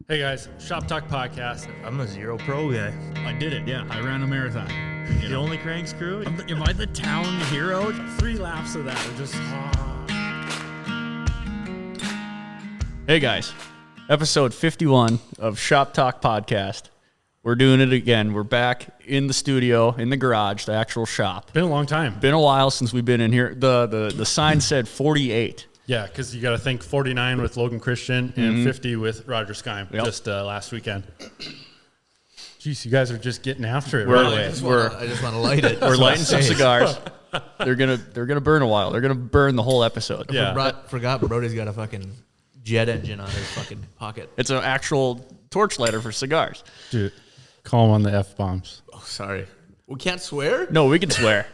Hey guys, Shop Talk podcast. I'm a zero pro guy. I did it, yeah. I ran a marathon. The only cranks crew? Am I the town hero? 3 laps of that are just. Hey guys, episode 51 of Shop Talk podcast. We're doing it again. We're back in the studio, in the garage, the actual shop. Been a long time. Been a while since we've been in here. The sign said 48. Yeah, because you got to think 49 with Logan Christian and 50 with Roger Skyme just last weekend. Jeez, you guys are just getting after it right away. I just want to light it. We're lighting some cigars. They're gonna burn a while. They're gonna burn the whole episode. Yeah. Forgot Brody's got a fucking jet engine on his fucking pocket. It's an actual torch lighter for cigars. Dude, call them on the F-bombs. Oh, sorry. We can't swear? No, we can swear.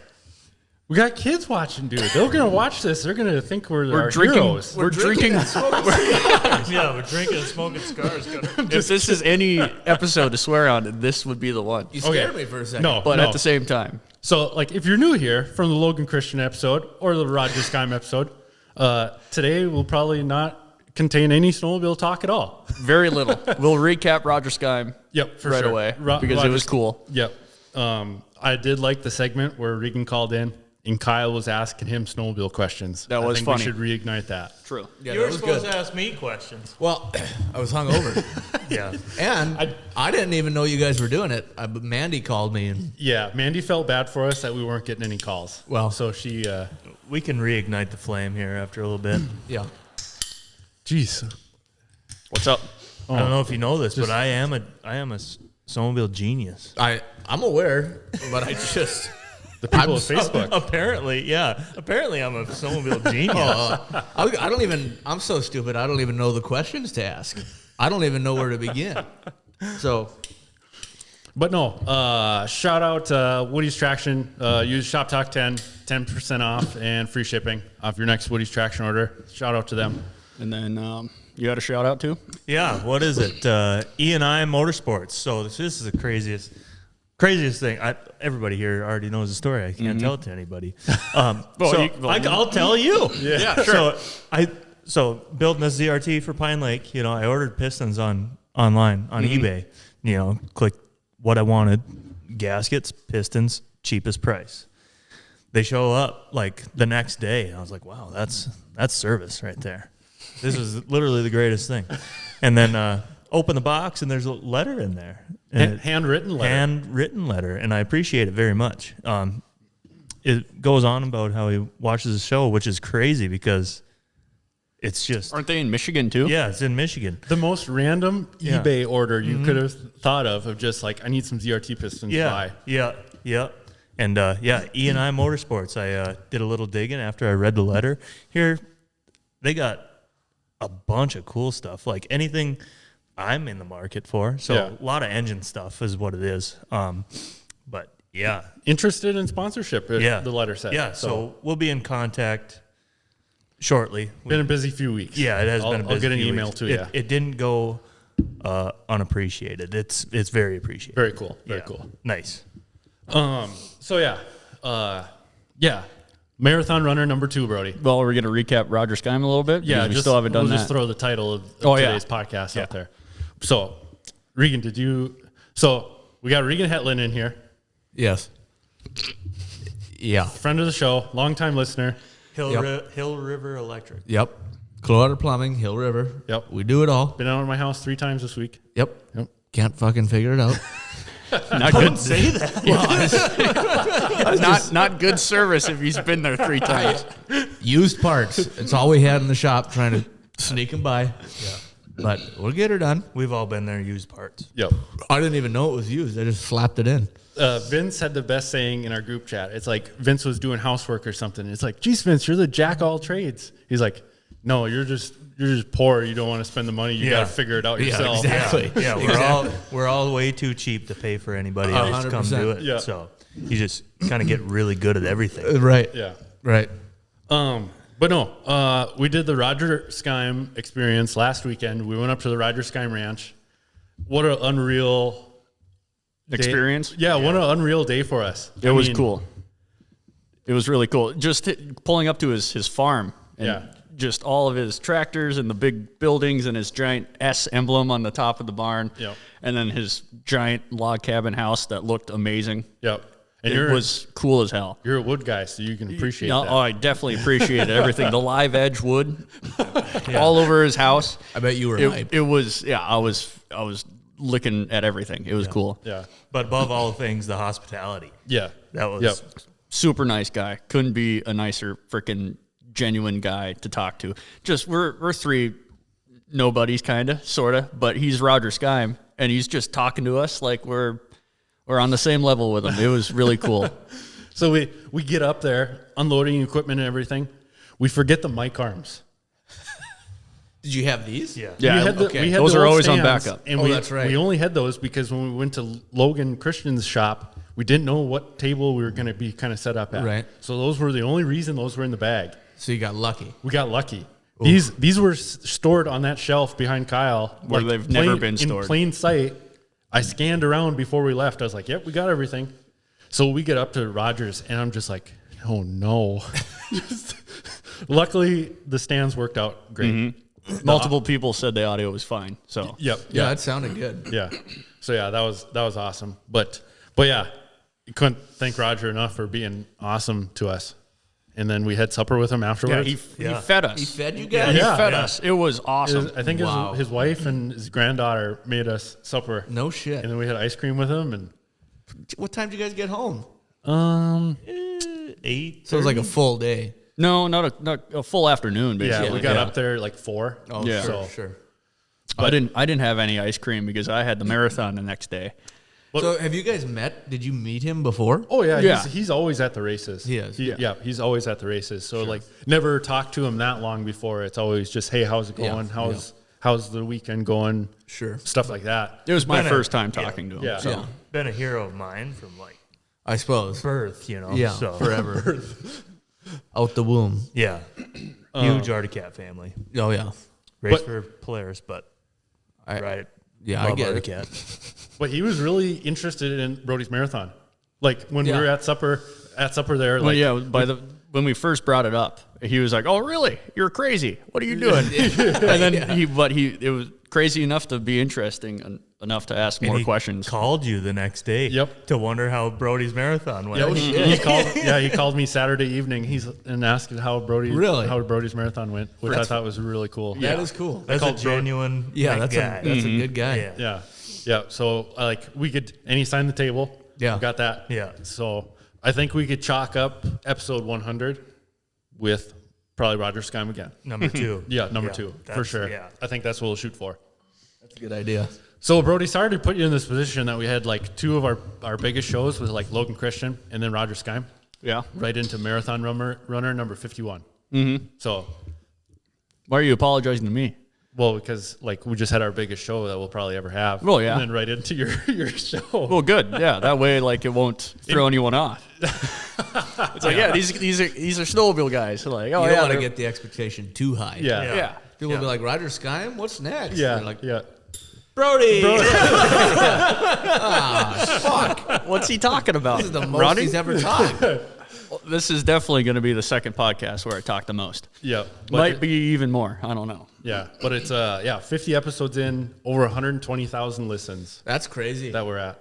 We got kids watching, dude. They're going to watch this. They're going to think we're drinking. heroes. We're drinking. Yeah, we're drinking and smoking cigars. If this is any episode to swear on, this would be the one. You scared me for a second. No, But no. at the same time, So, like, if you're new here from the Logan Christian episode or the Roger Skyme episode, today will probably not contain any snowmobile talk at all. very little. We'll recap Roger Skyme Yep, for right sure. away because it was cool. Yep. I did like the segment where Regan called in and Kyle was asking him snowmobile questions. That was I think funny. We should reignite that. True. Yeah, You that were was supposed good. to ask me questions. Well, I was hungover. Yeah. And I didn't even know you guys were doing it. But Mandy called me. And Yeah, Mandy felt bad for us that we weren't getting any calls. Well. So she, We can reignite the flame here after a little bit. yeah. jeez. What's up? I don't know if you know this, but I am a snowmobile genius. I'm aware, but I just... The people I'm of Facebook. Apparently, yeah. Apparently, I'm a snowmobile genius. I don't even... I'm so stupid, I don't even know the questions to ask. I don't even know where to begin. So... But no, shout out Woody's Traction. Use Shop Talk 10% off and free shipping off your next Woody's Traction order. Shout out to them. And then you got a shout out too? Yeah, what is it? E&I Motorsports. So this is the craziest thing. Everybody here already knows the story. I can't tell it to anybody. I'll tell you. Yeah, sure. So building this ZRT for Pine Lake, I ordered Pistons online on eBay. Clicked what I wanted: gaskets, pistons, cheapest price. They show up like the next day. I was like, wow, that's service right there. This is literally the greatest thing. And then open the box, and there's a letter in there. Handwritten letter. Handwritten letter, and I appreciate it very much. It goes on about how he watches the show, which is crazy because it's just... Aren't they in Michigan too? Yeah, it's in Michigan. The most random eBay order you could have thought of just like, I need some ZRT pistons to buy. Yeah. And E&I Motorsports, I did a little digging after I read the letter. Here, they got a bunch of cool stuff, like anything I'm in the market for. So a lot of engine stuff is what it is. But yeah. Interested in sponsorship, the letter said. Yeah, so we'll be in contact shortly. Been a busy few weeks. Yeah, it has been a busy I'll get an few email weeks. to you. It didn't go unappreciated. It's very appreciated. Very cool. Very cool. Nice. Marathon runner number 2, Brody. Well, we're gonna recap Roger Skyme a little bit. Yeah, we still haven't done we'll that. just throw the title of today's podcast out there. So, Regan, so we got Regan Hetland in here. Yes. Yeah. Friend of the show, longtime listener. Hill River Electric. Yep. Clearwater Plumbing, Hill River. Yep. We do it all. Been out of my house 3 times this week. Yep. Yep. Can't fucking figure it out. Not good. Say that. not good service if he's been there 3 times. Used parts. It's all we had in the shop, trying to sneak them by. Yeah. But we'll get her done. We've all been there, used parts. Yep. I didn't even know it was used. I just slapped it in. Vince had the best saying in our group chat. It's like Vince was doing housework or something. It's like, geez, Vince, you're the jack all trades. He's like, no, you're just poor. You don't want to spend the money. You got to figure it out yourself. Exactly. Yeah, we're all way too cheap to pay for anybody else to come do it. Yeah. So you just kind of get really good at everything. Right. Yeah. Right. But no, we did the Roger Skyme experience last weekend. We went up to the Roger Skyme Ranch. What an unreal Experience? Yeah, what an unreal day for us. It was cool. It was really cool. Just pulling up to his farm and just all of his tractors and the big buildings and his giant S emblem on the top of the barn. Yep. And then his giant log cabin house that looked amazing. Yep. And It was cool as hell. you're a wood guy, so you can appreciate No, that. oh, I definitely appreciated everything. The live edge wood all over his house. I bet you were hyped. It was, yeah, I was looking at everything. It was cool. Yeah. But above all things, the hospitality. Yeah. That was Yep. Super nice guy. Couldn't be a nicer freaking genuine guy to talk to. Just we're three nobodies kind of, sort of, but he's Roger Skyme and he's just talking to us like we're on the same level with him. It was really cool. So we get up there, unloading equipment and everything. We forget the mic arms. Did you have these? Yeah. Yeah, we had okay. we had Those the are old always on stands, backup. And Oh, that's right. We only had those because when we went to Logan Christian's shop, we didn't know what table we were going to be kind of set up at. Right. So those were the only reason those were in the bag. So you got lucky. We got lucky. These were stored on that shelf behind Kyle, Where they've never been stored. in plain sight. I scanned around before we left. I was like, "Yep, we got everything." So we get up to Rogers, and I'm just like, "Oh no!" Luckily, the stands worked out great. Mm-hmm. Multiple people said the audio was fine. So Yep. Yeah, that sounded good. Yeah. So yeah, that was awesome. But yeah, you couldn't thank Roger enough for being awesome to us. And then we had supper with him yeah, afterwards. he fed us. He fed you Yeah, guys? he Yeah, fed yeah. us. It was awesome. I think Wow. his wife and his granddaughter made us supper. No shit. And then we had ice cream with him. And What time did you guys get home? 8. So it was like a full day. No, not a full afternoon. yeah, Basically. we got up there like 4. Oh, Yeah. sure, So- sure. I didn't have any ice cream because I had the marathon the next day. So have you guys met? Did you meet him before? Oh yeah, Yeah. He's always at the races. He is. Yeah, he's always at the races. So like never talked to him that long before. It's always just, hey, how's it Yeah, going? How's the weekend going? Sure. Stuff like that. It was my been a- first time talking to him. Yeah. So. Yeah. Been a hero of mine from like I suppose. birth, you know. Yeah, So forever. Out the womb. yeah, huge Artie Cat family. Oh, yeah. Race But- for Polaris, but I, right. Yeah, I Love get Artie it. Cat. But he was really interested in Brody's marathon. Like when Yeah. we were at supper there, Well, like yeah, when we first brought it up, he was like, "Oh, really? You're crazy. What are you doing?" And then it was crazy enough to be interesting enough to ask And more he questions. Called you the next day. Yep. To wonder how Brody's marathon went. he called me Saturday evening. And asked how Brody's marathon went, which I thought was really cool. That is cool. That's a genuine That's guy. a good guy. Yeah. Yeah. Yeah. So and he signed the table. Yeah. We got that. Yeah. So I think we could chalk up episode 100 with probably Roger Skyme again. Number 2. Yeah, number 2 for that's- sure. Yeah. I think that's what we'll shoot for. That's a good idea. So Brody, sorry to put you in this position that we had like 2 of our biggest shows with like Logan Christian and then Roger Skyme Yeah. right into marathon runner number 51. Mm-hmm. So, Why are you apologizing to me? well, because like we just had our biggest show that we'll probably ever have. Well, yeah. And then right into your show. Well, good. Yeah, that way, like, it won't throw anyone off. It's like, yeah, these are snowmobile guys. Like, oh You yeah, don't want to they're- get the expectation too high. yeah. yeah. People will be like, Roger Skyme, what's next? Yeah. They're like, yeah. Brody. What's he talking about? This is the most Running? he's ever talked. This is definitely going to be the second podcast where I talk the most. Yeah. Might be even more. I don't know. Yeah. But it's 50 episodes in, over 120,000 listens That's crazy. that we're at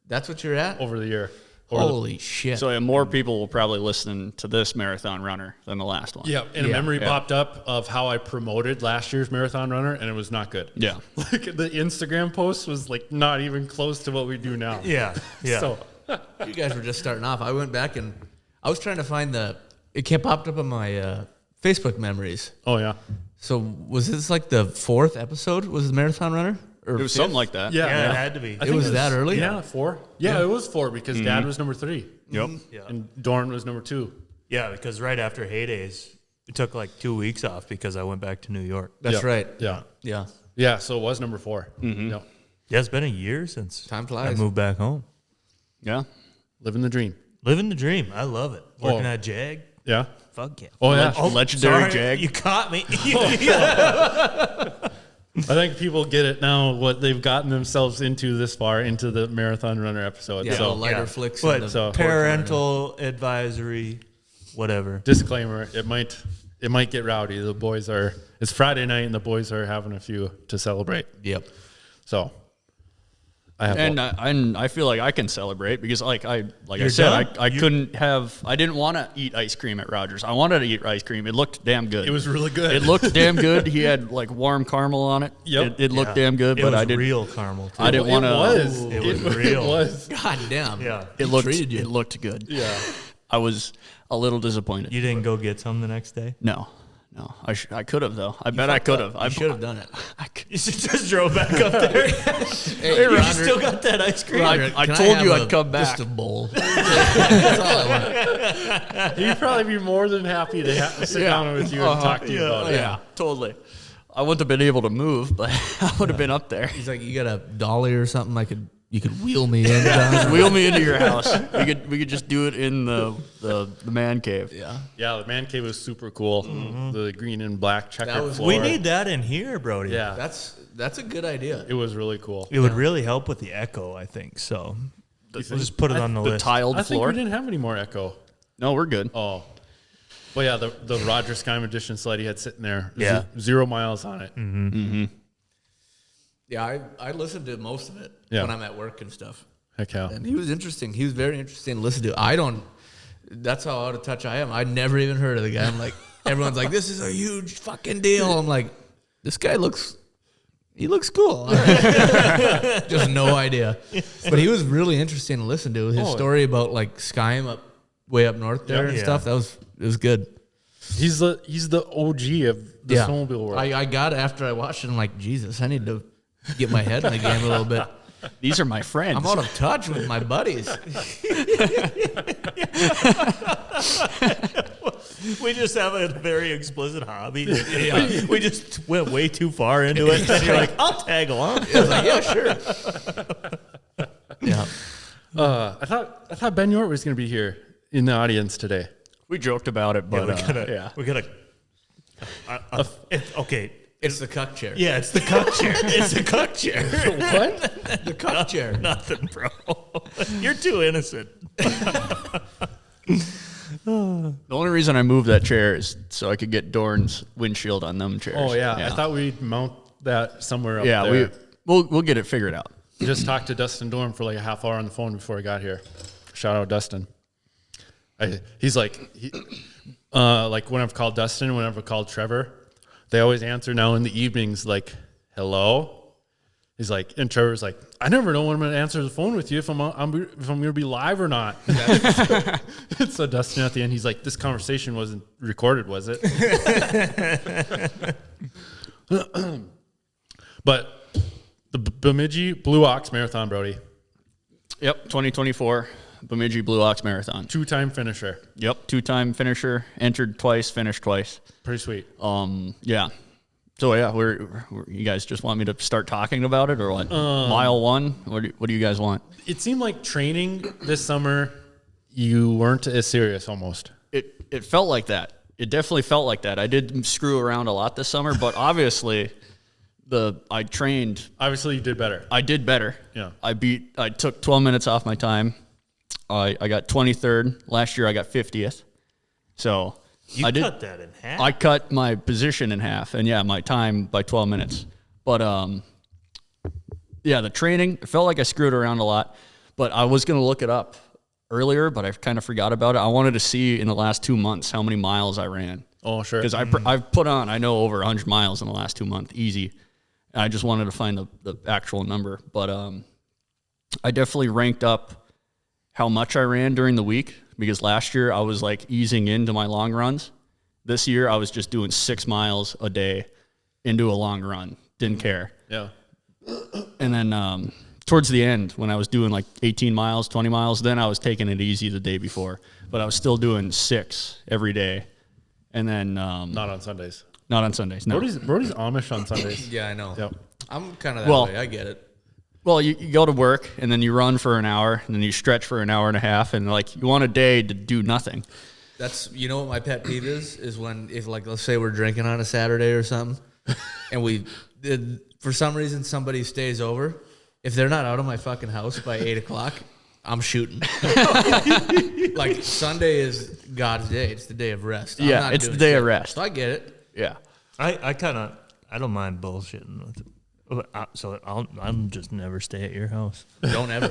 That's what you're at? over the year. Holy shit. So yeah, more people will probably listen to this marathon runner than the last one. Yeah, and a Yeah. memory popped up of how I promoted last year's marathon runner, and it was not good. Yeah. Like the Instagram post was like not even close to what we do now. Yeah. Yeah. So You guys were just starting off. I went back and I was trying to find it kept popped up on my Facebook memories. oh yeah, So was this like the 4th episode? Was the marathon runner? Or It was fifth? something like that. yeah, it had to be. I It think was that early? Yeah, 4. Yeah, it was 4 because Dad was number 3. Yep. Yeah. And Dorn was number 2. Yeah, because right after Heydays, it took like 2 weeks off because I went back to New York. That's Yeah. right. Yeah, Yeah. yeah. So it was number 4. Yep. Yeah, it's been a year since Time I flies. moved back home. Yeah. Living the dream. Living the dream. I love it. Working Oh. at JAG. Yeah. Fuck yeah. Oh yeah. Legendary Sorry, Jag. You caught me. I think people get it now what they've gotten themselves into this far into the marathon runner episode. Yeah, the So lighter yeah. flicks. But and the so- parental advisory, whatever. disclaimer: it might it might get rowdy. It's Friday night and the boys are having a few to celebrate. Yep. So I feel like I can celebrate because I You're said, done? I didn't want to eat ice cream at Rogers. I wanted to eat ice cream. It looked damn good. it was really good. It looked damn good. He had like warm caramel on it. Yep. It looked damn good, It but was I didn't. real caramel. Too. I didn't want to. It was real. It was. God damn. Yeah. It looked good. Yeah. I was a little disappointed. You didn't go get some the next day? No. I could have though. I bet I could have. I should have done it. You just drove back up there. Hey, You Roger, still got that ice cream? Roger, I can told have you a- I'd come back. Just a bowl. That's all I want. He'd probably be more than happy to sit down with you and talk to you about it. Yeah, totally. I wouldn't have been able to move, but I would have been up there. He's like, you got a dolly or something? You could wheel me in. John? Wheel me into your house. We could just do it in the man cave. Yeah. Yeah, the man cave was super cool. The green and black checkered That was- floor. We need that in here, Brody. Yeah, That's a good idea. it was really cool. It would really help with the echo, I think. So we'll just put it on the The list. tiled I think floor. we didn't have any more echo. No, we're good. Oh, well, yeah, the Roger Skyme Edition sled he had sitting there. Yeah. 0 miles on it. Yeah, I listened to most of it Yeah. when I'm at work and stuff. Heck yeah. And he was interesting. He was very interesting to listen to. That's how out of touch I am. I'd never even heard of the guy. I'm like, everyone's like, this is a huge fucking deal. I'm like, this guy looks cool. All right. Just no idea. But he was really interesting to listen to. His story about like Skyme way up north there and Yeah. stuff. It was good. He's the OG of the snowmobile world. I got it after I watched it. I'm like, Jesus, I need to get my head in the game a little bit. These are my friends. I'm out of touch with my buddies. We just have a very explicit hobby. We just went way too far into it. And you're like, I'll tag along. I was like, yeah, sure. Yeah. I thought Ben York was going to be here in the audience today. We joked about it, but We gotta. Okay. It's the cuck chair. Yeah, it's the cuck chair. It's the cuck chair. What? The cuck chair. Nothing, bro. You're too innocent. the only reason I moved that chair is so I could get Dorn's windshield on them chairs. Oh yeah. I thought we'd mount that somewhere up there. Yeah, we'll get it figured out. Just talked to Dustin Dorn for like a half hour on the phone before I got here. Shout out Dustin. He's like, like when I've called Dustin, whenever I've called Trevor, they always answer now in the evenings like, hello. He's like, and Trevor's like, I never know when I'm going to answer the phone with you if I'm going to be live or not. So Dustin at the end, he's like, this conversation wasn't recorded, was it? But the Bemidji Blue Ox Marathon, Brody. Yep, 2024 Bemidji Blue Ox Marathon. 2-time finisher. Yep, 2-time finisher, entered twice, finished twice. Pretty sweet. Yeah. So yeah, you guys just want me to start talking about it or what? Mile one? What do you guys want? It seemed like training this summer, you weren't as serious almost. It felt like that. It definitely felt like that. I did screw around a lot this summer, but obviously I trained. Obviously you did better. I did better. Yeah. I took 12 minutes off my time. I got 23rd. Last year I got 50th. So You cut that in half. I cut my position in half, and yeah, my time by 12 minutes. But yeah, the training, it felt like I screwed around a lot. But I was going to look it up earlier, but I kind of forgot about it. I wanted to see in the last 2 months how many miles I ran. Oh, sure. Because I've put on, I know, over 100 miles in the last 2 months, easy. I just wanted to find the actual number. But I definitely ranked up how much I ran during the week, because last year I was like easing into my long runs. This year I was just doing 6 miles a day into a long run. Didn't care. Yeah. And then towards the end, when I was doing like 18 miles, 20 miles, then I was taking it easy the day before. But I was still doing 6 every day. And then Not on Sundays. not on Sundays. No. Brody's Amish on Sundays. Yeah, I know. Yep. I'm kind of that Well- way. I get it. Well, you go to work and then you run for an hour and then you stretch for an hour and a half, and like you want a day to do nothing. That's, you know what my pet peeve is when, if like, let's say we're drinking on a Saturday or something, and for some reason somebody stays over. If they're not out of my fucking house by 8 o'clock, I'm shooting. Like Sunday is God's day. It's the day of rest. I'm Yeah, not it's doing the day of shit. rest. So I get it. Yeah. I don't mind bullshitting with it. So I'll just never stay at your house. Don't ever.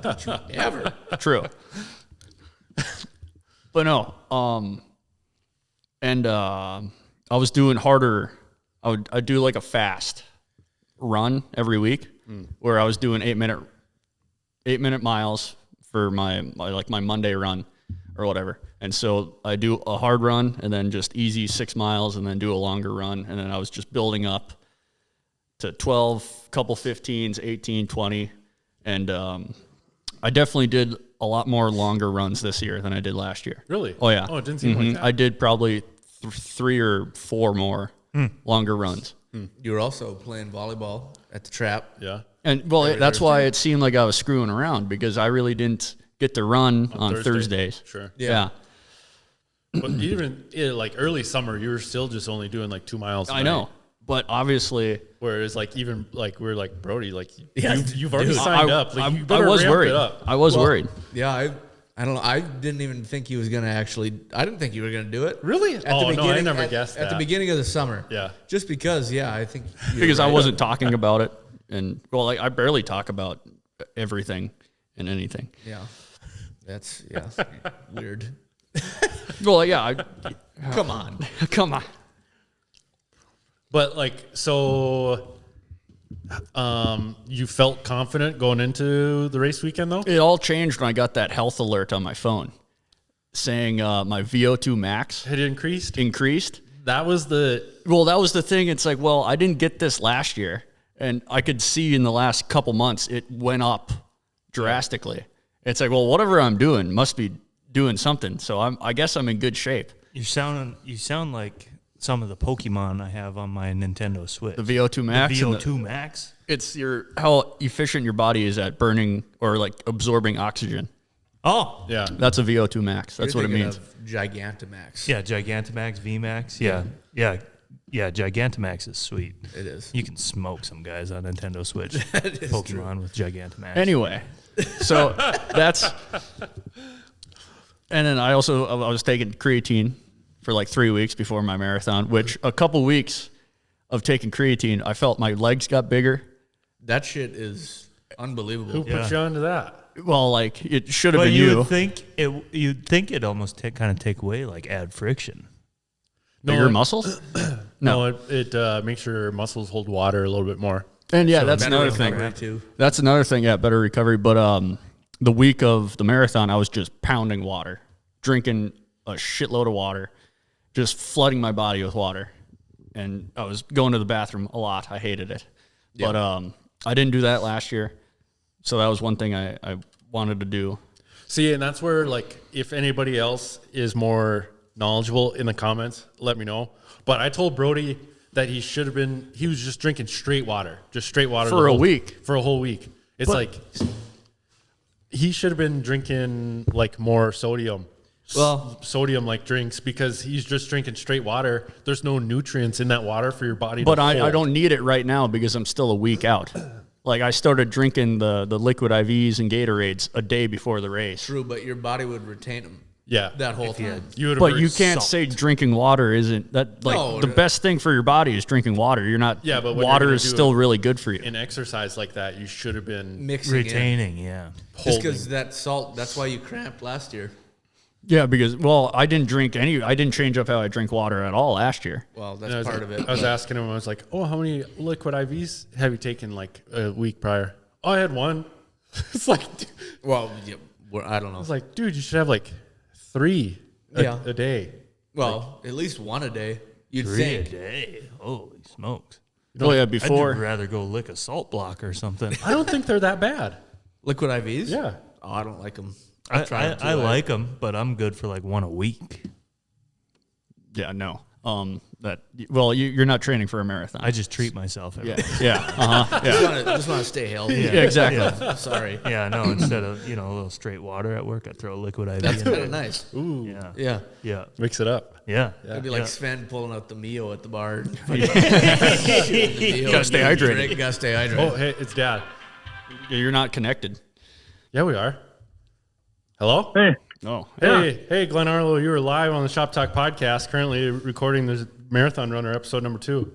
Don't you ever. True. But no, I was doing harder. I'd do like a fast run every week where I was doing 8-minute miles for my Monday run or whatever. And so I do a hard run and then just easy 6 miles and then do a longer run. And then I was just building up to 12, couple 15s, 18, 20. And I definitely did a lot more longer runs this year than I did last year. Really? Oh, yeah. Oh, it didn't seem like that. I did probably 3 or 4 more longer runs. You were also playing volleyball at the trap. Yeah. And, well, that's why it seemed like I was screwing around because I really didn't get to run on Thursdays. Sure. Yeah. But even like early summer, you were still just only doing like 2 miles. I know. But obviously, Whereas like even like we're like Brody, like Yeah, you've already dude. signed up. Like you I better was ramp worried. it up. I was worried. Yeah, I don't know. I didn't even think he was going to actually. I didn't think you were going to do it. Really? At Oh, the no, I beginning, never at, guessed At the that. beginning of the summer. Yeah. Just because, yeah, I think. you're Because I right. wasn't talking about it. And, well, I barely talk about everything and anything. Yeah. That's, weird. Well, yeah. Come on. Come on. But like so, you felt confident going into the race weekend though? It all changed when I got that health alert on my phone saying my VO2 max It increased. increased. That was the Well, that was the thing. It's like, well, I didn't get this last year. And I could see in the last couple months, it went up drastically. It's like, well, whatever I'm doing must be doing something. So I guess I'm in good shape. You sound like some of the Pokemon I have on my Nintendo Switch. The VO2 max. The and VO2 Max. it's how efficient your body is at burning or like absorbing oxygen. Oh, yeah. That's a VO2 max. That's You're what it thinking means. of Gigantamax. yeah, Gigantamax, VMAX. Yeah, Gigantamax is sweet. It is. You can smoke some guys on Nintendo Switch. Pokemon with Gigantamax. Anyway, so that's. And then I was taking creatine for like 3 weeks before my marathon, which a couple weeks of taking creatine, I felt my legs got bigger. That shit is unbelievable. Who put you onto that? Well, like it should have but been you'd think it almost kind of take away, like add friction. Bigger it- muscles. No, it makes your muscles hold water a little bit more. And yeah, So that's Better another thing. recovery, too. That's another thing. Yeah, better recovery. But the week of the marathon, I was just pounding water, drinking a shitload of water, just flooding my body with water, and I was going to the bathroom a lot. I hated it, but I didn't do that last year, so that was one thing I wanted to do. See, and that's where like if anybody else is more knowledgeable in the comments, let me know. But I told Brody that he was just drinking straight water For the a whole- week. For a whole week. It's like he should have been drinking like more sodium. Well- Sodium like drinks because he's just drinking straight water. There's no nutrients in that water for your body But to I hold. don't need it right now because I'm still a week out. Like I started drinking the liquid IVs and Gatorades a day before the race. True, but your body would retain them Yeah. that whole time. You would have But you can't say drinking water isn't that like No, the best thing for your body is drinking water. You're not. Yeah, but when you're water gonna is do still really good for you. an exercise like that, you should have been Mixing in. Retaining, yeah. Just holding. because that salt, that's why you cramped last year. Yeah, because I didn't change up how I drink water at all last year. Well, And I that's was, part of it. I was asking him, I was like, oh, how many liquid IVs have you taken like a week prior? Oh, I had one. It's like, dude, Well, yeah, I don't know. I was like, dude, you should have like 3 a day. Well, at least one a day. You'd 3 think. a day. Holy smokes. Oh yeah, I'd before rather go lick a salt block or something. I don't think they're that bad. Liquid IVs? Yeah. Oh, I don't like them. I like them, but I'm good for like one a week. yeah, no. You're not training for a marathon. I just treat myself. Every Just want to stay healthy. Yeah, exactly. Yeah. Sorry. Yeah, no, instead of, a little straight water at work, I throw a liquid IV That's in kind there. of nice. Ooh. Yeah. Yeah. Yeah. Mix it up. Yeah. It'd be like Sven pulling out the Mio at the bar. Gotta stay hydrated. Gotta stay hydrated. Oh, hey, it's Dad. You're not connected. Yeah, we are. Hello? Hey, Oh, Hey, Glenn Arlo, you are live on the Shop Talk podcast, currently recording the Marathon Runner episode number 2.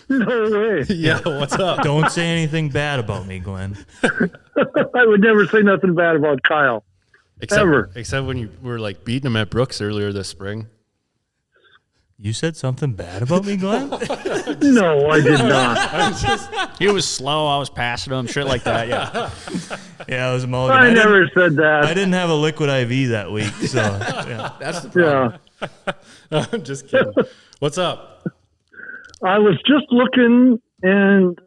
no way. Yeah, what's up? Don't say anything bad about me, Glenn. I would never say nothing bad about Kyle. Except when you were like beating him at Brooks earlier this spring. You said something bad about me, Glenn? No, I did not. he was slow. I was passing him, shit like that. Yeah. Yeah, it was a mulligan. I never said I that. didn't have a liquid IV that week, so yeah. That's the problem. Yeah. I'm just kidding. What's up? I was just looking and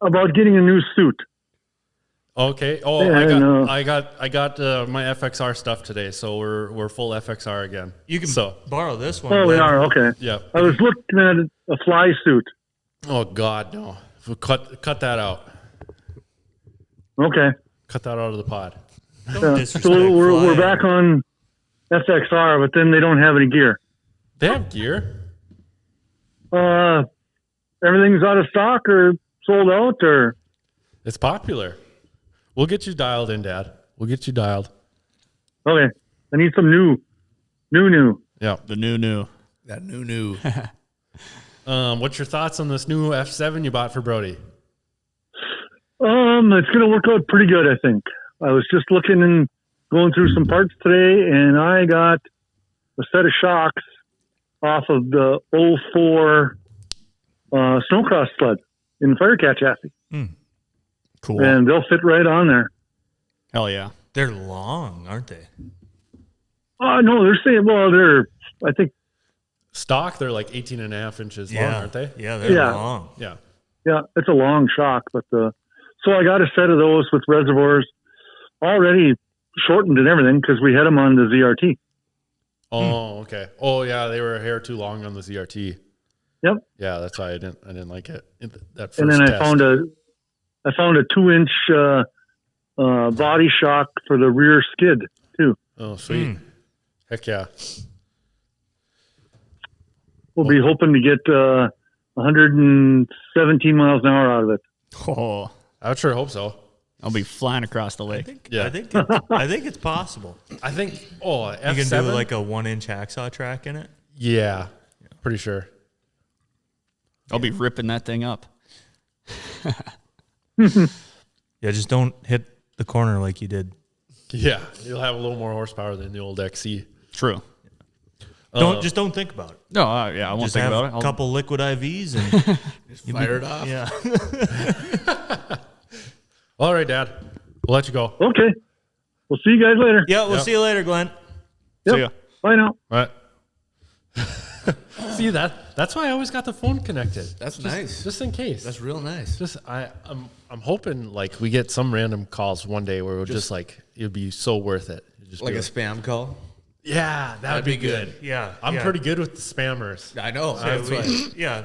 about getting a new suit. Okay. Oh, Yeah, I got my FXR stuff today, so we're full FXR again. You can So borrow this one. Oh, we Glenn. are? Okay. yeah. I was looking at a fly suit. Oh God, no. Cut that out. Okay. Cut that out of the pod. Don't So disrespect we're flying. back on FXR, but then they don't have any gear. They have gear. Everything's out of stock or sold out or... It's popular. We'll get you dialed in, Dad. We'll get you dialed. Okay. I need some new. Yeah. The new. That new. What's your thoughts on this new F7 you bought for Brody? It's going to work out pretty good, I think. I was just looking and going through some parts today, and I got a set of shocks off of the 04 snowcross sled in Firecat chassis, Cool. and they'll fit right on there. Hell yeah. They're long, aren't they? No, they're saying, well, I think, Stock, they're like 18 and a half inches long, aren't they? Yeah, they're Yeah. long. Yeah. yeah, it's a long shock, but so I got a set of those with reservoirs already shortened and everything because we had them on the ZRT. Oh, okay. Oh, yeah, they were a hair too long on the ZRT. Yep. Yeah, that's why I didn't like it. That first And then test. I found a 2-inch body shock for the rear skid too. Oh, sweet. Heck yeah. We'll be hoping to get 117 miles an hour out of it. Oh, I would sure hope so. I'll be flying across the lake. Yeah. I think it's possible. I think, F7. You can do like a 1-inch hacksaw track in it. Yeah, pretty sure. I'll be ripping that thing up. Yeah, just don't hit the corner like you did. Yeah, you'll have a little more horsepower than the old XC. True. Don't think about it. No, yeah, I won't Just think have about it. a couple liquid IVs and Just fire it off. yeah. All right, Dad. We'll let you go. All Okay. We'll see you guys later. Yeah, we'll Yep. see you later, Glenn. Yep. See ya. Bye now. right. See that? That's why I always got the phone connected. That's nice. Just in case. That's real nice. I'm hoping like we get some random calls one day where we'll just like it'd be so worth it. It'd just Like be a spam call. yeah, that'd be good. Yeah, I'm pretty good with the spammers. I know. Yeah.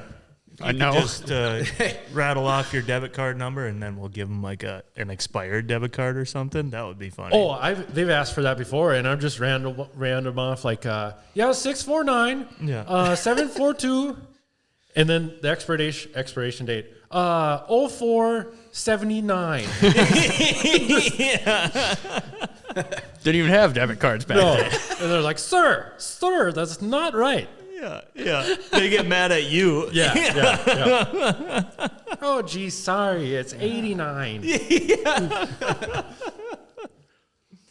I know. Just rattle off your debit card number, and then we'll give them like an expired debit card or something. That would be funny. Oh, they've asked for that before, and I've just random off like 649, 742, and then the expiration date 0479. Didn't even have debit cards back No, then. and they're like, sir, that's not right. yeah. They get mad at you. Yeah. Oh, geez, sorry, it's 89.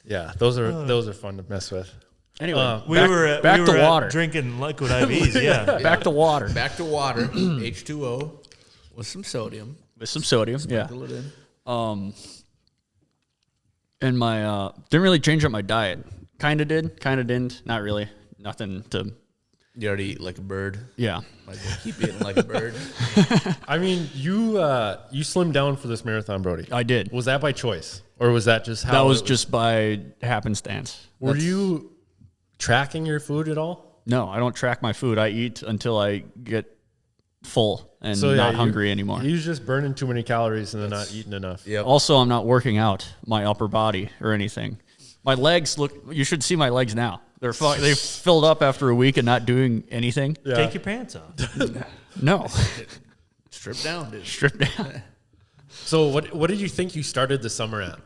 Yeah, those are fun to mess with. Anyway, We were back to water. drinking liquid IVs. Yeah. Back to water Back to water. H2O with some sodium. with some sodium. Yeah. Sprinkle it in. And my didn't really change up my diet. Kind of did, kind of didn't. Not really. Nothing to. You already eat like a bird. Yeah. Like keep eating like a bird. I mean, you slimmed down for this marathon, Brody. I did. Was that by choice, or was that just how? That was it just by happenstance. Were you tracking your food at all? No, I don't track my food. I eat until I get full and So, yeah, not hungry anymore. He was just burning too many calories and then not eating enough. Yep. Also, I'm not working out my upper body or anything. My legs look. You should see my legs now. They filled up after a week and not doing anything. Yeah. Take your pants off. No, Strip down, dude. strip down. So what did you think you started the summer at?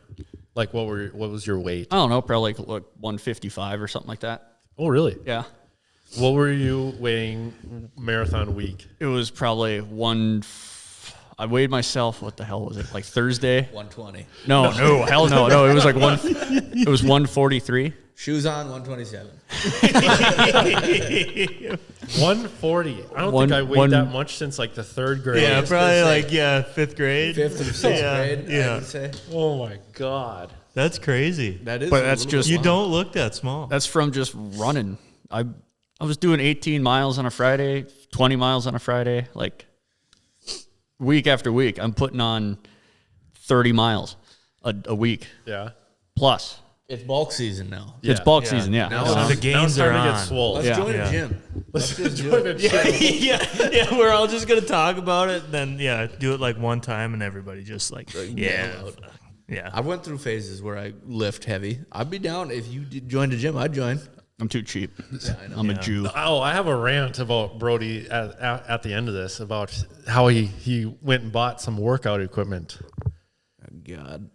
Like what was your weight? I don't know, probably like 155 or something like that. Oh, really? Yeah. What were you weighing marathon week? It was probably I weighed myself. What the hell was it? Like Thursday? 120. No, hell no. No, it was like it was 143. Shoes on, 127. 140. I don't think I weighed that much since like the 3rd grade. Yeah, probably like 5th grade. 5th or 6th grade, yeah. I would say. Oh my God. That's crazy. That is. But that's just You don't look that small. That's from just running. I was doing 18 miles on a Friday, 20 miles on a Friday, like week after week. I'm putting on 30 miles a week Yeah. plus. It's bulk season now. It's bulk season, yeah. Now So it's- the Now gains it's are time to on. get swole. Let's Yeah. join Yeah. a gym. Let's just do Join it. a gym. We're all just gonna talk about it, then do it like one time, and everybody just like nail out. yeah. I went through phases where I lift heavy. I'd be down if you joined a gym. I'd join. I'm too cheap. Yeah, I know. I'm a Jew. Oh, I have a rant about Brody at the end of this about how he went and bought some workout equipment. God.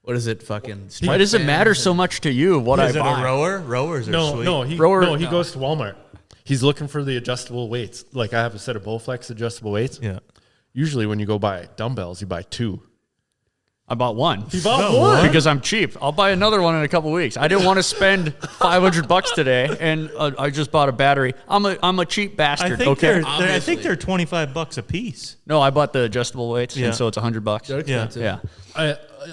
What is it? Fucking. Why does it matter so much to you what I Is it buy? a rower? Rowers are sweet. He goes to Walmart. He's looking for the adjustable weights. Like I have a set of Bowflex adjustable weights. Yeah. Usually when you go buy dumbbells, you buy 2. I bought one. He bought one. Because I'm cheap. I'll buy another one in a couple weeks. I didn't want to spend $500 today, and I just bought a battery. I'm a cheap bastard. I think okay. I think they're $25 a piece. No, I bought the adjustable weights, Yeah. and so it's $100. They're expensive. Yeah.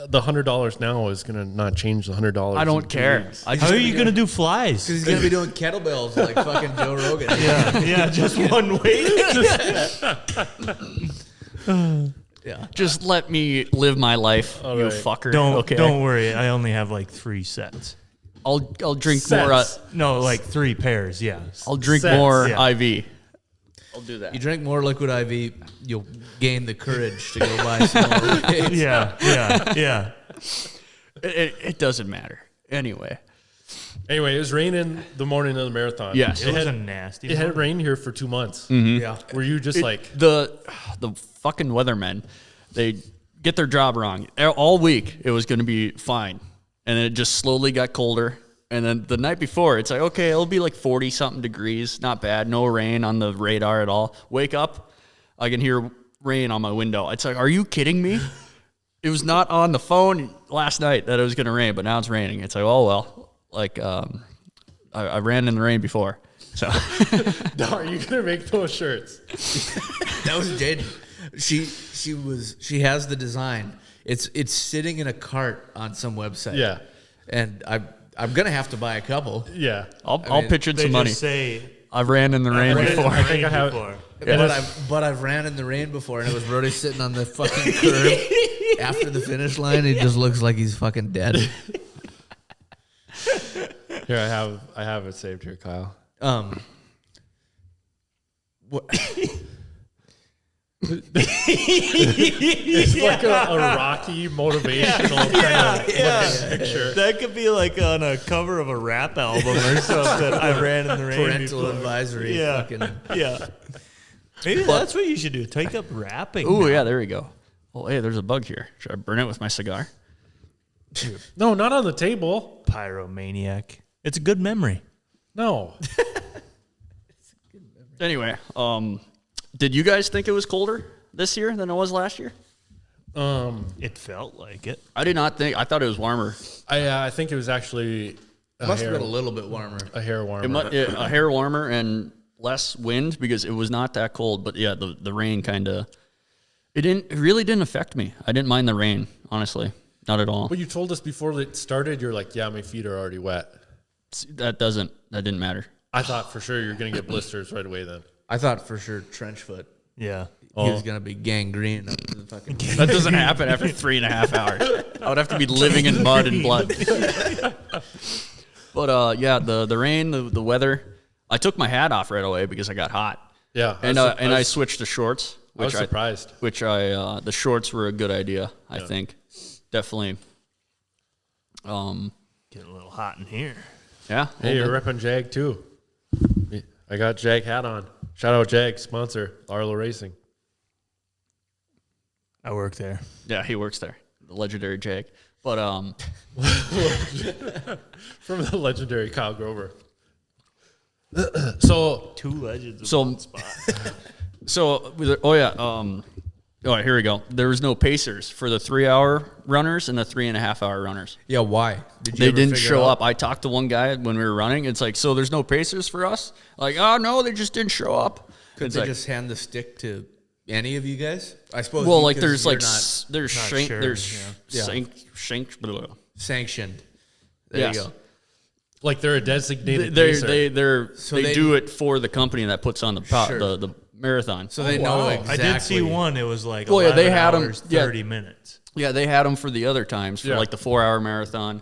The $100 now is gonna not change the $100. I don't in 2 care. weeks. I How just are you gonna do flies? Because he's going to be doing kettlebells like fucking Joe Rogan. Yeah, just one weight. Yeah. just let me live my life, you right. fucker. Don't okay. worry. I only have like 3 sets. I'll drink more. Sets. No, like 3 pairs. Yeah. I'll drink Sets. more Yeah. IV. I'll do that. You drink more liquid IV, you'll gain the courage to go buy some more weights. Yeah. It doesn't matter. Anyway. Anyway, it was raining the morning of the marathon. Yes. It was a nasty. It had one. rained here for 2 months. Yeah. Were you just like the fucking weathermen, they get their job wrong. All week it was going to be fine, and then it just slowly got colder. And then the night before, it's like, okay, it'll be like 40 something degrees, not bad, no rain on the radar at all. Wake up, I can hear rain on my window. It's like, are you kidding me? It was not on the phone last night that it was going to rain, but now it's raining. It's like, oh well. Like I ran in the rain before, so. are you gonna make those shirts? That was Jaden. She has the design. It's sitting in a cart on some website. Yeah. And I'm gonna have to buy a couple. Yeah. I'll pitch in They some money. just say I've ran in the rain before. I think I have. before. But I've ran in the rain before, and it was Brody sitting on the fucking curb after the finish line. He just looks like he's fucking dead. Here I have it saved here, Kyle. What? It's like a Rocky motivational kind of looking picture. That could be like on a cover of a rap album or something. I ran in the rain. Parental before. advisory. Yeah. Fucking. Yeah. Maybe that's what you should do. Take up rapping. Ooh, now. yeah, there we go. Oh, hey, there's a bug here. Should I burn it with my cigar? No, not on the table. Pyromaniac. It's a good memory. No. Anyway, did you guys think it was colder this year than it was last year? It felt like it. I did not think. I thought it was warmer. I think it was actually Must have been a little bit warmer. a hair warmer. A hair warmer and less wind because it was not that cold. But yeah, the rain kind of. It really didn't affect me. I didn't mind the rain, honestly, not at all. But you told us before it started, you're like, yeah, my feet are already wet. That didn't matter. I thought for sure you're gonna get blisters right away then. I thought for sure trench foot. Yeah. He was gonna be gangrene up to the fucking. That doesn't happen after 3.5 hours. I would have to be living in mud and blood. But yeah, the rain, the weather. I took my hat off right away because I got hot. Yeah. I switched to shorts. I was surprised. The shorts were a good idea, I think. Definitely. Getting a little hot in here. Yeah. Hey, you're repping JAG too. I got JAG hat on. Shout out JAG, sponsor, Arlo Racing. I work there. Yeah, he works there. The legendary JAG. But From the legendary Kyle Grover. So Two legends So- in one spot. all right, here we go. There was no pacers for the 3-hour runners and the 3.5-hour runners. Yeah, why? Did They ever didn't figure show out? up. I talked to one guy when we were running. It's like, so there's no pacers for us? Like, oh no, they just didn't show up. Couldn't It's they like, just hand the stick to any of you guys? I suppose. well, you- like 'cause there's you're like not there's sure, shank. sanctioned. There Yes. you go. like they're a designated They pacer. they do it for the company that puts on the Sure. the marathon. So they wow. know I exactly. I did see one. It was like Well, yeah, 11 they had 'em- hours, yeah. 30 minutes. Yeah, they had them for the other times for Yeah. like the 4-hour marathon,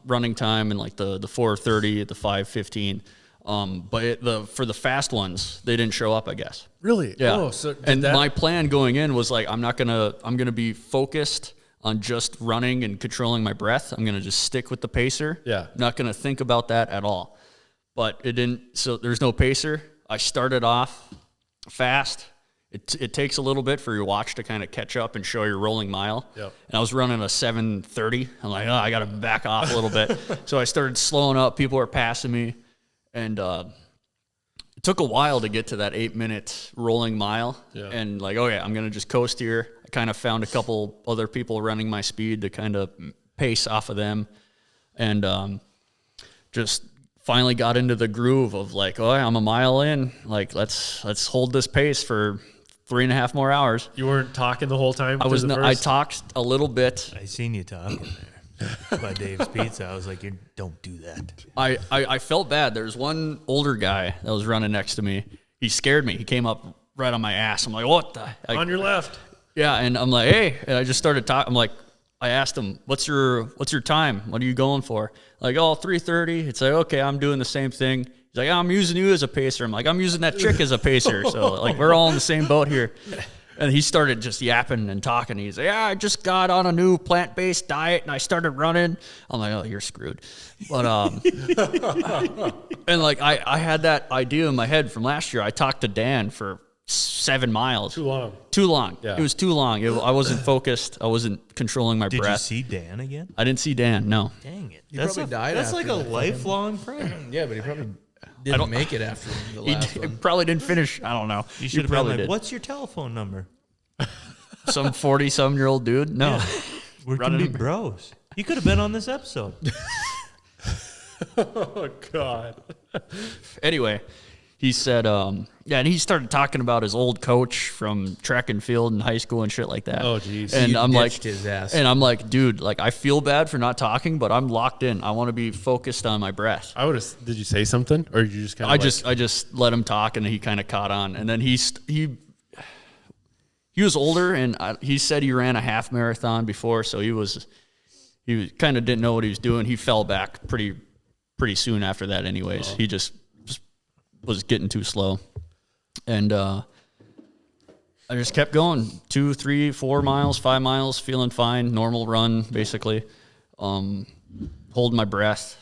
running time, and like the 4:30, the 5:15. But for the fast ones, they didn't show up, I guess. Really? Yeah. Oh, so did and that, my plan going in was like, I'm gonna be focused on just running and controlling my breath. I'm gonna just stick with the pacer. Yeah. Not gonna think about that at all. But it didn't. So there's no pacer. I started off fast. It takes a little bit for your watch to kind of catch up and show your rolling mile. Yep. And I was running a 7:30. I'm like, oh, I got to back off a little bit. So I started slowing up. People were passing me. And it took a while to get to that 8-minute rolling mile. Yeah. And like, oh, yeah, I'm going to just coast here. I kind of found a couple other people running my speed to kind of pace off of them. And just finally got into the groove of like, oh, I'm a mile in. Like, let's hold this pace for 3.5 more hours. you weren't talking the whole time. I was through the I first? talked a little bit. I seen you talking there by Dave's Pizza. I was like, you don't do that. I felt bad. There's one older guy that was running next to me. He scared me. He came up right on my ass. I'm like, what the? on your left. Yeah, and I'm like, hey, and I just started talking. I'm like, I asked him, what's your time? What are you going for? Like, oh, 3:30. It's like, okay, I'm doing the same thing. He's like, I'm using you as a pacer. I'm like, I'm using that chick as a pacer. So like, we're all in the same boat here. And he started just yapping and talking. He's like, yeah, I just got on a new plant-based diet and I started running. I'm like, oh, you're screwed. But and like I had that idea in my head from last year. I talked to Dan for 7 miles. Too long. Too long. Yeah. It was too long. I wasn't focused. I wasn't controlling my Did breath. you see Dan again? I didn't see Dan. No. Dang it. He probably died That's after like a that lifelong friend. Yeah, but he probably didn't make it after the He last one. probably didn't finish. I don't know. You should have been probably like, did. what's your telephone number? Some 40-some-year-old dude? No. We're Running gonna be bros. You could have been on this episode. Oh God. Anyway, he said, yeah, and he started talking about his old coach from track and field in high school and shit like that. Oh, geez. And You I'm like, ditched his ass. and I'm like, dude, like I feel bad for not talking, but I'm locked in. I want to be focused on my breath. I would have. Did you say something, or did you just kind of? I just let him talk, and he kind of caught on. And then he was older, and he said he ran a half marathon before, so he kind of didn't know what he was doing. He fell back pretty soon after that. Anyways, he just was getting too slow, and I just kept going 2, 3, 4 miles, 5 miles, feeling fine, normal run basically, holding my breath.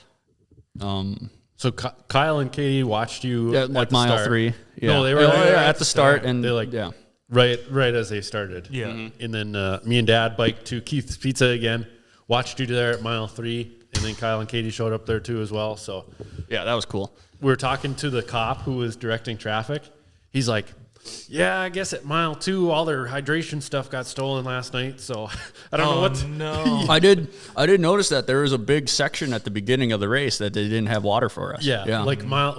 So Kyle and Katie watched you Yeah, at like the mile start. 3. Yeah. No, they were Oh, there yeah, at the start, and They like yeah. right as they started. Yeah. And then me and Dad biked to Keith's Pizza again. Watched you there at mile 3, and then Kyle and Katie showed up there too as well. So Yeah, that was cool. we were talking to the cop who was directing traffic. He's like, "Yeah, I guess at mile 2, all their hydration stuff got stolen last night. So I don't know what." No. I did notice that there was a big section at the beginning of the race that they didn't have water for us. Yeah, like a mile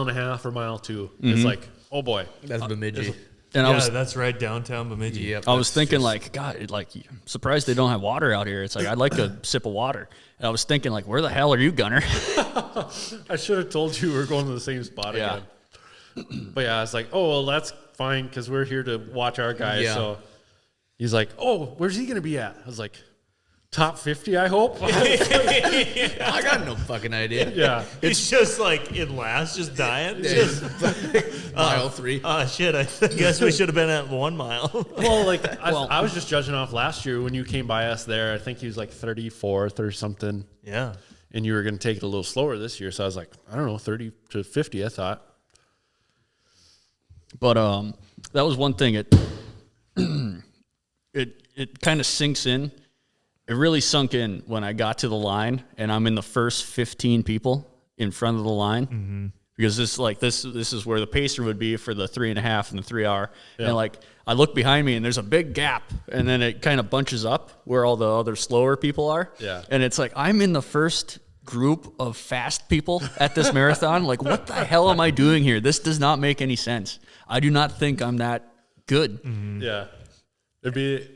and a half or mile 2. It's like, oh boy, That's Bemidji. and Yeah, that's right downtown Bemidji. Yep. I was thinking like, God, like I'm surprised they don't have water out here. It's like I'd like a sip of water. And I was thinking like, where the hell are you, Gunner? I should have told you we were going to the same spot Yeah. again. But yeah, I was like, oh, well, that's fine because we're here to watch our guys. Yeah. So he's like, oh, where's he going to be at? I was like, top 50, I hope. I got no fucking idea. Yeah. It's just like in last, just dying. Just, Mile 3. shit, I guess we should have been at 1 mile. Well, like, I was just judging off last year when you came by us there. I think he was like 34th or something. Yeah. And you were going to take it a little slower this year. So I was like, I don't know, 30 to 50, I thought. But that was one thing. It kind of sinks in it really sunk in when I got to the line and I'm in the first 15 people in front of the line. Because this is where the pacer would be for the 3.5 and the 3 hour. And like I look behind me and there's a big gap and then it kind of bunches up where all the other slower people are. Yeah. And it's like I'm in the first group of fast people at this marathon. Like, what the hell am I doing here? This does not make any sense. I do not think I'm that good. Yeah. It'd be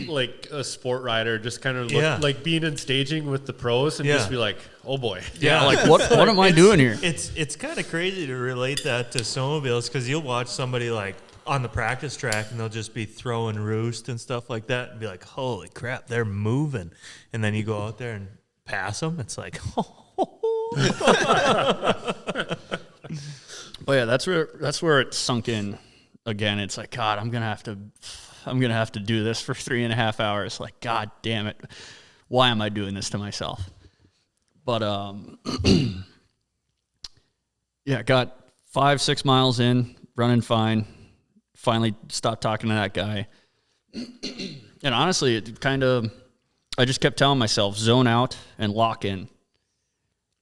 like a sport rider, just kind of look, like being in staging with the pros and just be like, oh boy. Yeah, like what am I doing here? It's kind of crazy to relate that to snowmobiles because you'll watch somebody like on the practice track and they'll just be throwing roost and stuff like that and be like, holy crap, they're moving. And then you go out there and pass them. It's like, But yeah, that's where it sunk in again. It's like, God, I'm gonna have to do this for 3.5 hours. Like, God damn it, why am I doing this to myself? But yeah, got 5-6 miles in, running fine. Finally stopped talking to that guy. And honestly, I just kept telling myself, zone out and lock in.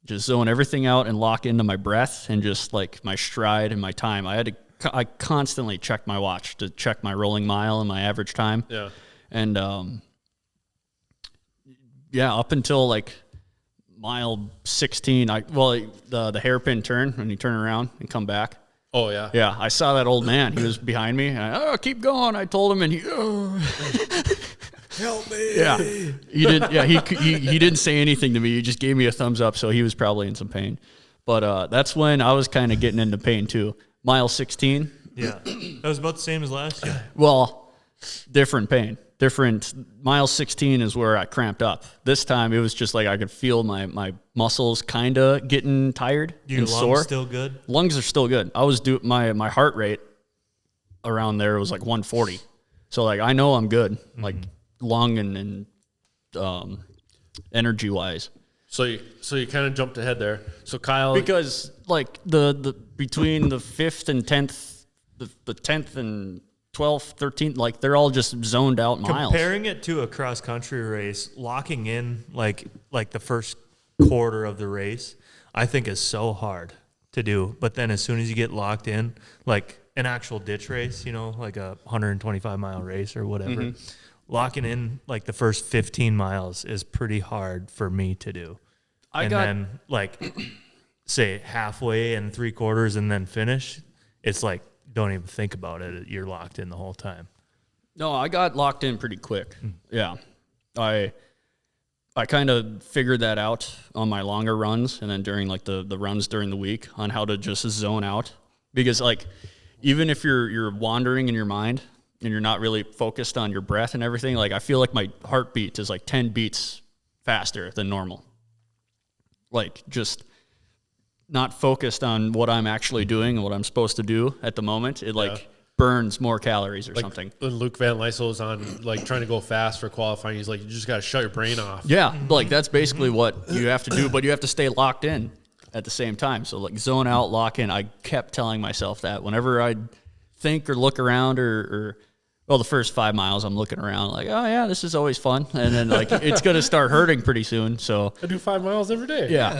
Just zone everything out and lock into my breath and just like my stride and my time. I constantly checked my watch to check my rolling mile and my average time. Yeah. And up until like mile 16, the hairpin turn when you turn around and come back. Oh yeah. Yeah, I saw that old man. He was behind me. And keep going. I told him, and he Help me. Yeah, he did. Yeah, he didn't say anything to me. He just gave me a thumbs up. So he was probably in some pain. But that's when I was kind of getting into pain too. Mile 16. yeah, that was about the same as last year. Well, different pain. Mile 16 is where I cramped up. This time it was just like I could feel my muscles kind of getting tired Your and lungs sore. still good? Lungs are still good. I was my heart rate around there was like 140. So like I know I'm good, like lung and energy wise. So you kind of jumped ahead there. So Kyle, Because like the between the 5th and 10th, the 10th and 12th, 13th, like they're all just zoned out miles. Comparing it to a cross country race, locking in like the first quarter of the race, I think is so hard to do. But then as soon as you get locked in, like an actual ditch race, like a 125-mile race or whatever, locking in like the first 15 miles is pretty hard for me to do. Then like say halfway and 3/4 and then finish, it's like don't even think about it. You're locked in the whole time. No, I got locked in pretty quick. Yeah. I kind of figured that out on my longer runs and then during like the runs during the week on how to just zone out. Because like even if you're wandering in your mind and you're not really focused on your breath and everything, like I feel like my heartbeat is like 10 beats faster than normal. Like just not focused on what I'm actually doing and what I'm supposed to do at the moment. It like burns more calories or something. When Luke Van Lysel was on like trying to go fast for qualifying, he's like, you just got to shut your brain off. Yeah, like that's basically what you have to do, but you have to stay locked in at the same time. So like zone out, lock in. I kept telling myself that whenever I'd think or look around or the first 5 miles I'm looking around like, oh yeah, this is always fun. And then like it's going to start hurting pretty soon. So I do 5 miles every day. yeah.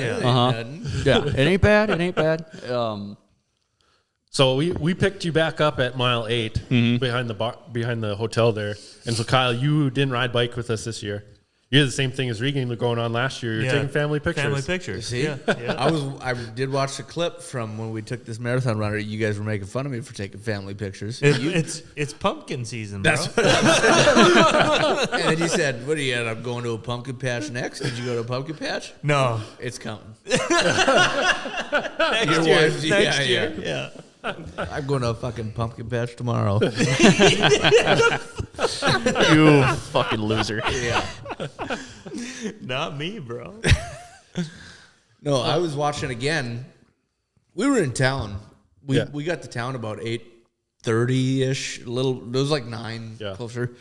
Yeah, it ain't bad. It ain't bad. So we picked you back up at mile 8 behind the hotel there. And so Kyle, you didn't ride bike with us this year. You did the same thing as Regan going on last year. You're taking family pictures. Family pictures. See, Yeah. I did watch the clip from when we took this marathon runner. You guys were making fun of me for taking family pictures. It's pumpkin season, bro. That's what I said. And then you said, "What do you end up going to a pumpkin patch next? Did you go to a pumpkin patch? No. It's coming. Next Your year. wife's- Next yeah, year. Yeah. I'm going to a fucking pumpkin patch tomorrow." You fucking loser. Yeah. Not me, bro. No, I was watching again. We were in town. We Yeah. got to town about 8:30-ish. It was like 9 closer.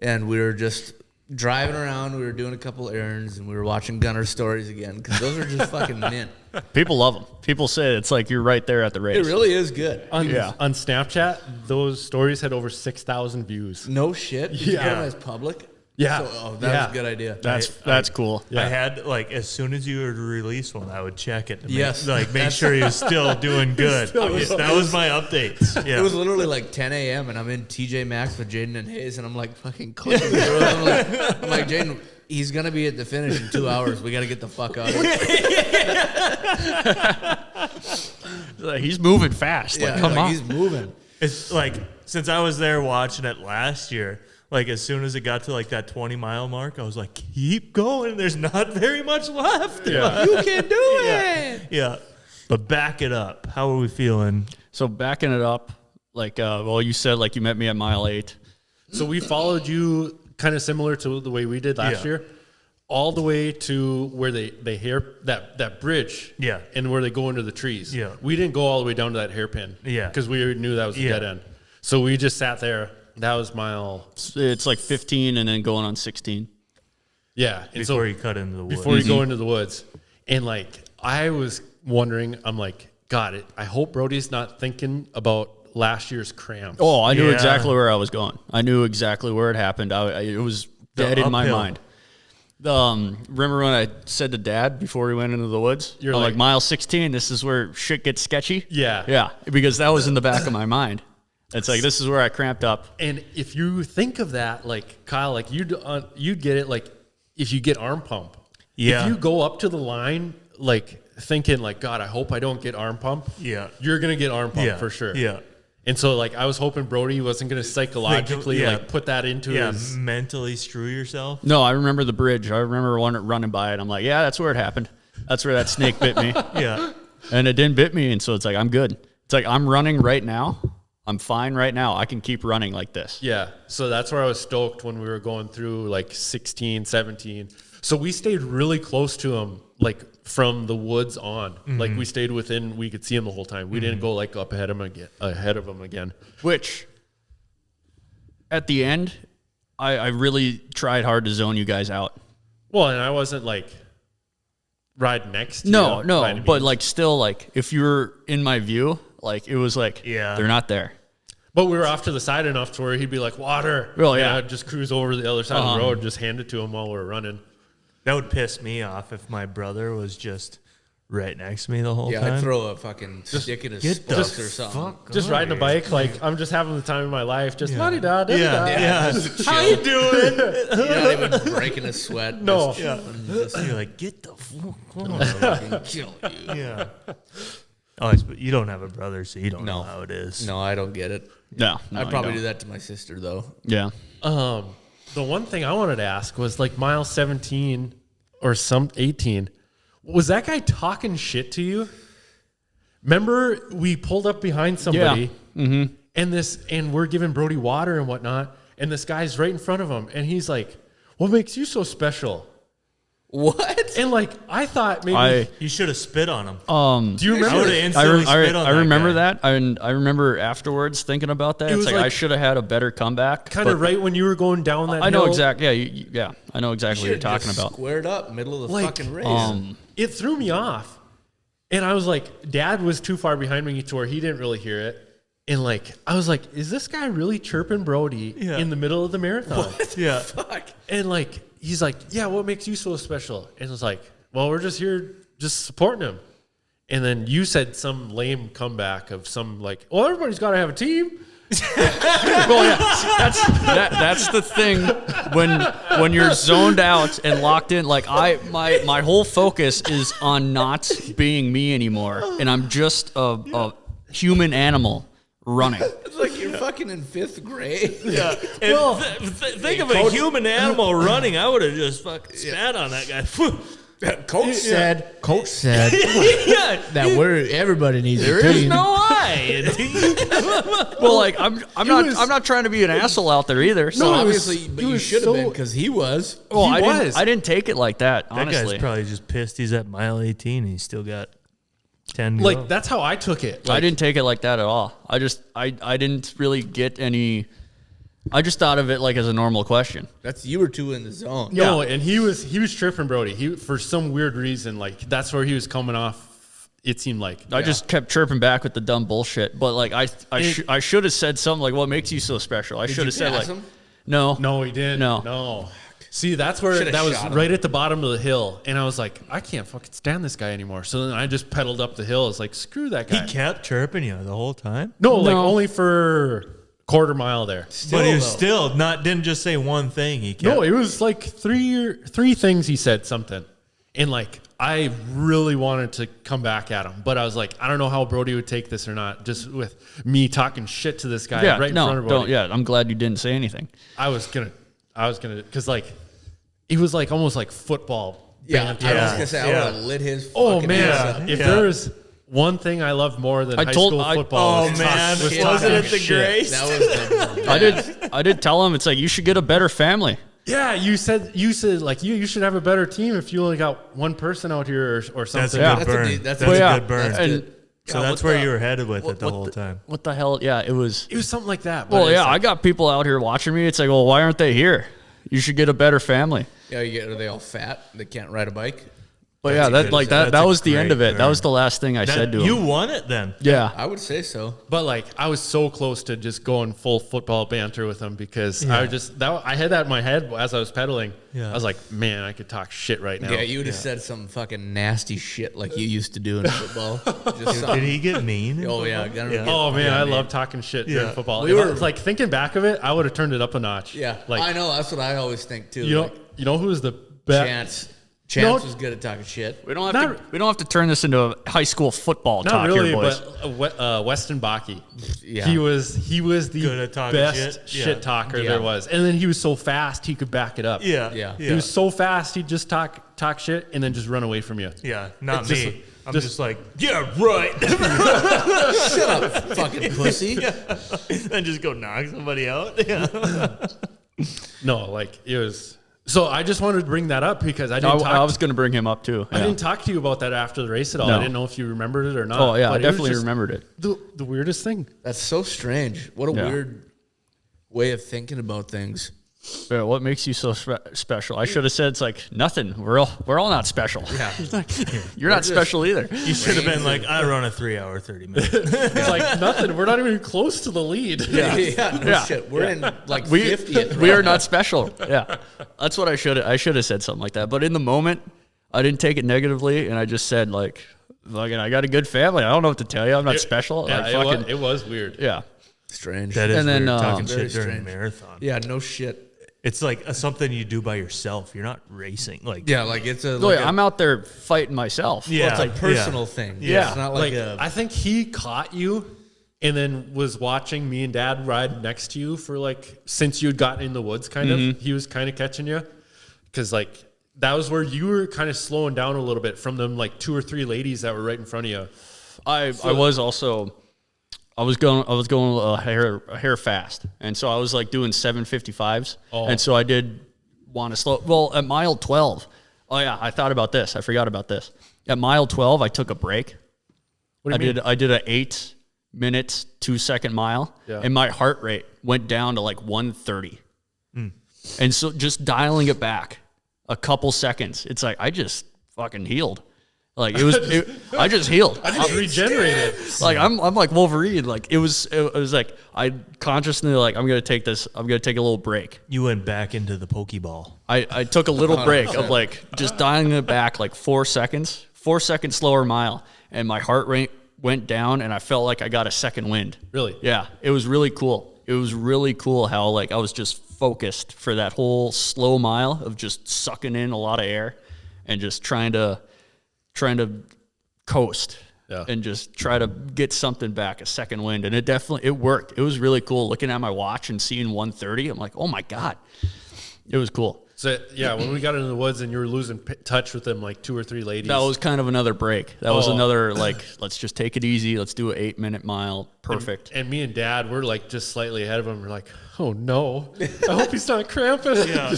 And we were just driving around. We were doing a couple errands, and we were watching Gunner stories again because those are just fucking mint. People love them. People say it's like you're right there at the race. It really is good. On Snapchat, those stories had over 6,000 views. No shit. Did you put them Yeah. as public? Yeah. So, that was a good idea. That's cool. I had like as soon as you would release one, I would check it. To Yes. make sure he was still doing good. That was my updates. Yeah. It was literally like 10 a.m. and I'm in TJ Maxx with Jaden and Hayes, and I'm like fucking clicking through it. I'm like, Jaden, he's gonna be at the finish in 2 hours. We got to get the fuck out of here. He's moving fast. Like, come on. He's moving. It's like since I was there watching it last year, like as soon as it got to like that 20-mile mark, I was like, keep going. There's not very much left. Yeah. You can do it. Yeah. But back it up. How are we feeling? So backing it up, like, you said, like you met me at mile 8. So we followed you kind of similar to the way we did last year, all the way to where they that bridge. Yeah. And where they go into the trees. Yeah. We didn't go all the way down to that hairpin. Yeah. Because we knew that was a dead end. So we just sat there. That was mile. It's like 15 and then going on 16. Yeah. And Before you cut into the woods. before you go into the woods. And like, I was wondering, I'm like, God, I hope Brody's not thinking about last year's cramps. Oh, I knew Yeah. exactly where I was going. I knew exactly where it happened. It was dead in my uphill. mind. Remember when I said to Dad before we went into the woods? You're I'm like, mile 16, this is where shit gets sketchy? Yeah. Yeah, because that was in the back of my mind. It's like, this is where I cramped up. And if you think of that, like Kyle, like you'd get it like if you get arm pump. Yeah. If you go up to the line, like thinking like, God, I hope I don't get arm pump. Yeah. You're going to get arm pump Yeah. for sure. Yeah. And so like, I was hoping Brody wasn't going to psychologically Yeah. like put that into his. mentally screw yourself. No, I remember the bridge. I remember running by it. I'm like, yeah, that's where it happened. That's where that snake bit me. Yeah. And it didn't bit me. And so it's like, I'm good. It's like, I'm running right now. I'm fine right now. I can keep running like this. Yeah. So that's where I was stoked when we were going through like 16, 17. So we stayed really close to him, like from the woods on. Like we stayed within, we could see him the whole time. We didn't go like up ahead of him again. Which, at the end, I really tried hard to zone you guys out. Well, and I wasn't like riding next to you. No, by any but means. like still, like if you were in my view, like it was like, Yeah. they're not there. But we were off to the side enough to where he'd be like, water. Well, And yeah. I'd just cruise over to the other side of the road and just hand it to him while we were running. That would piss me off if my brother was just right next to me the whole Yeah, time. I'd throw a fucking stick in his get the spokes or something. Just riding a bike, like I'm just having the time of my life. Just la-di-da, da-di-da. Yeah. Just How chill. you doing? You're not even breaking a sweat. No. Just You're like, get the fuck on. fucking kill you. Yeah. Oh, but you don't have a brother, so you don't know how it is. No, I don't get it. No, I'd probably do that to my sister, though. Yeah. The one thing I wanted to ask was like mile 17 or 18. Was that guy talking shit to you? Remember we pulled up behind somebody and we're giving Brody water and whatnot. And this guy's right in front of him. And he's like, what makes you so special? What? And like, I thought maybe, You should have spit on him. do you I remember? would have instantly spit on I remember guy. that. I remember afterwards thinking about that. It It's was like, like- I should have had a better comeback. Kind but of right when you were going down that I know hill. exactly. Yeah, I know exactly what you're Should've talking just about. Squared up, middle of the Like, fucking race. It threw me off. And I was like, Dad was too far behind me to where he didn't really hear it. And like, I was like, is this guy really chirping Brody in the middle of the marathon? Yeah. Fuck. And like, he's like, yeah, what makes you so special? And it was like, well, we're just here just supporting him. And then you said some lame comeback of some like, well, everybody's got to have a team. Well, yeah, that's the thing when you're zoned out and locked in. Like my whole focus is on not being me anymore, and I'm just a human animal running. It's like you're fucking in 5th grade. Yeah. And think of a human animal running. I would have just fucking spat on that guy. Coach said Yeah. that everybody needs There is no I. Well, like I'm not trying to be an asshole out there either. So So No, it was- obviously, but it you was should have so- been because he was. well, he I was. didn't take it like that. That Honestly, guy's probably just pissed he's at mile 18 and he's still got 10 to Like, go. that's how I took it. I Like, didn't take it like that at all. I didn't really get any. I just thought of it like as a normal question. That's you were too in the zone. No, and he was tripping Brody. He, for some weird reason, like that's where he was coming off. It seemed like I just kept chirping back with the dumb bullshit. But like I should have said something like, "What makes you so special?" I should have said like, pass him? "No, no, he didn't. No. no. See, that's where Should've that was shot him. right at the bottom of the hill, and I was like, I can't fucking stand this guy anymore. So then I just pedaled up the hill. It's like, screw that guy. He kept chirping you the whole time. No, like only for quarter mile there. But he was still didn't just say one thing. He kept. No, it was like three things he said something. And like, I really wanted to come back at him, but I was like, I don't know how Brody would take this or not, just with me talking shit to this guy right in front of Brody. I'm glad you didn't say anything. I was gonna, because like, he was like almost like football. Yeah, banter. I was gonna say I would have lit his. Oh fucking man, ass up. if there was one thing I loved more than high school football, Oh man, was wasn't it talking the shit. Grace? That was the I did tell him, it's like, you should get a better family. Yeah, you said like you should have a better team if you only got one person out here or something. That's a good That's a burn. dude- that's That's a- a yeah. good burn. That's And good. So that's where you were headed with it the whole time. what the hell? Yeah, it was. It was something like that. But Well, it's yeah, like, I got people out here watching me. It's like, well, why aren't they here? You should get a better family. Yeah, are they all fat? They can't ride a bike? But That's yeah, a that good- like that's that a was the end great of it. That burn. was the last thing I said to him. You won it then. Yeah. I would say so. But like, I was so close to just going full football banter with him because I was just I had that in my head as I was pedaling. Yeah. I was like, man, I could talk shit right now. Yeah, you would have said some fucking nasty shit like you used to do in football. Just Did something. he get mean? Oh yeah, gotta get- Oh man, yeah, I love talking shit during Yeah. football. We If I were- was, like thinking back of it, I would have turned it up a notch. Yeah, like I know. That's what I always think too. you know who was the best? Chance was good at talking shit. We don't have to turn this into a high school football Not talk really, here, boys. but Weston Bakke. Yeah. He was the Good at talking best shit. shit Yeah. talker Yeah. there was, and then he was so fast he could back it up. Yeah. Yeah. He was so fast he'd just talk shit and then just run away from you. Yeah, not It's just- me. I'm just- just like, yeah, right. Shut up, fucking pussy. And just go knock somebody out. Yeah. No, like it was. So I just wanted to bring that up because I I didn't talk. was going to bring him up too. I Yeah. didn't talk to you about that after the race at all. No. I didn't know if you remembered it or not. Oh yeah, I but it was definitely just remembered it. The weirdest thing. That's so strange. What a Yeah. weird way of thinking about things. Yeah, what makes you so special? I should have said it's like nothing. We're all not special. Yeah. You're not special either. You should have been like, I run a 3 hour, 30 minutes. It's like nothing. We're not even close to the lead. Yeah, no Yeah. shit. We're in like We 50th. we right are now. not special. Yeah, that's what I should have said something like that. But in the moment, I didn't take it negatively, and I just said like, fucking, I got a good family. I don't know what to tell you. I'm not special. Yeah, Like, it was weird. yeah. Strange. That is And then, weird, talking very shit during a strange. marathon. Yeah, no shit. It's like something you do by yourself. You're not racing. Like, Yeah, like it's a. Oh, Like yeah, I'm out there fighting myself. yeah, it's like personal thing. Yeah. It's not Like like, a. I think he caught you, and then was watching me and Dad ride next to you for like since you'd gotten in the woods. Kind of, he was kind of catching you because like that was where you were kind of slowing down a little bit from them like 2 or 3 ladies that were right in front of you. I was also. I was going a hair fast, and so I was like doing 7:55s, and so I did want to slow. Well, at mile 12, oh yeah, I thought about this. I forgot about this. At mile 12, I took a break. What do you mean? I did a 8 minutes 2 second mile, Yeah. and my heart rate went down to like 130, and so just dialing it back a couple seconds, it's like I just fucking healed. Like I just healed. I just regenerated. Like I'm like Wolverine. Like it was like I consciously like I'm gonna take a little break. You went back into the Pokeball. I took a little break of like just dialing it back like 4 seconds, 4 seconds slower mile, and my heart rate went down, and I felt like I got a second wind. Really? Yeah, it was really cool. It was really cool how like I was just focused for that whole slow mile of just sucking in a lot of air and just trying to coast and just try to get something back, a second wind. And it worked. It was really cool looking at my watch and seeing 130. I'm like, oh my God, it was cool. So yeah, when we got into the woods and you were losing touch with them, like 2 or 3 ladies. That was kind of another break. That was another like, let's just take it easy. Let's do an 8-minute mile. Perfect. And me and Dad were like just slightly ahead of him. We're like, oh no, I hope he's not cramping. Yeah.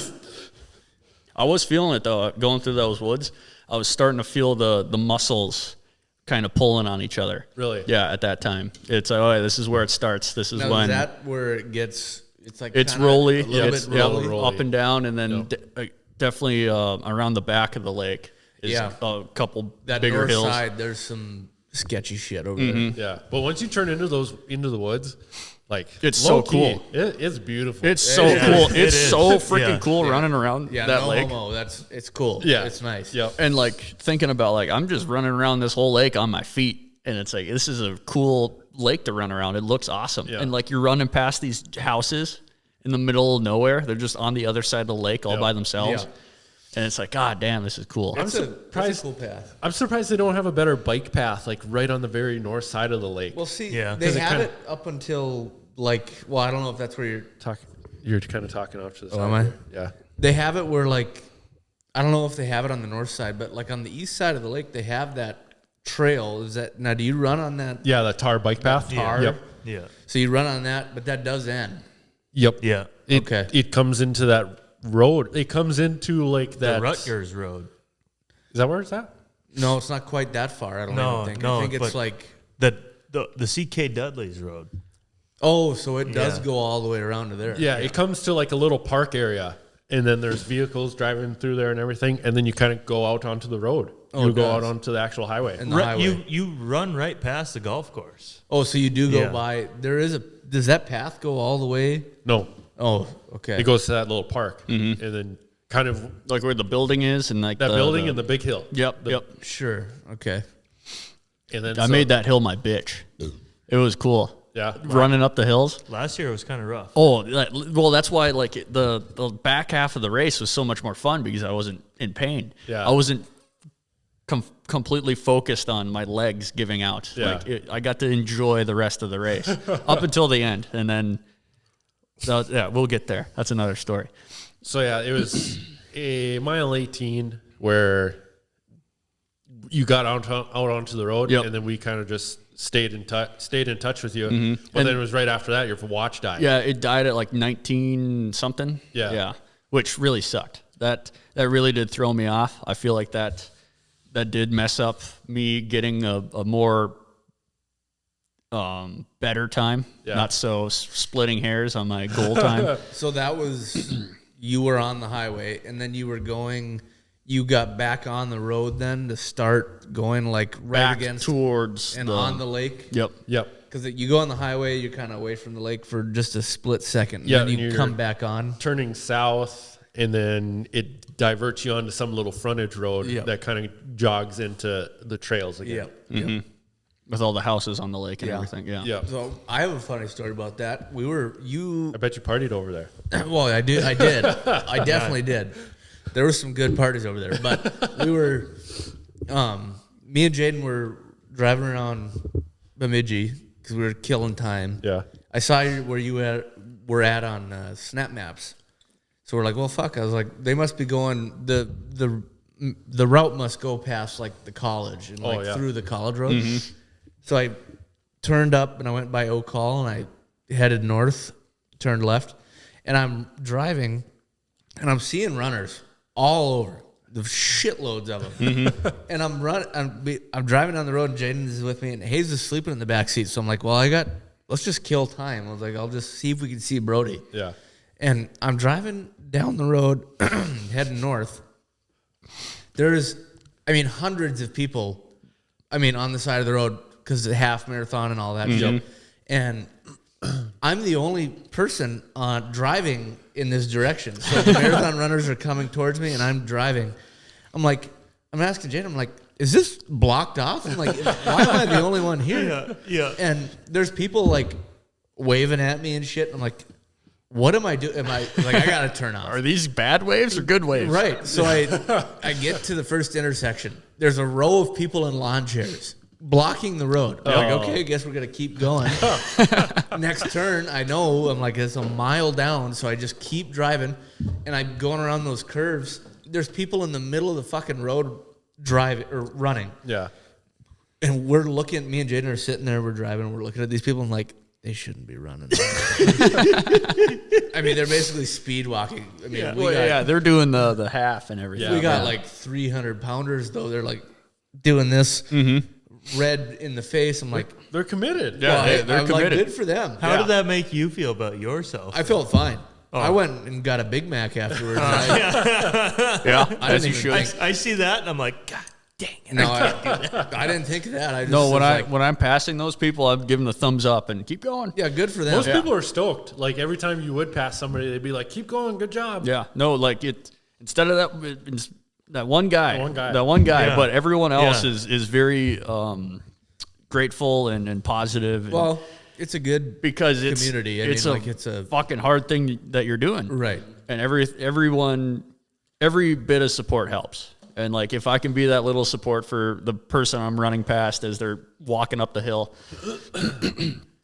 I was feeling it though, going through those woods. I was starting to feel the muscles kind of pulling on each other. Really? Yeah, at that time. It's like, oh, this is where it starts. This is now, when is that where it gets? It's like it's kinda rolly. a little It's bit rolly. rolly. up and down, and then definitely around the back of the lake is Yeah. a couple That bigger north hills. side, there's some sketchy shit over there. Yeah, but once you turn into the woods, like It's so low-key, cool. It's beautiful. It's so cool. It It's is. so freaking Yeah. cool running around Yeah, that no lake. homo. It's cool. Yeah. It's nice. Yep. And like thinking about like I'm just running around this whole lake on my feet, and it's like this is a cool lake to run around. It looks awesome, Yeah. and like you're running past these houses in the middle of nowhere. They're just on the other side of the lake all by themselves, and it's like, God damn, this is cool. It's a surprised- cool path. I'm surprised they don't have a better bike path, like right on the very north side of the lake. Well, see, Yeah. they 'Cause it have kinda- it up until like, well, I don't know if that's where You're kind of talking off to the side. am I? here. Yeah. they have it where like, I don't know if they have it on the north side, but like on the east side of the lake, they have that trail. Is that now? Do you run on that? Yeah, the tar bike path. tar? Yep. Yeah. So you run on that, but that does end. Yep. Yeah. Okay. It comes into that road. It comes into like The that. Rutgers Road. Is that where it's at? No, it's not quite that far. I don't No, even think. no, I think it's but- like. The CK Dudley's Road. Oh, so it does Yeah. go all the way around to there. Yeah, it comes to like a little park area, and then there's vehicles driving through there and everything, and then you kind of go out onto the road. Oh, You it go does. out onto the actual highway. And the highway. You run right past the golf course. Oh, so you do go Yeah. by. There is a. Does that path go all the way? No, Oh, okay. it goes to that little park, and then kind of Like where the building is, and like that building and the big hill. Yep. Sure. Okay. And then I made that hill my bitch. It was cool. Yeah. Running up the hills. Last year it was kind of rough. Oh, well, that's why like the back half of the race was so much more fun because I wasn't in pain. Yeah. I wasn't completely focused on my legs giving out. Yeah. Like I got to enjoy the rest of the race up until the end, and then we'll get there. That's another story. So yeah, it was a mile 18 where you got out onto the road, Yep. and then we kind of just stayed in touch with you. But And- then it was right after that your watch died. Yeah, it died at like 19 something. Yeah. Which really sucked. That really did throw me off. I feel like that did mess up me getting a more better time. Yeah. Not so splitting hairs on my goal time. So that was you were on the highway, and then you were going. You got back on the road then to start going like right Back against towards and on the lake. Yep. Yep. Because you go on the highway, you're kind of away from the lake for just a split second. Yeah, And then and you you're- come back on. Turning south, and then it diverts you onto some little frontage road Yep. that kind of jogs into the trails again. Yep. With all the houses on the lake and Yeah. everything. Yeah. Yep. So I have a funny story about that. I bet you partied over there. Well, I did. I definitely did. There were some good parties over there, but we were, me and Jaden were driving around Bemidji because we were killing time. Yeah. I saw where you were at on Snap Maps, so we're like, well, fuck. I was like, they must be going the route must go past like the college and like yeah. through the college road. So I turned up and I went by Oak Hall and I headed north, turned left, and I'm driving and I'm seeing runners all over. The shitloads of them, and I'm driving down the road. And Jaden is with me, and Hayes is sleeping in the back seat. So I'm like, "Well, let's just kill time." I was like, "I'll just see if we can see Brody." Yeah. And I'm driving down the road, heading north. There's, hundreds of people. On the side of the road because the half marathon and all that shit. And I'm the only person driving in this direction. So the marathon runners are coming towards me, and I'm driving. I'm asking Jane, I'm like, is this blocked off? I'm like, why am I the only one here? Yeah. And there's people like waving at me and shit. I'm like, what am I doing? I got to turn off. Are these bad waves or good waves? Right. So I get to the first intersection. There's a row of people in lawn chairs blocking the road. I'm like, okay, I guess we're going to keep going. Next turn, I know, I'm like, it's a mile down. So I just keep driving and I'm going around those curves. There's people in the middle of the fucking road running. Yeah. And we're looking, me and Jaden are sitting there, we're driving, and we're looking at these people and like, they shouldn't be running. They're basically speed walking. They're doing the half and everything. We got like 300 pounders though. They're like doing this red in the face. I'm like, They're committed. Yeah, they're I'm like, committed. good for them. How did that make you feel about yourself? I felt fine. I went and got a Big Mac afterwards. Yeah, I as didn't you even should. think. I see that and I'm like, God dang it. No, I didn't think of that. I just No, was when I'm passing those people, I'm giving the thumbs up and keep going. yeah, good for them. Most people are stoked. Like every time you would pass somebody, they'd be like, "Keep going, good job." Yeah, no, like instead of that one guy, Yeah. but everyone else Yeah. is very grateful and positive. And Well, it's a good because it's community. I it's mean, a like, it's a fucking hard thing that you're doing, right. and every bit of support helps. And like if I can be that little support for the person I'm running past as they're walking up the hill,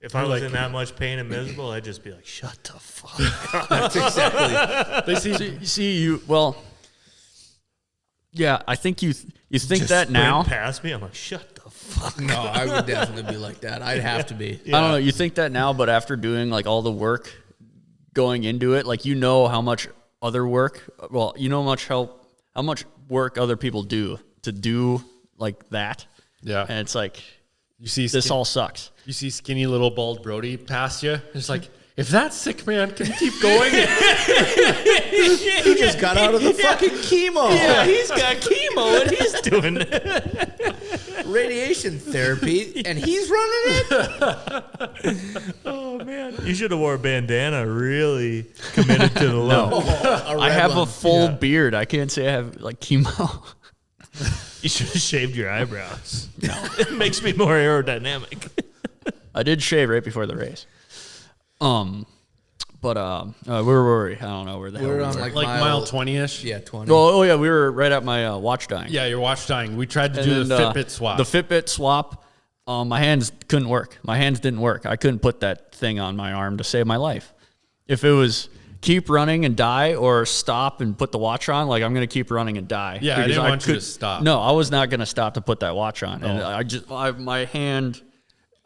If I was in that much pain and miserable, I'd just be like, shut the fuck up. That's exactly. they see you. Well, yeah, I think you think Just that now. sprint past me, I'm like, shut the fuck No, I would definitely be like that. I'd have to be. I don't know. You think that now, but after doing like all the work going into it, like you know how much other work. Well, you know how much work other people do to do like that. Yeah. And it's like You see this all sucks. You see skinny little bald Brody past you. It's like, if that sick man can keep going, He just got out of the fucking chemo. Yeah, he's got chemo and he's doing Radiation therapy, and he's running it. Oh man, you should have wore a bandana. Really committed to the look. I have a full beard. I can't say I have like chemo. You should have shaved your eyebrows. No, it makes me more aerodynamic. I did shave right before the race. But where were we? I don't know where the hell we We're were. on like mile 20-ish. Yeah, 20. Oh yeah, we were right at my watch dying. Yeah, your watch dying. We tried to And do the then, Fitbit swap. The Fitbit swap. My hands couldn't work. My hands didn't work. I couldn't put that thing on my arm to save my life. If it was keep running and die or stop and put the watch on, like I'm going to keep running and die. Yeah, I because didn't want you to stop. No, I was not going to stop to put that watch on. And my hand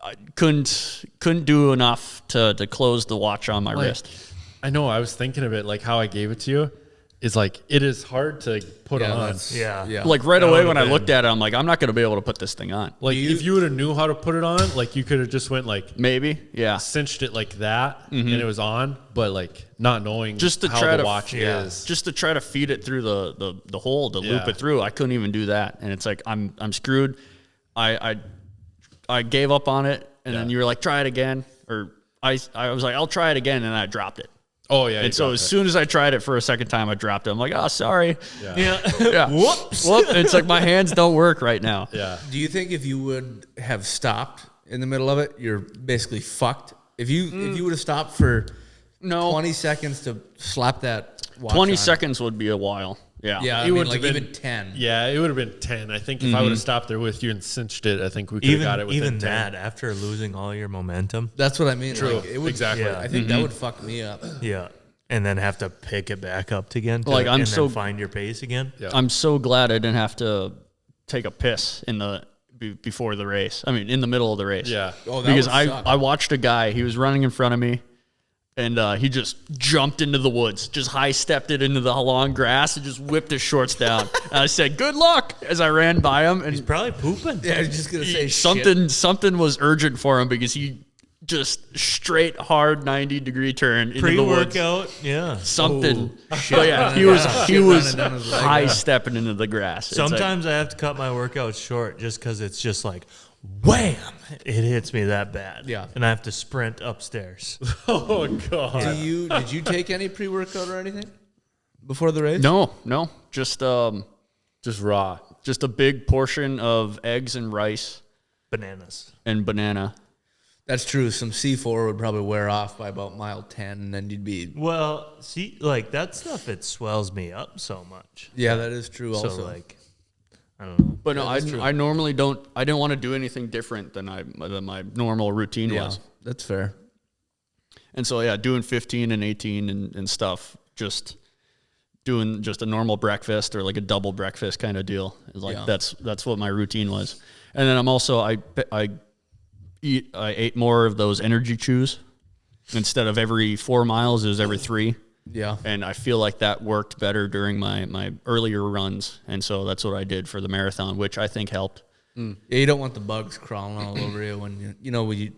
I couldn't do enough to close the watch on my wrist. I know. I was thinking of it, like how I gave it to you. Is like it is hard to put Yeah, on. that's- Yeah. yeah. Like right That away would've when I been- looked at it, I'm like, I'm not going to be able to put this thing on. Like if you would have knew how to put it on, like you could have just went like Maybe, yeah. cinched it like that, and it was on. But like not knowing Just to how try the to watch is. just to try to feed it through the hole to loop Yeah. it through. I couldn't even do that, and it's like I'm screwed. I gave up on it, and then you were like, try it again, or I was like, I'll try it again, and I dropped it. Oh yeah. And so as soon as I tried it for a second time, I dropped it. I'm like, oh, sorry. Yeah. Yeah. Whoops. Whoop. It's like my hands don't work right now. Yeah. Do you think if you would have stopped in the middle of it, you're basically fucked? If you would have stopped for No. 20 seconds to slap that watch 20 on. seconds would be a while. Yeah. Yeah, I It mean, would've like been- even 10. Yeah, it would have been 10. I think if I would have stopped there with you and cinched it, I think we could have got it within Even 10. that after losing all your momentum. That's what I mean. True. Like, it would, Exactly. Yeah. I think that would fuck me up. Yeah. And then have to pick it back up again. Like, I'm and so- then find your pace again. Yeah. I'm so glad I didn't have to take a piss before the race. I mean, in the middle of the race. Yeah. Oh, that Because would suck. I watched a guy, he was running in front of me, and he just jumped into the woods, just high stepped it into the long grass and just whipped his shorts down. And I said, good luck, as I ran by him. And He's probably pooping. Yeah, I was just going to say shit. something was urgent for him because he just straight hard 90-degree turn into the woods. Pre-workout. Yeah. Something. Shit But yeah, running he was down- he shit was running down his leg. high stepping into the grass. It's like- Sometimes I have to cut my workouts short just because it's just like, wham! It hits me that bad. Yeah. And I have to sprint upstairs. Oh god. Did you take any pre-workout or anything before the race? no, just Just raw. just a big portion of eggs and rice Bananas. and banana. That's true. Some C4 would probably wear off by about mile 10, and then you'd be. Well, see, like that stuff, it swells me up so much. Yeah, that is true. Also, So like, I don't know. But no, I normally don't. I didn't want to do anything different than my normal routine yeah, was. that's fair. And so yeah, doing 15 and 18 and stuff, just doing just a normal breakfast or like a double breakfast kind of deal. It's like Yeah. that's what my routine was. And then I'm also I ate more of those energy chews. Instead of every 4 miles, it was every 3. Yeah, And I feel like that worked better during my earlier runs. And so that's what I did for the marathon, which I think helped. yeah. You don't want the bugs crawling all over you when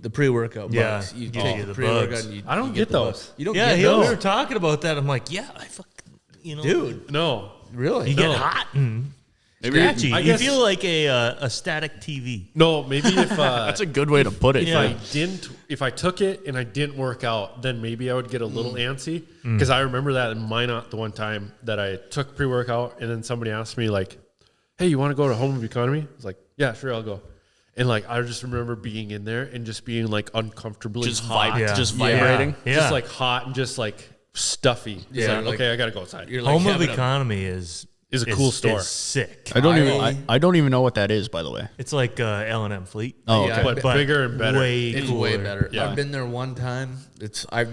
the pre-workout Yeah, bugs. You you take get the the pre-workout. bugs. And I don't you get the those. bugs. You don't Yeah, get we those, were talking about that. I'm like, yeah, I fuck, dude. No. Really? you get hot and Maybe Scratchy. I You guess- feel like a static TV. No, maybe if that's a good way to put it. if I took it and I didn't work out, then maybe I would get a little antsy. Because I remember that in Minot the one time that I took pre-workout and then somebody asked me like, hey, you want to go to Home of Economy? I was like, yeah, sure, I'll go. And like, I just remember being in there and just being like uncomfortably hot. Just vibrating. Yeah. Just like hot and just like stuffy. It's Yeah, like, like- okay, I got to go outside. You're like Home of having a- Economy is a cool store. Is sick. I don't even know what that is, by the way. It's like L&M Fleet. Oh, Yeah, okay. but bigger and better. It's way cooler. better. Yeah. I've been there one time.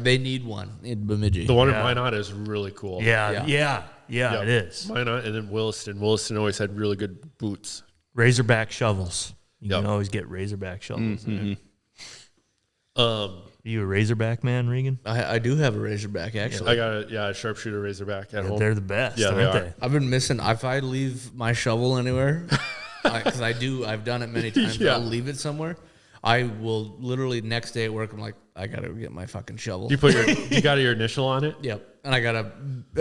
They need one in Bemidji. The one Yeah. in Minot is really cool. Yeah, Yeah. it is. Minot and then Williston. Williston always had really good boots. Razorback shovels. You Yep. can always get Razorback shovels. Mm-hmm. Are you a Razorback man, Regan? I do have a Razorback actually. I got a sharpshooter Razorback at home. They're the best, Yeah, they aren't are. they? I've been missing. If I leave my shovel anywhere, because I've done it many times. Yeah. I'll leave it somewhere. I will literally next day at work. I'm like, I gotta go get my fucking shovel. You got your initial on it? Yep. And I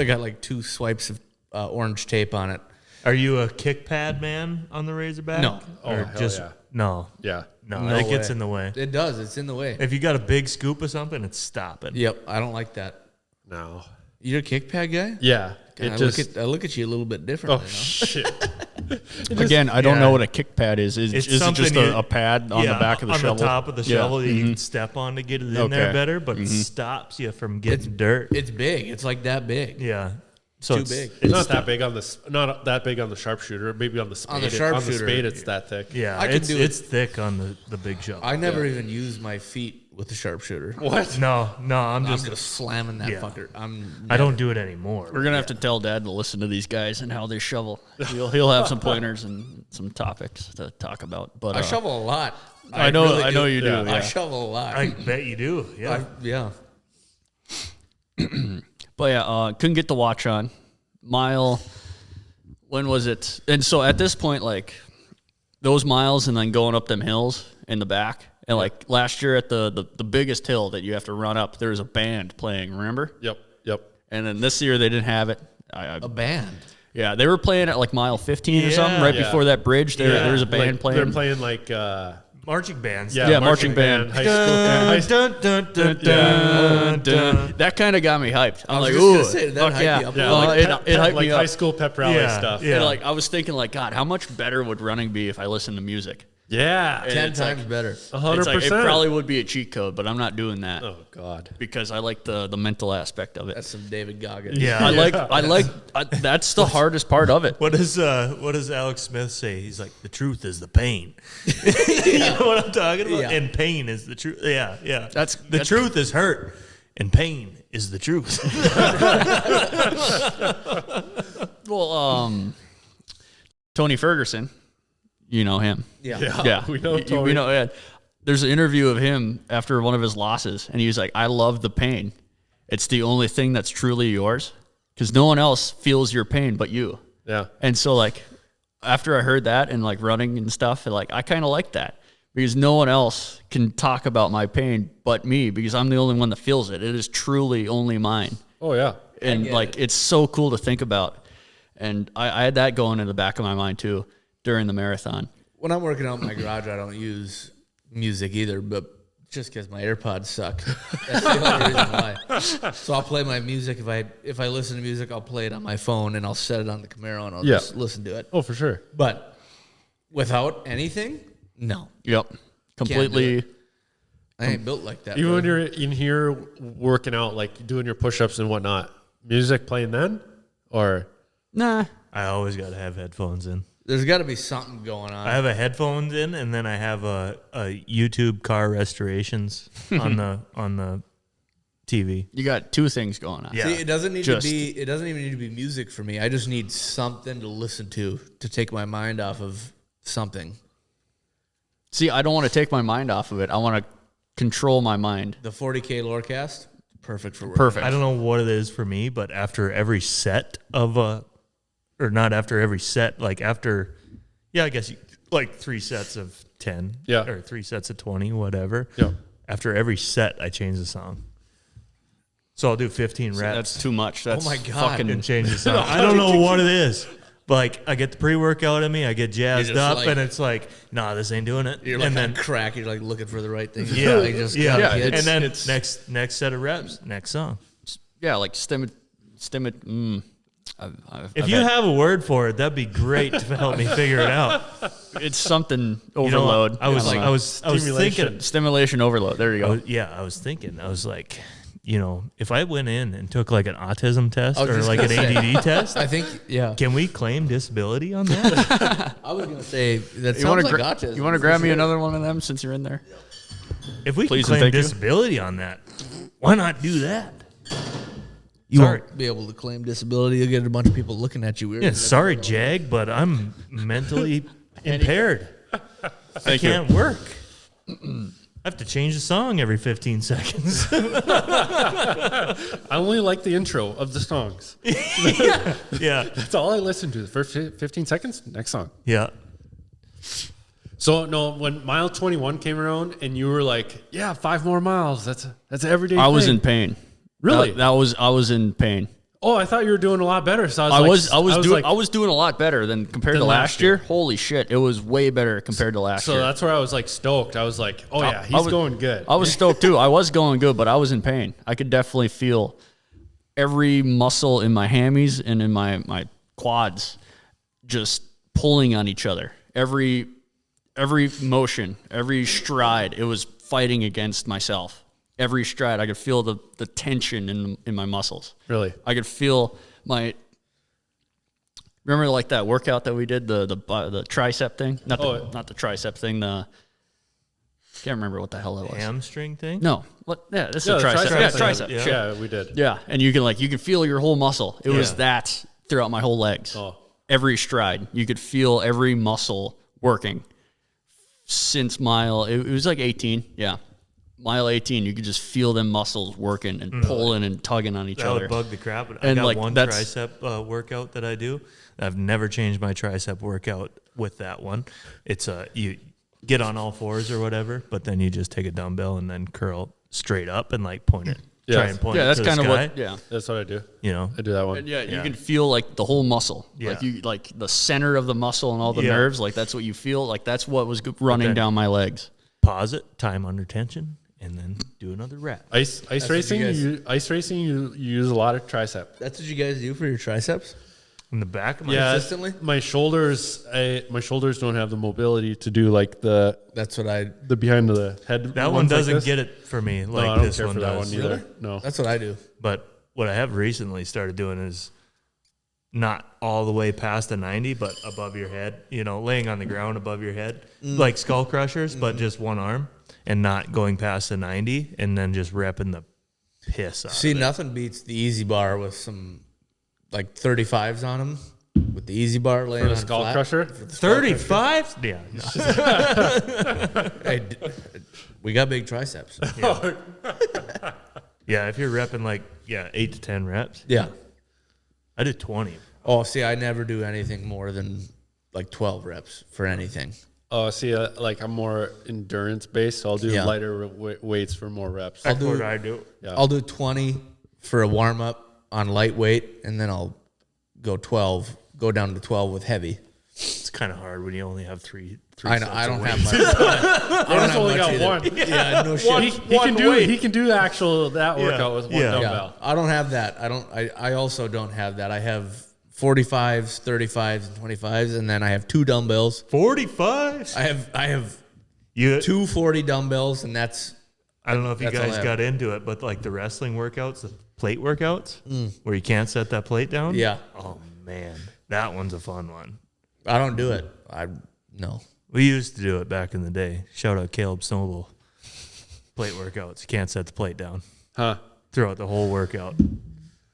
got like 2 swipes of orange tape on it. Are you a kick pad man on the Razorback? No. Or hell just yeah. no. Yeah. No, No it gets way. in the way. It does. It's in the way. If you got a big scoop of something, it's stopping. Yep. I don't like that. No. You're a kick pad guy? Yeah. I look at you a little bit differently. Oh, now. shit. Again, I don't know what a kick pad is. Is it just something a pad on the back of the shovel? On the top of the Yeah. shovel that you can step on to get it in there Okay. better, but it stops you from getting dirt. It's big. It's like that big. Yeah. So Too it's big. It's not that big on the sharpshooter. Maybe on the spade. On the On the sharpshooter. spade, it's that thick. Yeah, I can do it. it's thick on the big shovel. I never even use my feet with the sharpshooter. What? No, I'm I'm just just slamming that Yeah. fucker. I don't do it anymore. We're gonna have to tell Dad to listen to these guys and how they shovel. He'll have some pointers and some topics to talk about. But I shovel a lot. I know really you do. Yeah. Yeah. I shovel a lot. I bet you do. Yeah. Yeah. But yeah, couldn't get the watch on. Mile, when was it? And so at this point, like those miles and then going up them hills in the back. And like last year at the biggest hill that you have to run up, there was a band playing, remember? Yep. And then this year they didn't have it. A band. Yeah, they were playing at like mile 15 or something, right Yeah. before that bridge. There was a band Like, playing. They're playing like Marching bands. Yeah, marching band. High school. That kind of got me hyped. I'm like, just ooh, gonna say, did that fuck hype yeah. you up? Yeah, Well, like, it hyped like me high up. school pep rally Yeah, stuff. yeah. And like I was thinking, like, God, how much better would running be if I listened to music? Yeah. 10 it's times like- better. 100%. It's like, it probably would be a cheat code, but I'm not doing that Oh God. because I like the mental aspect of it. That's some David Goggins. Yeah. That's the hardest part of it. What does Alex Smith say? He's like, the truth is the pain. You know what I'm talking about? Yeah. And pain is the truth. Yeah. That's The truth is hurt, and pain is the truth. Well, Tony Ferguson, you know him. Yeah. We know We Tony. know. Yeah. There's an interview of him after one of his losses, and he was like, "I love the pain. It's the only thing that's truly yours, because no one else feels your pain but you." Yeah. And so, like, after I heard that and like running and stuff, like I kind of like that because no one else can talk about my pain but me, because I'm the only one that feels it. It is truly only mine, Oh yeah. and like it's so cool to think about. And I had that going in the back of my mind too during the marathon. When I'm working out in my garage, I don't use music either, but just because my AirPods suck. That's the only reason why. So I'll play my music. If I listen to music, I'll play it on my phone and I'll set it on the Camaro and I'll Yeah. just listen to it. Oh, for sure. But without anything, no. Yep, completely. I ain't built like that. Even when brother. you're in here working out, like doing your push-ups and whatnot, music playing then, or Nah, I always got to have headphones in. There's got to be something going on. I have a headphones in, and then I have a YouTube car restorations on the TV. you got two things going on. Yeah. See, it doesn't need Just- to be. It doesn't even need to be music for me. I just need something to listen to take my mind off of something. See, I don't want to take my mind off of it. I want to control my mind. The 40K Lorecast, perfect for work. Perfect. I don't know what it is for me, but after every set of or not after every set, like after, yeah, I guess like 3 sets of 10, Yeah. or 3 sets of 20, whatever. Yeah. After every set, I change the song. So I'll do 15 reps. That's too much. That's my God. and fucking. change the song. I don't know what it is, like I get the pre-workout in me, I get jazzed up, like- and it's like, nah, this ain't doing it. You're like and on then crack. You're like looking for the right thing. yeah, Like, just yeah, gotta and hit. then next set of reps, next song. Yeah, like If If you have a word for it, that'd be great to help me figure it out. it's something You know, overload. I was kinda thinking, stimulation overload. There you go. I was thinking, I was like, you know, if I went in and took like an autism test I was or just like an gonna say, ADD test, I think, yeah. can we claim disability on that? I was gonna say that You sounds want like to autism. you want to for grab me sure. another one of them since you're in there? If we Please can and claim thank you. disability on that, why not do that? You Sorry. won't be able to claim disability. You'll get a bunch of people looking at you weird. Yeah, sorry, Jag, but I'm mentally impaired. I can't work. I have to change the song every 15 seconds. I only like the intro of the songs. yeah, That's all I listen to. The first 15 seconds, next song. yeah. So no, when mile 21 came around and you were like, "Yeah, 5 more miles. That's everyday." I was thing." in pain. Really? I was in pain. Oh, I thought you were doing a lot better. So I was like, doing a lot better than compared Than to last last year. Holy shit, it was way better compared to last so year. that's where I was like stoked. I was like, "Oh yeah, I he's was- going good." I was stoked too. I was going good, but I was in pain. I could definitely feel every muscle in my hammies and in my quads just pulling on each other. Every motion, every stride, it was fighting against myself. Every stride, I could feel the tension in my muscles. Really? I could feel my. Remember, like that workout that we did, the tricep thing, not the tricep thing. Can't remember what the hell that was. Hamstring thing? No, what? Yeah, this Yeah, is the a tricep. Yeah, thing. tricep. Yeah. Yeah, we did. Yeah, and you can feel your whole muscle. It was Yeah. that throughout my whole legs. Oh. Every stride, you could feel every muscle working. Since mile, it was like 18. Yeah, mile 18, you could just feel them muscles working and pulling and tugging on each That other. would bug the crap. I And, got like, one that's- tricep workout that I do. I've never changed my tricep workout with that one. It's you get on all fours or whatever, but then you just take a dumbbell and then curl straight up and like point it. Yes. Try and point Yeah, it that's to the kind of sky. what. Yeah. That's what I do. You know, I do that one. And yeah, you Yeah. can feel like the whole muscle, Yeah. like the center of the muscle and all the Yeah. nerves. Like that's what you feel. Like that's what was running then- down my legs. pause it, time under tension, and then do another rep. Ice what racing. you guys- You use a lot of tricep. That's what you guys do for your triceps? In the back of my Yeah, Consistently? my shoulders don't have the mobility to do like the That's what I. behind the head. that one ones like doesn't this. get it for me No, like I don't this care one for that does. one either. No. That's what I do. But what I have recently started doing is not all the way past a 90, but above your head, you know, laying on the ground above your head, like skull crushers, but just one arm, and not going past a 90, and then just repping the piss out See, of it. nothing beats the easy bar with some like 35s on them. With the easy bar laying For the on skull flat. crusher. 35? Yeah. No. Hey, we got big triceps. Yeah, if you're repping like, 8 to 10 reps, Yeah. I do 20. Oh, see, I never do anything more than like 12 reps for anything. Oh, see, like I'm more endurance based, so I'll do Yeah. lighter weights for more reps. That's what I do. Yeah. I'll do 20 for a warm up on lightweight, and then I'll go down to 12 with heavy. It's kind of hard when you only have three I know. sets I of don't weights. have much. I don't have only much got either. one. Yeah, no shit. He can do that workout with one Yeah. dumbbell. I don't have that. I also don't have that. I have 45s, 35s, and 25s, and then I have 2 dumbbells. 45? I have You, 2 40 dumbbells, and that's I don't know if you That's all I guys have. got into it, but like the wrestling workouts, the plate workouts, where you can't set that plate down. Yeah. Oh man, that one's a fun one. I don't do it. No. We used to do it back in the day. Shout out Caleb Snowmobile. Plate workouts. You can't set the plate down Huh? throughout the whole workout.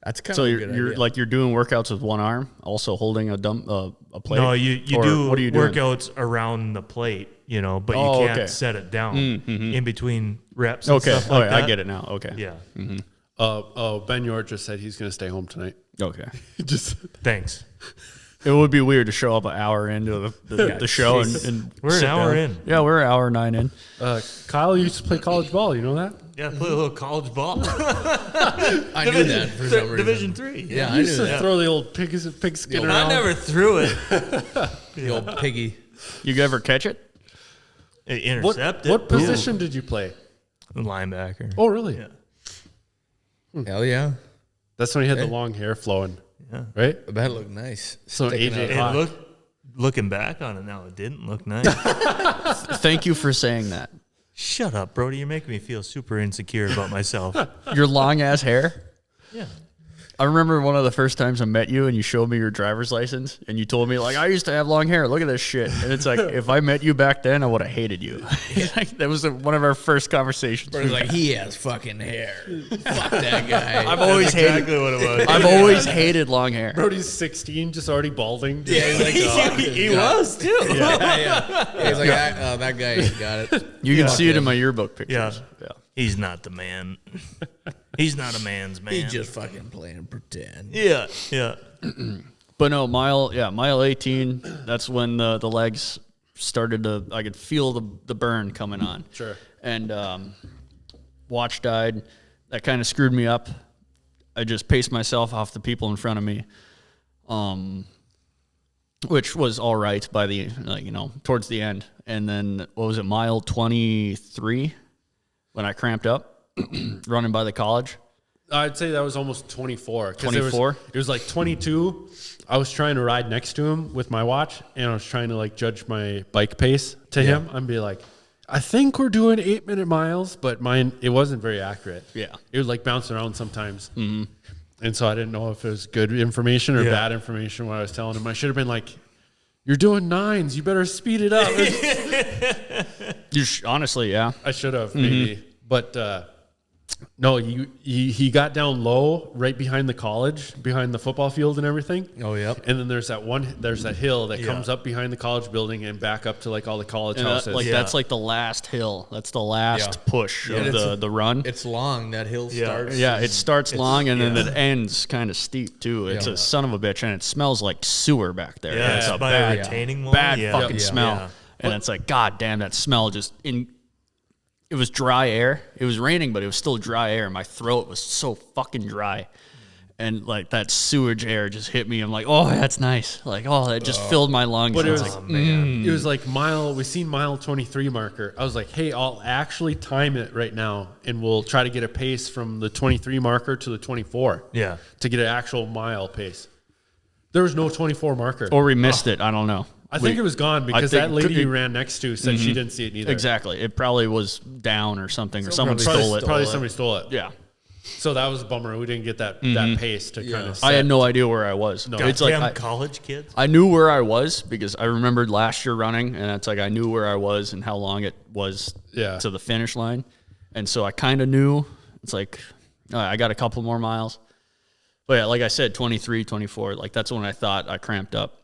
That's kind So of a you're good idea. like you're doing workouts with one arm, also holding a plate. No, you Or do what are you doing? workouts around the plate, you know, but Oh, you can't okay. set it down in between reps. And Okay, stuff like I that. get it now. Okay, Yeah, Ben York just said he's going to stay home tonight. okay. Just thanks. It would be weird to show up an hour into the show and We're an hour down. in. Yeah, we're an hour 9 in. Kyle used to play college ball. You know that? Yeah, play a little college ball. I knew that for some reason. Division 3. Yeah, I I knew used to that. throw the old pigskin around. I never threw it. The old piggy. You ever catch it? Intercepted. What position did you play? Linebacker. Oh, really? Yeah. Hell yeah. That's when he had the long hair flowing, Yeah. right? That looked nice. So Sticking AJ out. It looking back on it now, it didn't look nice. Thank you for saying that. Shut up, Brody. You're making me feel super insecure about myself. Your long ass hair. Yeah. I remember one of the first times I met you and you showed me your driver's license and you told me like, I used to have long hair. Look at this shit. And it's like, if I met you back then, I would have hated you. Like, that was one of our first conversations. But it's like, he has fucking hair. Fuck that guy. I've always hated. what it was. I've always hated long hair. Brody's 16, just already balding. Yeah, he's like, oh, He was too. yeah. He's like, that guy ain't got it. You can see it in my yearbook pictures. Yeah. He's not the man. He's not a man's man. He's just fucking playing pretend. Yeah. Yeah. But no, mile 18. That's when the legs started to. I could feel the burn coming on. Sure. And watch died. That kind of screwed me up. I just paced myself off the people in front of me, which was all right by the towards the end. And then what was it, mile 23, when I cramped up running by the college. I'd say that was almost 24. 24? It was like 22. I was trying to ride next to him with my watch, and I was trying to like judge my bike pace to him. I'd be like, I think we're doing 8-minute miles, but mine, it wasn't very accurate. Yeah. It would like bounce around sometimes. Mm-hmm. And so I didn't know if it was good information or bad information what I was telling him. I should have been like, you're doing 9s. You better speed it up. Honestly, yeah. I should have maybe. But no, he got down low right behind the college, behind the football field and everything. Oh, yep. And then there's that hill that comes up behind the college building and back up to like all the college houses. That's like the last hill. That's the last push of the run. It's long. That hill starts. Yeah, it starts long and then it ends kind of steep too. It's a son of a bitch, and it smells like sewer back there. Yeah, It's a by bad, a retaining wall. bad fucking Yeah. smell. Yeah. And it's like, God damn, that smell it was dry air. It was raining, but it was still dry air. My throat was so fucking dry. And like that sewage air just hit me. I'm like, oh, that's nice. Like, oh, that just filled my lungs. But it was, like, it was like we seen mile 23 marker. I was like, hey, I'll actually time it right now, and we'll try to get a pace from the 23 marker to the 24. Yeah. To get an actual mile pace. There was no 24 marker. or we missed it. I don't know. I think it was gone because think that lady it- you ran next to said she didn't see it either. Exactly. It probably was down or something, or someone Probably stole it. Probably somebody stole it. Yeah. So that was a bummer. We didn't get that pace to kind of. I had no idea where I was. No, it's like Damn college kids. I knew where I was because I remembered last year running, and it's like I knew where I was and how long it was to the finish line. And so I kind of knew. It's like, I got a couple more miles. But yeah, like I said, 23, 24, like that's when I thought I cramped up.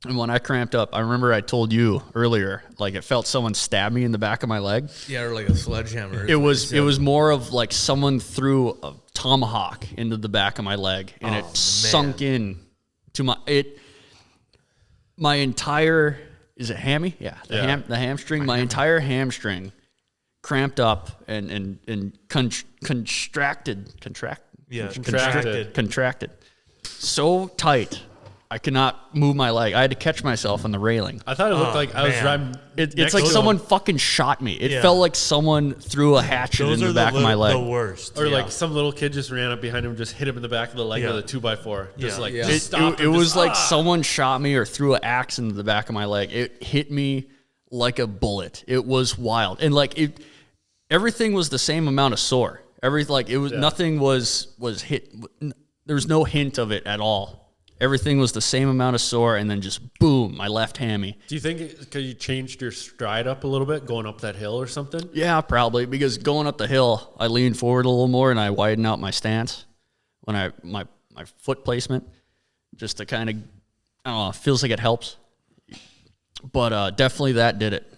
And when I cramped up, I remember I told you earlier, like it felt someone stab me in the back of my leg. Yeah, or like a sledgehammer. It was more of like someone threw a tomahawk into the back of my leg, and it sunk in to my entire, is it hammy? Yeah, the hamstring. My entire hamstring cramped up and contracted so tight. I could not move my leg. I had to catch myself on the railing. I thought it looked like I was driving. It's like someone fucking shot me. It felt like someone threw a hatchet in the back of my leg. The worst. Or like some little kid just ran up behind him, just hit him in the back of the leg with a 2x4. Just like just stopped It him, was just, like someone shot me or threw an axe into the back of my leg. It hit me like a bullet. It was wild, and like everything was the same amount of sore. Nothing was hit. There was no hint of it at all. Everything was the same amount of sore, and then just boom, my left hammy. Do you think because you changed your stride up a little bit going up that hill or something? Yeah, probably, because going up the hill, I leaned forward a little more and I widened out my stance when my foot placement, just to kind of, I don't know, it feels like it helps. But definitely that did it.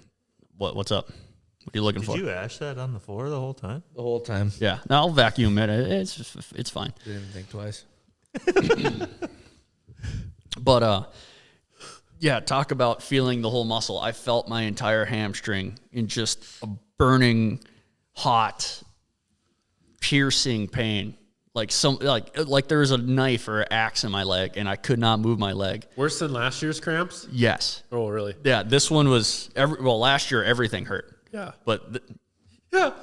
What's up? What are you looking for? Did you ash that on the floor the whole time? the whole time. Yeah, no, I'll vacuum it. It's fine. Didn't even think twice. But Yeah, talk about feeling the whole muscle. I felt my entire hamstring in just a burning, hot, piercing pain. Like there was a knife or an axe in my leg, and I could not move my leg. Worse than last year's cramps? Yes. Oh, really? Yeah, this one was last year everything hurt. Yeah. But Yeah.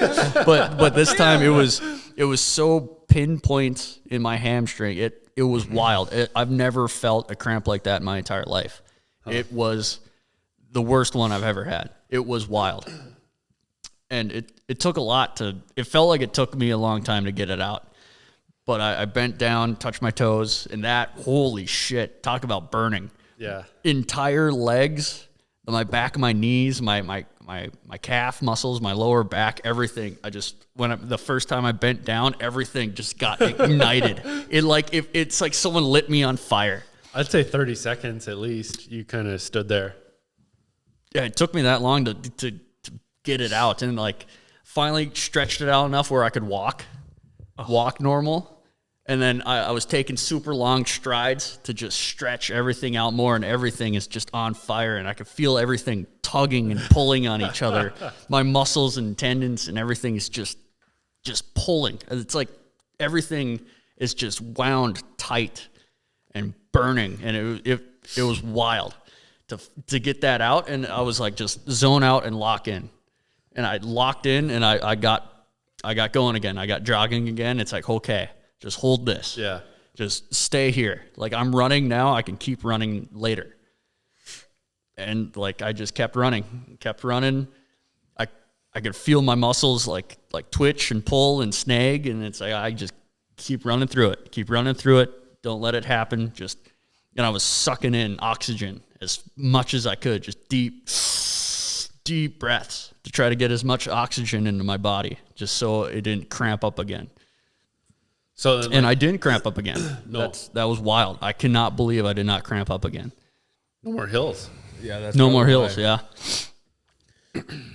but this time it was so pinpoint in my hamstring. It was wild. I've never felt a cramp like that in my entire life. It was the worst one I've ever had. It was wild. And it took a lot it felt like it took me a long time to get it out. But I bent down, touched my toes, and that, holy shit, talk about burning. Yeah. Entire legs, my back of my knees, my calf muscles, my lower back, everything. The first time I bent down, everything just got ignited. It's like someone lit me on fire. I'd say 30 seconds at least. You kind of stood there. Yeah, it took me that long to get it out, and like finally stretched it out enough where I could walk normal. And then I was taking super long strides to just stretch everything out more, and everything is just on fire, and I could feel everything tugging and pulling on each other. My muscles and tendons and everything is just pulling. It's like everything is just wound tight and burning, and it was wild to get that out. And I was like, just zone out and lock in. And I locked in, and I got going again. I got jogging again. It's like, okay, just hold this. Yeah. Just stay here. Like, I'm running now. I can keep running later. And like, I just kept running. I could feel my muscles like twitch and pull and snag. And it's like, I just keep running through it. Don't let it happen. And I was sucking in oxygen as much as I could, just deep breaths to try to get as much oxygen into my body, just so it didn't cramp up again. So then, and I didn't cramp up again. No. That was wild. I cannot believe I did not cramp up again. no more hills. Yeah, that's No more probably hills, why. yeah.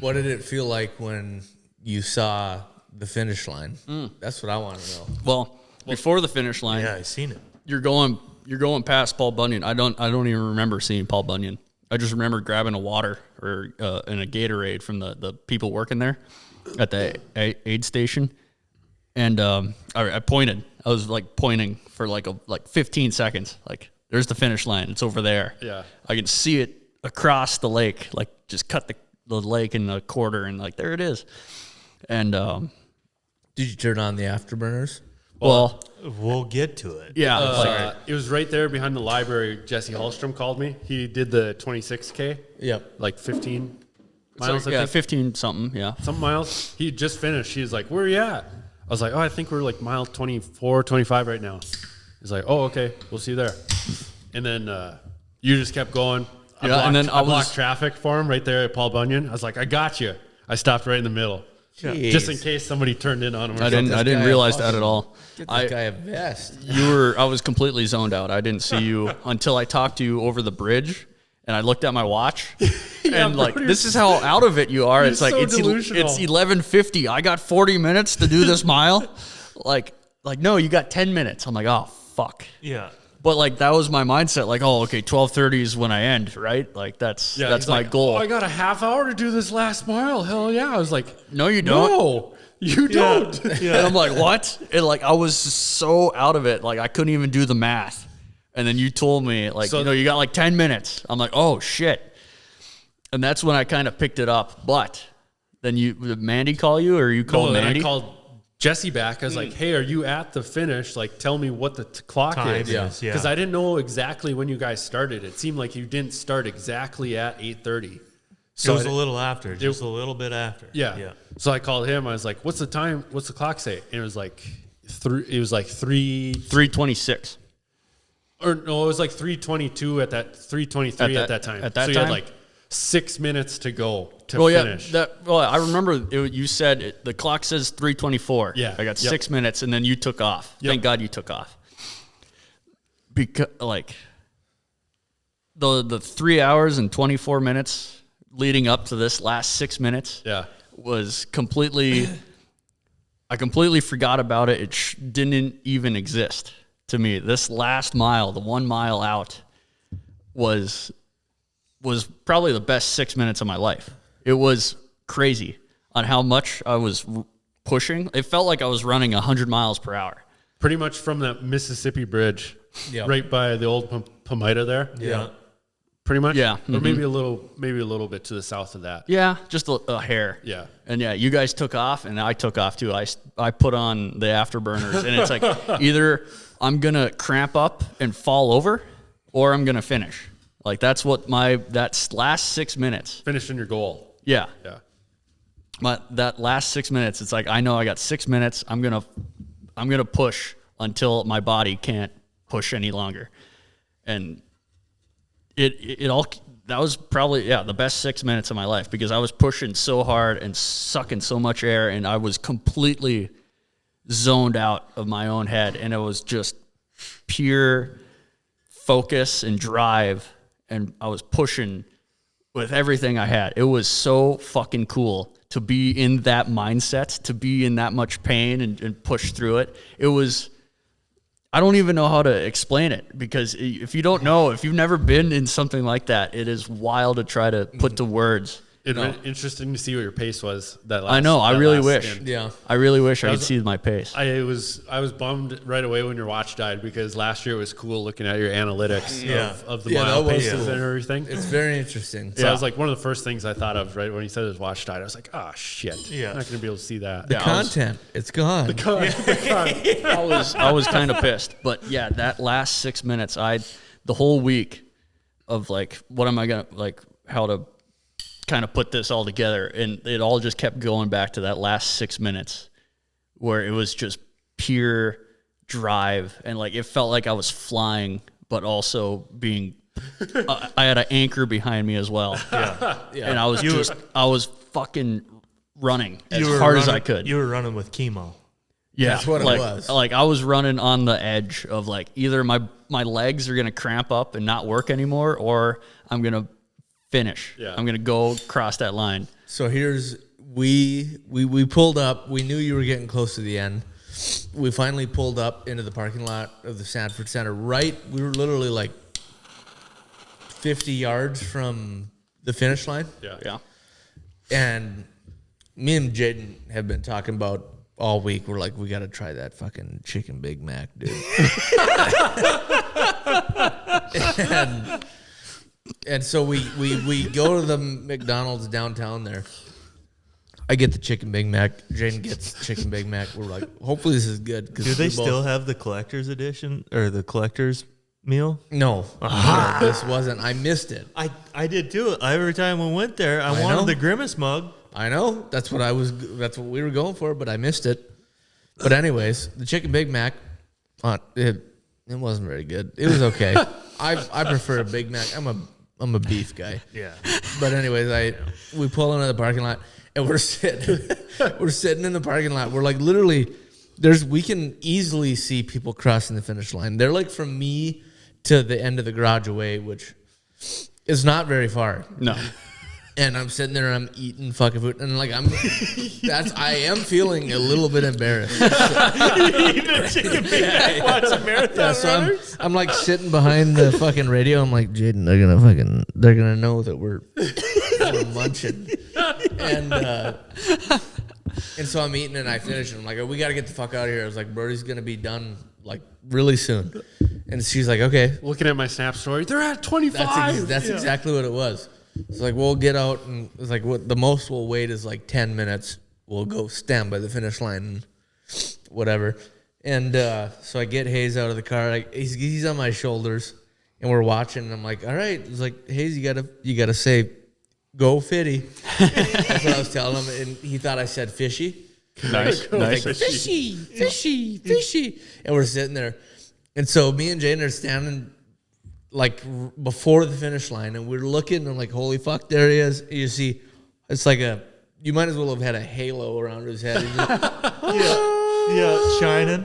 What did it feel like when you saw the finish line? That's what I want to know. Well, before the finish line, Yeah, I seen it. you're going past Paul Bunyan. I don't even remember seeing Paul Bunyan. I just remember grabbing a water and a Gatorade from the people working there at the aid station. And I pointed. I was like pointing for like 15 seconds. Like, there's the finish line. It's over there. Yeah. I can see it across the lake. Like, just cut the lake in a quarter, and like, there it is. And Did you turn on the afterburners? well, We'll get to it. yeah. It was right there behind the library. Jesse Hallstrom called me. He did the 26K, Yep. like 15 miles, So, I yeah, think. 15 something. Yeah. Some miles. He just finished. He was like, where are you at? I was like, oh, I think we're like mile 24, 25 right now. He's like, oh, okay, we'll see you there. And then you just kept going. Yeah, and then I I blocked was- traffic for him right there at Paul Bunyan. I was like, I got you. I stopped right in the middle. Jeez. Just in case somebody turned in on him or I something. didn't guy realize awesome. that at all. Get this guy a vest. I was completely zoned out. I didn't see you until I talked to you over the bridge, and I looked at my watch, and like, bro, this is how out of it you are. You're It's like, so it's delusional. 11:50. I got 40 minutes to do this mile. like, no, you got 10 minutes. I'm like, oh, fuck. Yeah. But like, that was my mindset. Like, oh, okay, 12:30 is when I end, right? Like, that's he's my like, goal. Oh, I got a half hour to do this last mile. Hell yeah. I was like, No, you don't. no, you don't. And I'm like, what? And like, I was so out of it. Like, I couldn't even do the math. And then you told me, like, So- you got like 10 minutes. I'm like, oh, shit. And that's when I kind of picked it up. But then did Mandy call you, or you called No, then Mandy? I called Jesse back. I was like, hey, are you at the finish? Like, tell me what the clock Time is. is, yeah. Because I didn't know exactly when you guys started. It seemed like you didn't start exactly at 8:30. So it was a little after, just a little bit after. Yeah. Yeah. So I called him. I was like, what's the time? What's the clock say? And it was like 3:26. Or no, it was like 3:22 at that 3:23 at that time. at that so you time? had like 6 minutes to go to Well, finish. yeah. I remember you said the clock says 3:24. Yeah. I got Yep. 6 minutes, and then you took off. Yep. Thank God you took off. Because like the 3 hours and 24 minutes leading up to this last 6 minutes Yeah. was completely. I completely forgot about it. It didn't even exist to me. This last mile, the 1 mile out, was probably the best 6 minutes of my life. It was crazy on how much I was pushing. It felt like I was running 100 miles per hour. Pretty much from that Mississippi bridge, right by the old Pomida there. Yeah. Pretty much. Yeah. Or maybe a little bit to the south of that. Yeah, just a hair. Yeah. And yeah, you guys took off, and I took off too. I put on the afterburners, and it's like either I'm gonna cramp up and fall over, or I'm gonna finish. Like that's what that's last 6 minutes. Finishing your goal. Yeah. Yeah. That last 6 minutes, it's like I know I got 6 minutes. I'm gonna push until my body can't push any longer, and it all. That was probably the best 6 minutes of my life because I was pushing so hard and sucking so much air, and I was completely zoned out of my own head, and it was just pure focus and drive, and I was pushing with everything I had. It was so fucking cool to be in that mindset, to be in that much pain and push through it. It was, I don't even know how to explain it because if you don't know, if you've never been in something like that, it is wild to try to put to words. It'd been interesting to see what your pace was. That last, I know. I really wish. stint. Yeah. I really wish I could see my pace. I was bummed right away when your watch died because last year it was cool looking at your analytics of the mile that was paces cool. and everything. It's very interesting. So I was like, one of the first things I thought of right when he said his watch died. I was like, oh shit, I'm not gonna be able to see that. The content, it's gone. I was kind of pissed, but yeah, that last 6 minutes, the whole week of like, what am I gonna like, how to kind of put this all together, and it all just kept going back to that last 6 minutes where it was just pure drive, and like it felt like I was flying, but also being. I had an anchor behind me as well, and I was fucking running as hard as I could. You were running with chemo. Yeah, That's what it was. Like I was running on the edge of like either my legs are gonna cramp up and not work anymore, or I'm gonna finish. Yeah. I'm gonna go cross that line. So here's we pulled up. We knew you were getting close to the end. We finally pulled up into the parking lot of the Sanford Center. Right, we were literally like 50 yards from the finish line. Yeah. And me and Jaden have been talking about all week. We're like, we got to try that fucking chicken Big Mac, dude. and so we go to the McDonald's downtown there. I get the chicken Big Mac. Jaden gets chicken Big Mac. We're like, hopefully this is good. Do they still have the collector's edition or the collector's meal? No, this wasn't. I missed it. I did too. Every time we went there, I wanted the Grimace mug. I know. That's what we were going for, but I missed it. But anyways, the chicken Big Mac, it wasn't very good. It was okay. I prefer a Big Mac. I'm a beef guy. Yeah. But anyways, we pull into the parking lot and we're sitting in the parking lot. We're like literally we can easily see people crossing the finish line. They're like from me to the end of the garage away, which is not very far. No. And I'm sitting there and I'm eating fucking food, and like I am feeling a little bit embarrassed. Eating a chicken Big Mac, watching marathon runners. I'm like sitting behind the fucking radio. I'm like, Jaden, they're gonna know that we're munching, and so I'm eating and I finish and I'm like, we got to get the fuck out of here. I was like, Brody's gonna be done like really soon, and she's like, okay. Looking at my Snap story, they're at 25. That's exactly what it was. It's like, we'll get out, and it's like, what the most we'll wait is like 10 minutes. We'll go stand by the finish line and whatever. And so I get Hayes out of the car. He's on my shoulders, and we're watching. And I'm like, all right. It's like, Hayes, you gotta say, go Fitty. That's what I was telling him, and he thought I said fishy. Nice. Like, fishy. And we're sitting there, and so me and Jane are standing like before the finish line, and we're looking and I'm like, holy fuck, there he is. You see, it's like you might as well have had a halo around his head.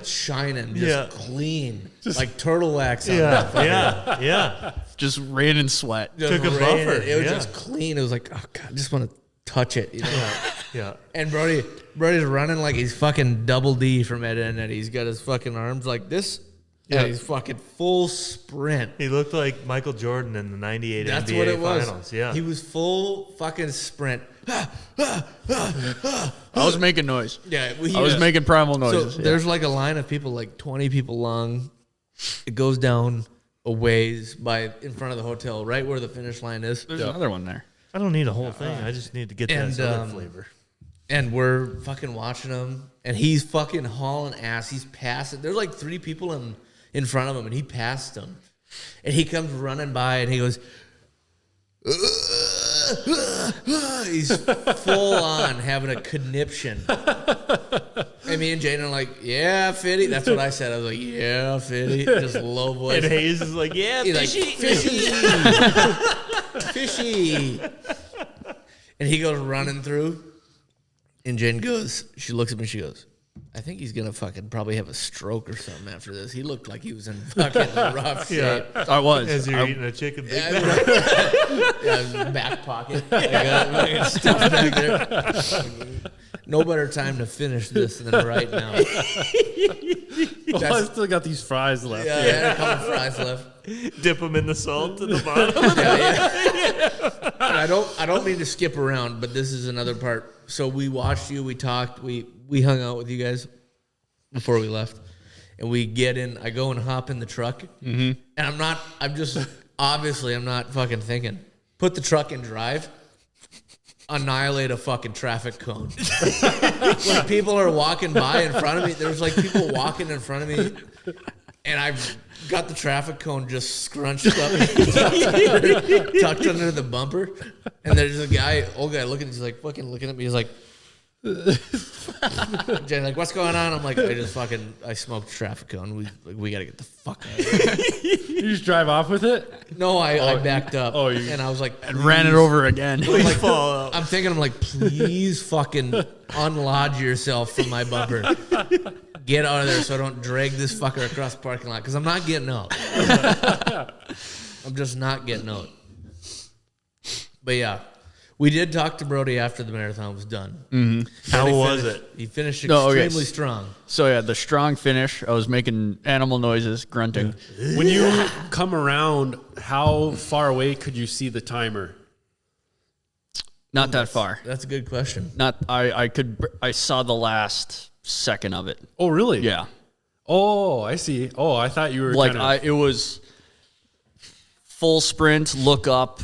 Shining, just clean, like turtle wax. Yeah. Just rain and sweat. Took a buffer. It was just clean. It was like, oh god, I just want to touch it, you know. Yeah. And Brody's running like he's fucking double D from Ed and Eddie. He's got his fucking arms like this. Yeah, he's fucking full sprint. He looked like Michael Jordan in the 98 That's NBA what it was. Finals. Yeah. He was full fucking sprint. I was making noise. Yeah, I was making primal noises. So there's like a line of people, like 20 people long. It goes down a ways in front of the hotel, right where the finish line is. There's another one there. I don't need a whole thing. I just need to get that other flavor. And we're fucking watching him, and he's fucking hauling ass. He's passing. There's like 3 people in front of him, and he passed them. And he comes running by, and he goes, he's full on having a conniption. And me and Jane are like, yeah, Fitty. That's what I said. I was like, yeah, Fitty. Just low voice. And Hayes is like, yeah, He's fishy. like, fishy. And he goes running through. And Jen goes, she looks at me, she goes, I think he's going to fucking probably have a stroke or something after this. He looked like he was in fucking rough shape. I was. As you're eating a chicken Big Mac. Yeah, his back pocket. I got stuff back there. No better time to finish this than right now. I still got these fries left. Yeah, I had a couple fries left. Dip them in the salt at the bottom. And I don't mean to skip around, but this is another part. So we watched you, we talked, we hung out with you guys before we left, and we get in. I go and hop in the truck, and I'm not fucking thinking. Put the truck in drive, annihilate a fucking traffic cone. When people are walking by in front of me, there's like people walking in front of me, and I've got the traffic cone just scrunched up, tucked under the bumper, and there's a old guy looking. He's like fucking looking at me. He's like, Jen's like, what's going on? I'm like, I smoked a traffic cone. We got to get the fuck out of here. You just drive off with it? No, I backed up, and I was like, And ran it over again. I'm thinking, please fucking unlodge yourself from my bumper. Get out of there so I don't drag this fucker across the parking lot, because I'm not getting out. I'm just not getting out. But yeah, we did talk to Brody after the marathon was done. Mm-hmm. How was it? He finished extremely strong. So yeah, the strong finish. I was making animal noises, grunting. When you come around, how far away could you see the timer? Not that far. That's a good question. I saw the last second of it. Oh, really? Yeah. Oh, I see. Oh, I thought you were it was full sprint, look up,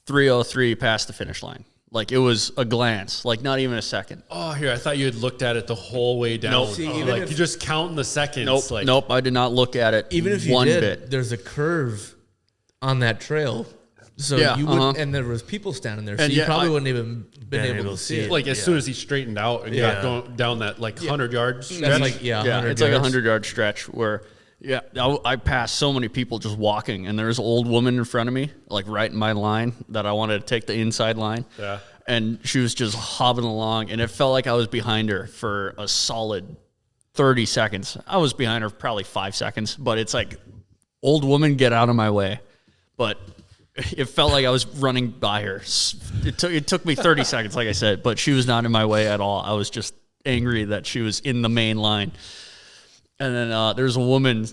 3:03 past the finish line. Like, it was a glance, like not even a second. Oh, here, I thought you had looked at it the whole way down. Nope. See, You're just counting the seconds. Nope, I did not look at it Even if you one did, bit. there's a curve on that trail. So Yeah, you would, and there was people standing there, so And you yeah, probably I- wouldn't even been able to see it. Like, as soon as he straightened out and got going down that, 100-yard stretch. That's like, Yeah, 100 it's like a yards. 100-yard stretch where, I passed so many people just walking, and there's an old woman in front of me, like right in my line, that I wanted to take the inside line. Yeah. And she was just hobbling along, and it felt like I was behind her for a solid 30 seconds. I was behind her probably 5 seconds, but it's like, old woman, get out of my way. But it felt like I was running by her. It took me 30 seconds, like I said, but she was not in my way at all. I was just angry that she was in the main line. And then there's a woman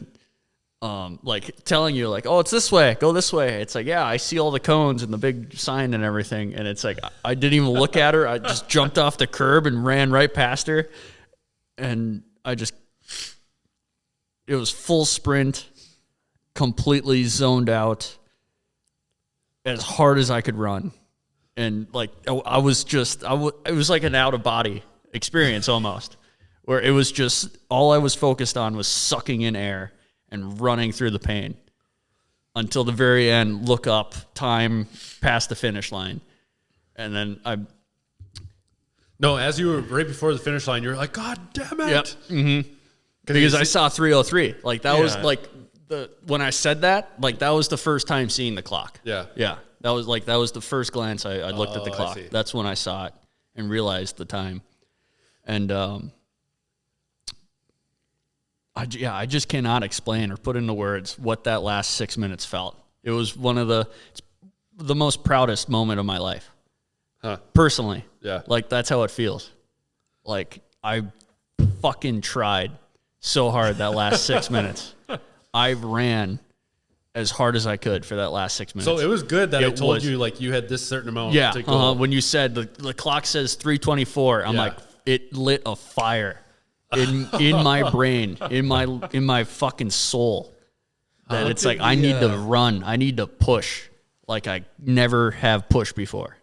telling you, like, oh, it's this way, go this way. It's like, yeah, I see all the cones and the big sign and everything. And it's like, I didn't even look at her. I just jumped off the curb and ran right past her. And it was full sprint, completely zoned out, as hard as I could run. And like, it was like an out of body experience almost, where it was just, all I was focused on was sucking in air and running through the pain until the very end, look up, time, past the finish line. And then as you were right before the finish line, you were like, God damn it. Yep. Mm-hmm. Because I saw 3:03. Like, that was like, when I said that, like, that was the first time seeing the clock. Yeah. Yeah. That was the first glance I looked at the clock. see. That's when I saw it and realized the time. And I just cannot explain or put into words what that last 6 minutes felt. It was one of the most proudest moment of my life. Huh. Personally. Yeah. Like, that's how it feels. Like, I fucking tried so hard that last 6 minutes. I ran as hard as I could for that last 6 minutes. So it was good that I told was. you like you had this certain amount Yeah, to go. when you said the clock says 3:24, I'm Yeah. like, it lit a fire in my brain, in my fucking soul. That it's like I need to run, I need to push like I never have pushed before.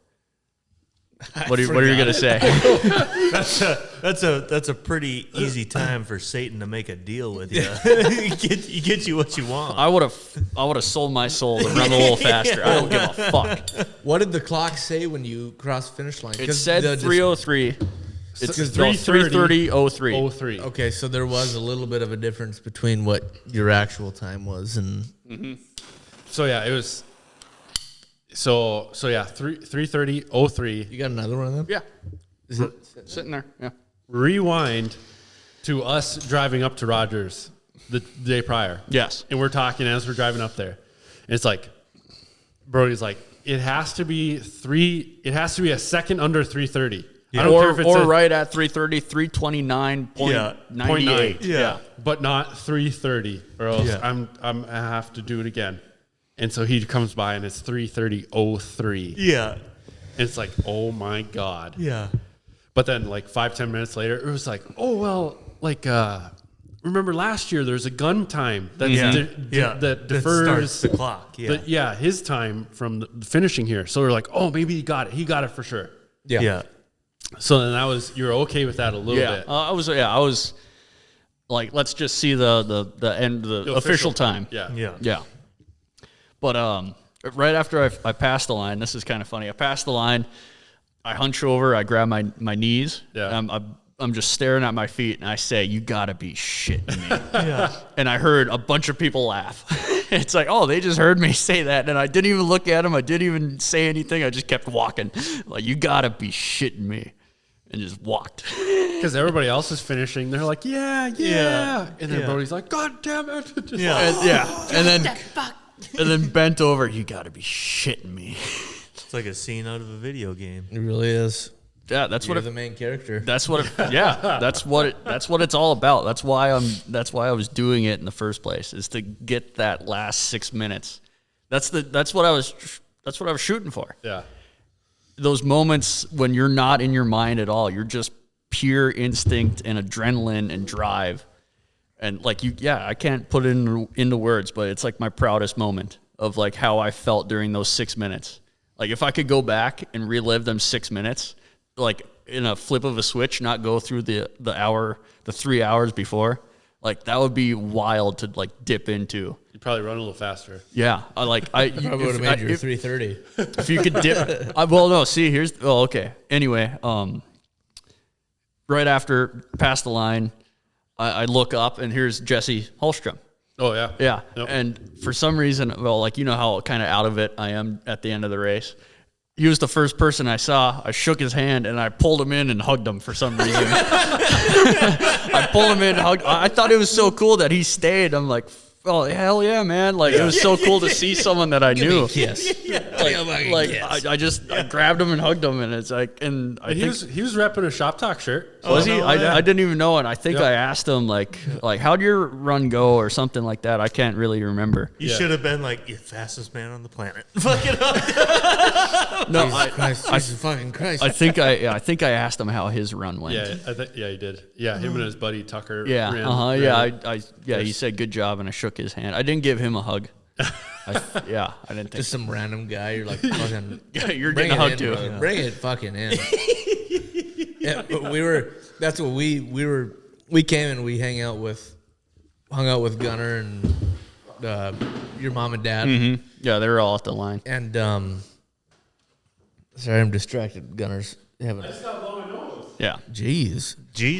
What are you gonna say? That's a pretty easy time for Satan to make a deal with you. He gets you what you want. I would have sold my soul to run a little faster. I don't give a fuck. What did the clock say when you crossed the finish line? It said 3:03. It's 3:30, 3:30:03. 03. Okay, so there was a little bit of a difference between what your actual time was and So yeah, it was. So yeah, 3:30:03. you got another one of them? Yeah, Is it? sitting there. Yeah. Rewind to us driving up to Rogers the day prior. Yes. And we're talking as we're driving up there. And it's like, Brody's like, it has to be a second under 3:30. I don't care if it's right at 3:30, 3:29.98. Yeah. But not 3:30 or else Yeah. I have to do it again. And so he comes by and it's 3:30:03. Yeah. And it's like, oh my God. Yeah. But then like 5-10 minutes later, it was like, oh, well, like, remember last year there's a gun time that that defers starts the clock. Yeah. his time from the finishing here. So we're like, oh, maybe he got it. He got it for sure. Yeah. So then you were okay with that a little bit. I was like, let's just see the end, the official time. Yeah. Yeah. Yeah. But right after I passed the line, this is kind of funny. I passed the line, I hunch over, I grab my knees. Yeah. I'm just staring at my feet, and I say, "You gotta be shitting me!" Yeah. And I heard a bunch of people laugh. It's like, oh, they just heard me say that, and I didn't even look at them. I didn't even say anything. I just kept walking. Like, you gotta be shitting me, and just walked. Because everybody else is finishing. They're like, yeah. And then Yeah. Brody's like, God damn it. Just Yeah. And then bent over. You gotta be shitting me. It's like a scene out of a video game. It really is. Yeah, that's You're what the main character. That's what. That's what it's all about. That's why I was doing it in the first place, is to get that last 6 minutes. That's what I was shooting for. Yeah. Those moments when you're not in your mind at all. You're just pure instinct and adrenaline and drive. And like I can't put it into words, but it's like my proudest moment of like how I felt during those 6 minutes. Like if I could go back and relive them 6 minutes, like in a flip of a switch, not go through the 3 hours before, like that would be wild to like dip into. You'd probably run a little faster. Yeah, Probably would have made you 3:30. If you could dip, okay. Anyway, right after past the line, I look up and here's Jesse Holstrom. Oh, yeah. Yeah. Yep. And for some reason, well, like, you know how kind of out of it I am at the end of the race. He was the first person I saw. I shook his hand and I pulled him in and hugged him for some reason. I pulled him in and hugged. I thought it was so cool that he stayed. I'm like, oh, hell yeah, man. Like, it was so cool to see someone that I knew. Kiss. I grabbed him and hugged him, and it's like, and I think, He was repping a Shop Talk shirt. was he? no way. I didn't even know it. I think I asked him like how'd your run go or something like that. I can't really remember. You should have been like, you're the fastest man on the planet. Fucking up. No, Jesus fucking Christ. I think I asked him how his run went. Yeah, he did. Yeah, him and his buddy Tucker. Yeah. ran. He said good job, and I shook his hand. I didn't give him a hug. I didn't think. Just some random guy. You're like, fucking. You're Bring getting a it hug in, too. brother. Yeah. Bring it fucking in. Yeah, but that's what we came and we hung out with Gunner and your mom and dad. Mm-hmm. Yeah, they were all at the line. And sorry, I'm distracted. Gunner's having. Yeah. Jeez,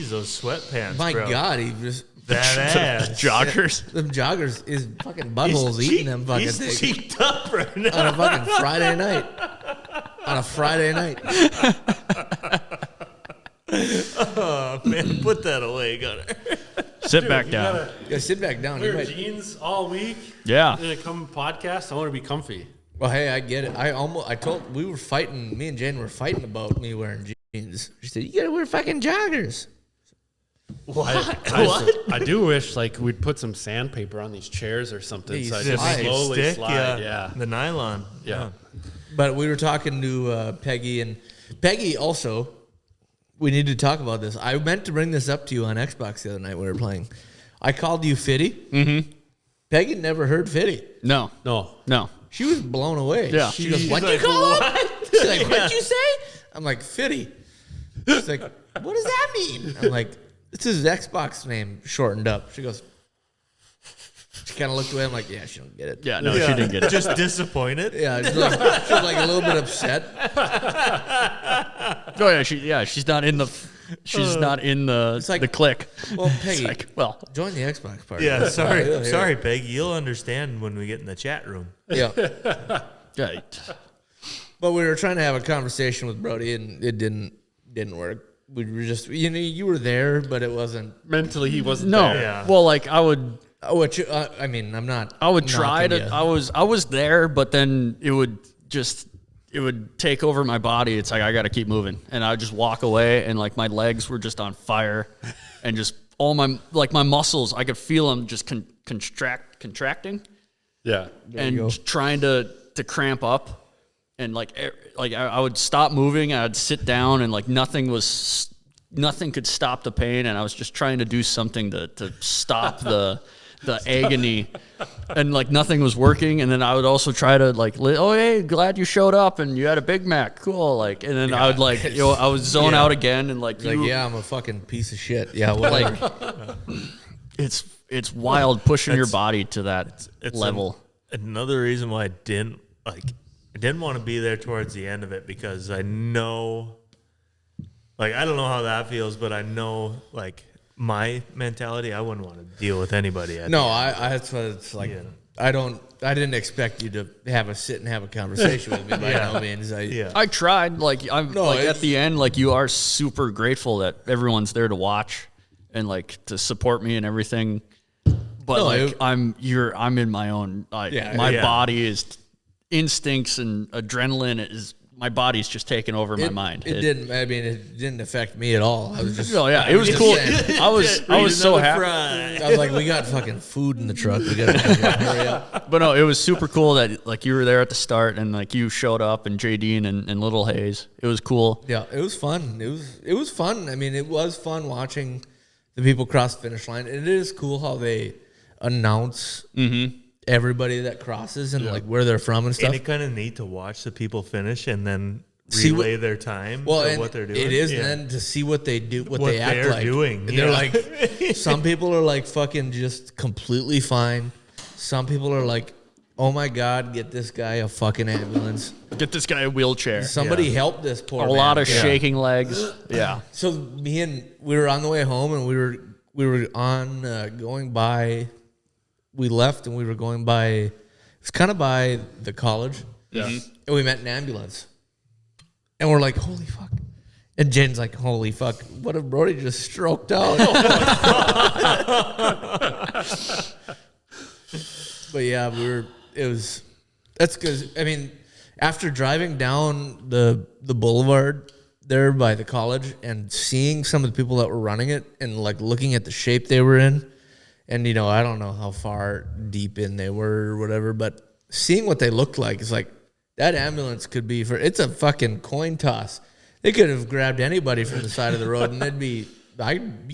Those sweatpants, my bro. God, he just That ass. Joggers. them joggers. His fucking butthole's eating them fucking He's things cheeked up right now. on a fucking Friday night. On a Friday night. Oh, man, put that away, Gunner. Sit back down. Yeah, sit back down. You Wear might- jeans all week. Yeah. And come podcast. I want to be comfy. Well, hey, I get it. We were fighting. Me and Jen were fighting about me wearing jeans. She said, "You gotta wear fucking joggers." I do wish like we'd put some sandpaper on these chairs or something so I Yeah, just make it slowly stick, slide. Yeah. The nylon. Yeah. But we were talking to Peggy, and Peggy also, we need to talk about this. I meant to bring this up to you on Xbox the other night when we were playing. I called you Fitty. Mm-hmm. Peggy never heard Fitty. No. She was blown away. Yeah. She goes, what'd like, you call him? what? She's like, what'd you say? I'm like, Fitty. She's like, what does that mean? I'm like, it's his Xbox name shortened up. She goes, she kind of looked away. I'm like, yeah, she don't get it. Yeah, no, she didn't get it. Just disappointed. Yeah, she was like a little bit upset. Oh yeah, she's not in the like- the click. Well, Peggy, It's like, well, join the Xbox party. Yeah, sorry, Yeah. sorry, Peg. You'll understand when we get in the chat room. Yeah. yeah, But we were trying to have a conversation with Brody, and it didn't work. We were just, you were there, but it wasn't. Mentally, he wasn't no. there. Yeah. Well, like I would I mean, I'm not. I would try knocking to. you. I was there, but then it would take over my body. It's like I got to keep moving, and I would just walk away, and like my legs were just on fire, and just all my muscles, I could feel them just contracting, Yeah. and trying to cramp up, and like I would stop moving, I'd sit down, and like nothing could stop the pain, and I was just trying to do something to stop the agony, and like nothing was working. And then I would also try to like, oh hey, glad you showed up and you had a Big Mac, cool. Like, and then I would like, I would zone out again, and like, Like, yeah, I'm a fucking piece of shit. Yeah, well, like it's wild pushing your body to that It's level. Another reason why I didn't want to be there towards the end of it, because I know, like, I don't know how that feels, but I know, like, my mentality, I wouldn't want to deal with anybody. no, I that's what it's like. Yeah. I didn't expect you to have a conversation with me by no means. I tried. Like at the end, like you are super grateful that everyone's there to watch and like to support me and everything. But I'm in my own. My body is instincts and adrenaline is. My body's just taking over my mind. It didn't. I mean, it didn't affect me at all. I was just. Oh yeah, it was cool. I was so happy. I was like, we got fucking food in the truck. We got to hurry up. But no, it was super cool that like you were there at the start and like you showed up and JD and Little Hayes. It was cool. Yeah, it was fun. It was fun. I mean, it was fun watching the people cross the finish line. And it is cool how they announce everybody that crosses and like where they're from and stuff. And it kind of neat to watch the people finish and then See relay their time and what they're doing. It is, and then to see what they do, what they act they're like. doing. And they're like, some people are like fucking just completely fine. Some people are like, oh my God, get this guy a fucking ambulance. Get this guy a wheelchair. Somebody help this poor A man. lot of shaking legs. Yeah. So we were on the way home, and we were on going by. We left, and we were going by. It was kind of by the college. Yeah. And we met an ambulance, and we're like, "Holy fuck!" And Jen's like, "Holy fuck! What if Brody just stroked out?" But yeah, that's good. I mean, after driving down the boulevard there by the college and seeing some of the people that were running it and like looking at the shape they were in, and I don't know how far deep in they were or whatever, but seeing what they looked like is like that ambulance could be it's a fucking coin toss. They could have grabbed anybody from the side of the road and you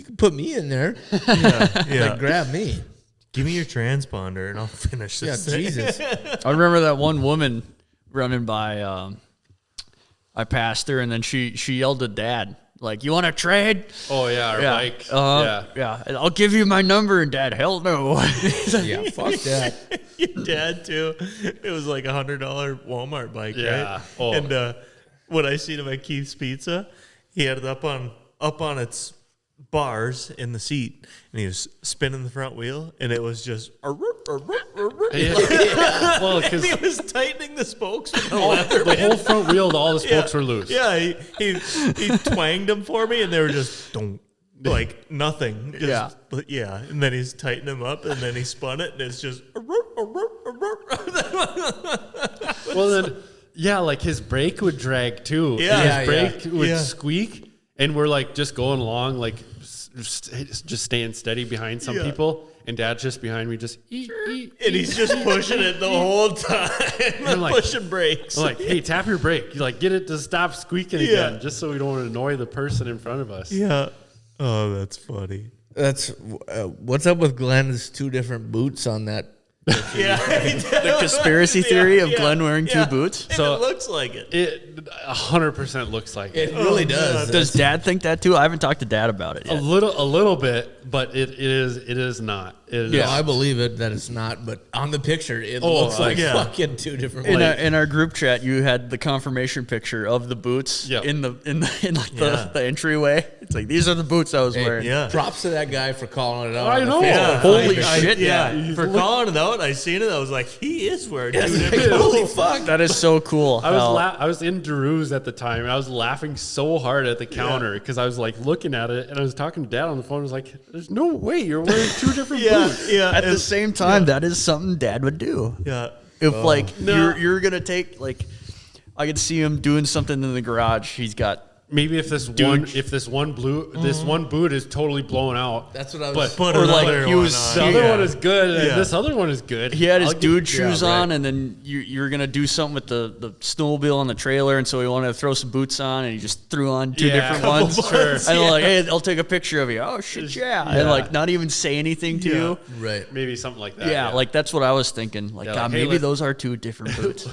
could put me in there. Like, grab me. Give me your transponder and I'll finish this. Yeah, thing. Jesus. I remember that one woman running by. I passed her and then she yelled at Dad, like, "You want to trade?" Oh yeah, our bike. Yeah. And I'll give you my number. And Dad, hell no. Yeah, fuck that. Your dad too. It was like $100 Walmart bike, Yeah. right? Oh. And when I seen him at Keith's Pizza, he had it up on its bars in the seat, and he was spinning the front wheel, and it was just Well, and because he was tightening the spokes with the the leather. whole front wheel, all the spokes were loose. Yeah, he twanged them for me, and they were just like nothing. Just, and then he's tightening them up, and then he spun it, and it's just. Well, then, like his brake would drag too. Yeah. His brake would squeak, and we're like just going along, like just staying steady behind some people, and Dad's just behind me, just eat, And he's just pushing it the whole time. I'm like, pushing brakes. I'm like, hey, tap your brake. You like get it to stop squeaking again, just so we don't annoy the person in front of us. Yeah. Oh, that's funny. That's what's up with Glenn's 2 different boots on that. Yeah. The conspiracy theory of Glenn wearing 2 boots. So it looks like it. It 100% looks like It really does. Does Dad think that too? I haven't talked to Dad about it a yet. little bit, but it is not. It Yeah, is. I believe it that it's not, but on the picture it looks like fucking 2 different. In our group chat, you had the confirmation picture of the boots in the entryway. It's like, these are the boots I was wearing. Yeah. Props to that guy for calling it out. I on the know. Facebook. Yeah. Holy shit! Yeah. For calling it out, I seen it. I was like, he is wearing 2 Like, different. holy fuck. That is so cool. I was in Drew's at the time, and I was laughing so hard at the counter because I was like looking at it, and I was talking to Dad on the phone. I was like, "There's no way you're wearing 2 different boots." Yeah. At the same time, that is something Dad would do. Yeah. If you're gonna take I could see him doing something in the garage. He's got Maybe if this one boot is totally blown out. That's what I was. Put Or another like he one was- on. The other one is good, and Yeah. this other one is good. he had his I'll get- dude shoes yeah, right. on, and then you're gonna do something with the snowmobile on the trailer, and so he wanted to throw some boots on, and he just threw on 2 different couple ones. Sure. And I'm like, hey, I'll take a picture of you. Oh shit, yeah. And like not even say anything to you. Right. Maybe something like that. Yeah, like that's what I was thinking. Like, Yeah, God, like, hey, maybe let's- those are 2 different boots.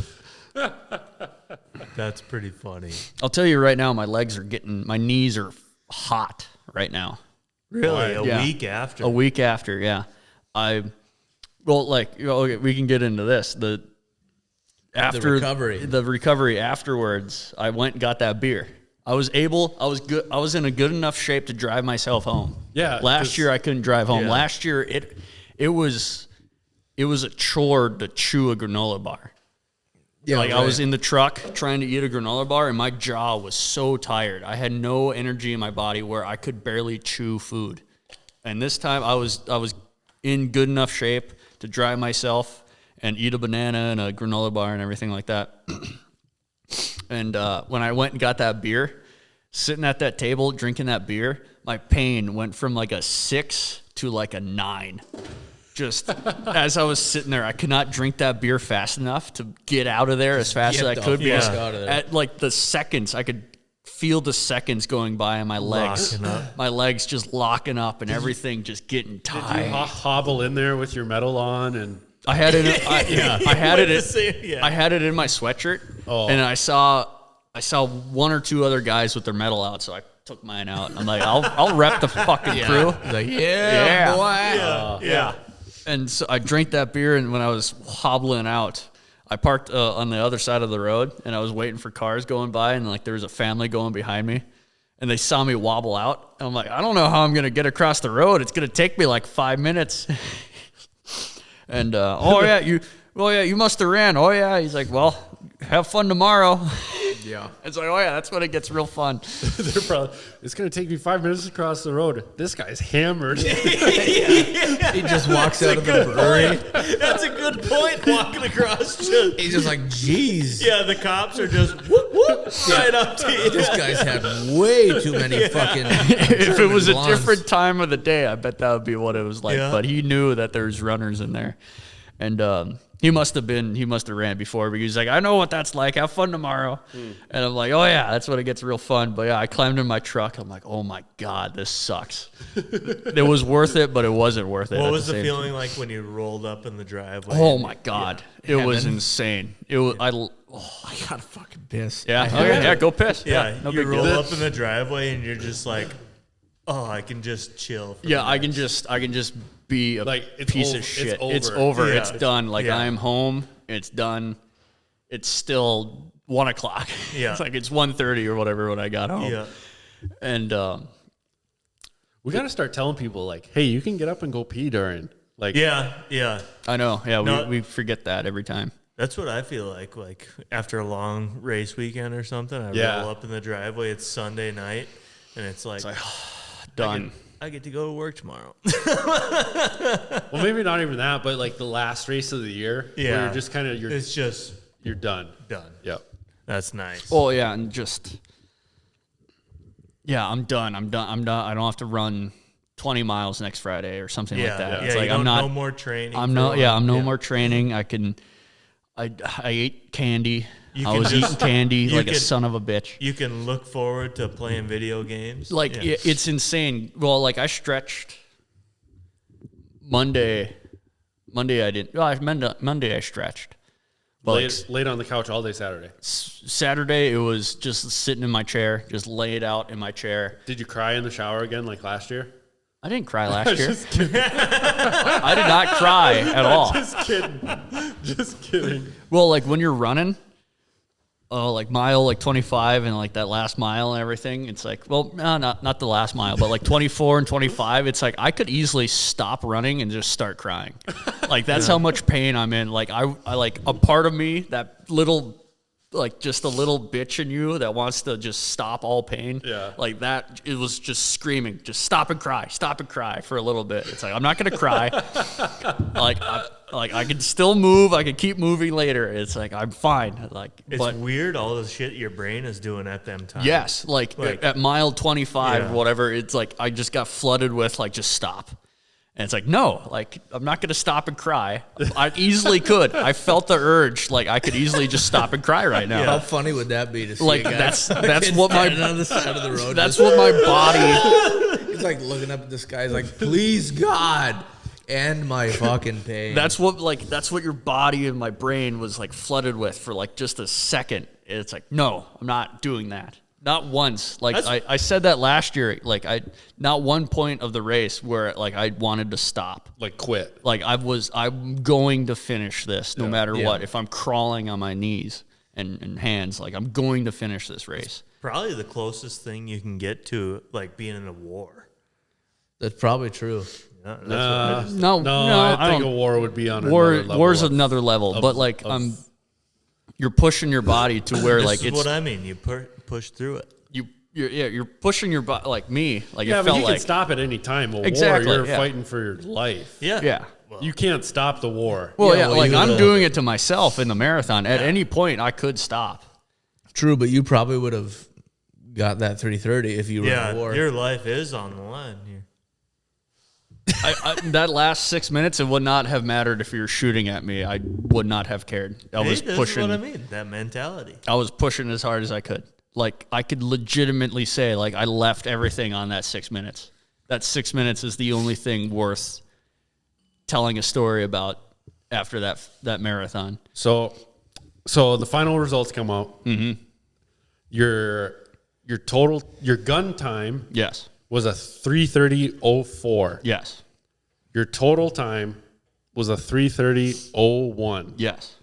That's pretty funny. I'll tell you right now, my knees are hot right now. Really? Yeah. A week after. A week after, yeah. Okay, we can get into this. The recovery afterwards, I went and got that beer. I was in a good enough shape to drive myself home. Yeah, Last year I couldn't drive home. Yeah. Last year it was a chore to chew a granola bar. Yeah, I was in the truck trying to eat a granola bar, and my jaw was so tired. I had no energy in my body where I could barely chew food. And this time I was in good enough shape to drive myself and eat a banana and a granola bar and everything like that. And when I went and got that beer, sitting at that table drinking that beer, my pain went from like a 6 to like a 9. Just as I was sitting there, I could not drink that beer fast enough to get out of there as fast as I could. Because out of there. at like the seconds, I could feel the seconds going by on my legs. Locking up. My legs just locking up and everything just getting Did you tight. hobble in there with your medal on and I had it. I had it. Yeah. I had it in my sweatshirt, Oh. and I saw 1 or 2 other guys with their medal out, so I took mine out. I'm like, I'll rep the fucking crew. Like, yeah, boy. Yeah. And so I drank that beer, and when I was hobbling out, I parked on the other side of the road, and I was waiting for cars going by, and like there was a family going behind me, and they saw me wobble out. And I'm like, I don't know how I'm gonna get across the road. It's gonna take me like 5 minutes. And you must have ran. Oh yeah. He's like, well, have fun tomorrow. Yeah. It's like, oh yeah, that's when it gets real fun. they're probably, it's going to take me 5 minutes to cross the road. This guy's hammered. He just walks out of the brewery. That's a good point. Walking across. He's just like, geez. Yeah, the cops are just whoop, whoop, right up to you. This guy's had way too many fucking. If it was a blondes. different time of the day, I bet that would be what it was like. Yeah. But he knew that there's runners in there, and he must have ran before. But he was like, I know what that's like. Have fun tomorrow. And I'm like, oh yeah, that's when it gets real fun. But yeah, I climbed in my truck. I'm like, oh my god, this sucks. It was worth it, but it wasn't worth it. What at was the same feeling like when you rolled up in the driveway? Oh my god, it was Heaven. insane. It was. I gotta fucking piss. yeah. Okay, yeah. Go piss. Yeah, No you big roll deal. up in the driveway and you're just like, oh, I can just chill. For Yeah, a I minute. can just be a Like, it's piece over. of It's shit. over. It's over. Yeah. It's done. Like Yeah. I'm home. It's done. It's still 1 o'clock. Yeah. It's like it's 1:30 or whatever when I got home. Yeah. And We got to start telling people, like, hey, you can get up and go pee during. Like, Yeah, yeah. I know. Yeah, No. we forget that every time. That's what I feel like. Like after a long race weekend or something, I Yeah. roll up in the driveway. It's Sunday night, and it's like, Done. I get to go to work tomorrow. well, maybe not even that, but like the last race of the year, where Yeah. you're just kind of It's just you're done. done. Yep. That's nice. Oh yeah, and just yeah, I'm done. I don't have to run 20 miles next Friday or something Yeah, like that. yeah. It's like I'm I'm no more training. I'm no more training. I ate candy. I was eating candy like a son of a bitch. You can look forward to playing video games. Like it's insane. Well, like I stretched Monday I didn't. Well, Monday I stretched. But laid on the couch all day Saturday. Saturday it was just sitting in my chair, just laid out in my chair. Did you cry in the shower again like last year? I didn't cry last year. Just kidding. I did not cry at all. Just kidding. Well, like when you're running, like mile like 25 and like that last mile and everything, it's like, well, no, not the last mile, but like 24 and 25, it's like I could easily stop running and just start crying. Like that's how much pain I'm in. Like I like a part of me, that little, like just a little bitch in you that wants to just stop all pain. Yeah. Like that, it was just screaming, just stop and cry for a little bit. It's like, I'm not going to cry. I can still move. I can keep moving later. It's like, I'm fine. Like, it's weird all the shit your brain is doing at them times. Yes. Like at mile 25 or whatever, it's like, I just got flooded with like, just stop. And it's like, no, like, I'm not going to stop and cry. I easily could. I felt the urge. Like, I could easily just stop and cry right now. How funny would that be to see Like, a guy that's what my, on the side of the road. that's what my body, He's like looking up at the sky. He's like, please, God, end my fucking pain. that's what your body and my brain was like flooded with for like just a second. It's like, no, I'm not doing that. Not once. Like I said that last year. Like not one point of the race where like I wanted to stop. Like quit. Like I'm going to finish this no matter what. If I'm crawling on my knees and hands, like I'm going to finish this race. Probably the closest thing you can get to like being in a war. That's probably true. Yeah, that's No, I think a war would be on war. another level. War's another level, but like you're pushing your body to where like this is it's what I mean. You push through it. you're pushing your body like me. Like Yeah, it but felt you like can stop at any time. A Exactly, war, you're yeah. fighting for your life. Yeah. yeah. You can't stop the war. Well, Yeah, yeah, well, like you I'm will. doing it to myself in the marathon. At any point, I could stop. True, but you probably would have got that 330 if you were in a war. Your life is on the line here. That last 6 minutes, it would not have mattered if you were shooting at me. I would not have cared. I was This pushing. is what I mean. That mentality. I was pushing as hard as I could. Like I could legitimately say, like I left everything on that 6 minutes. That 6 minutes is the only thing worth telling a story about after that marathon. So the final results come out. Mm-hmm. Your gun time Yes. was a 3:30:04. Yes. Your total time was a 3:30:01. Yes.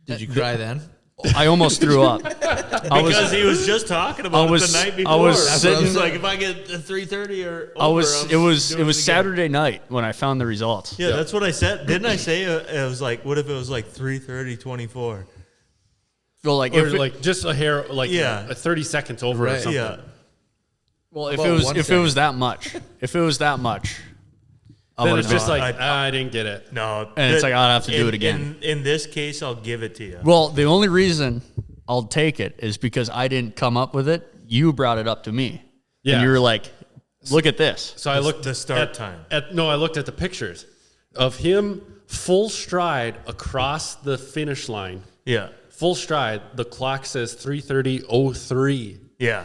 Did you cry then? I almost threw up. Because he was just talking about it the night before. I was That's sitting- what I'm saying. Like if I get the 3:30 or over, It was I'm doing it again. Saturday night when I found the results. Yeah, that's what I said. Didn't I say it was like? What if it was like 3:30:24? Well, like Or if it, like just a hair, like Yeah. 30 seconds over or Right. something. Yeah. well, if Well, it was 1 if it was that much, I Then would it's have just been. like, I didn't get it. No, And it's like, I'd have to do it again. In this case, I'll give it to you. Well, the only reason I'll take it is because I didn't come up with it. You brought it up to me. Yeah. And you were like, look at this. So I looked the start at, time. I looked at the pictures of him full stride across the finish line. Yeah, Full stride. The clock says 3:30:03. yeah.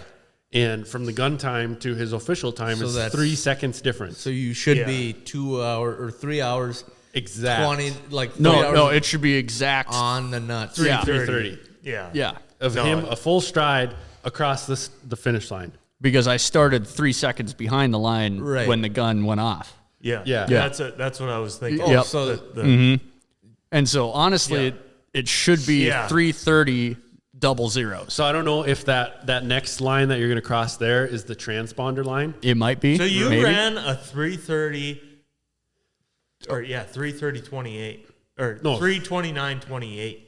And from the gun time to his official time So is that's- 3 seconds difference. So you should Yeah. be 2 hours or 3 hours, Exact. 20, like 3 No, hours no, it should be exact. on the nuts. Yeah. 3:30 Yeah. Yeah. of No. him a full stride across the finish line. Because I started 3 seconds behind the line Right. when the gun went off. Yeah. Yeah. That's what I was thinking. Oh, Yep. so And so honestly, Yeah. it should be Yeah. 3:30:00. So I don't know if that next line that you're going to cross there is the transponder line. It might be. So you maybe. ran a 3:30, or 3:30:28, or No. 3:29:28.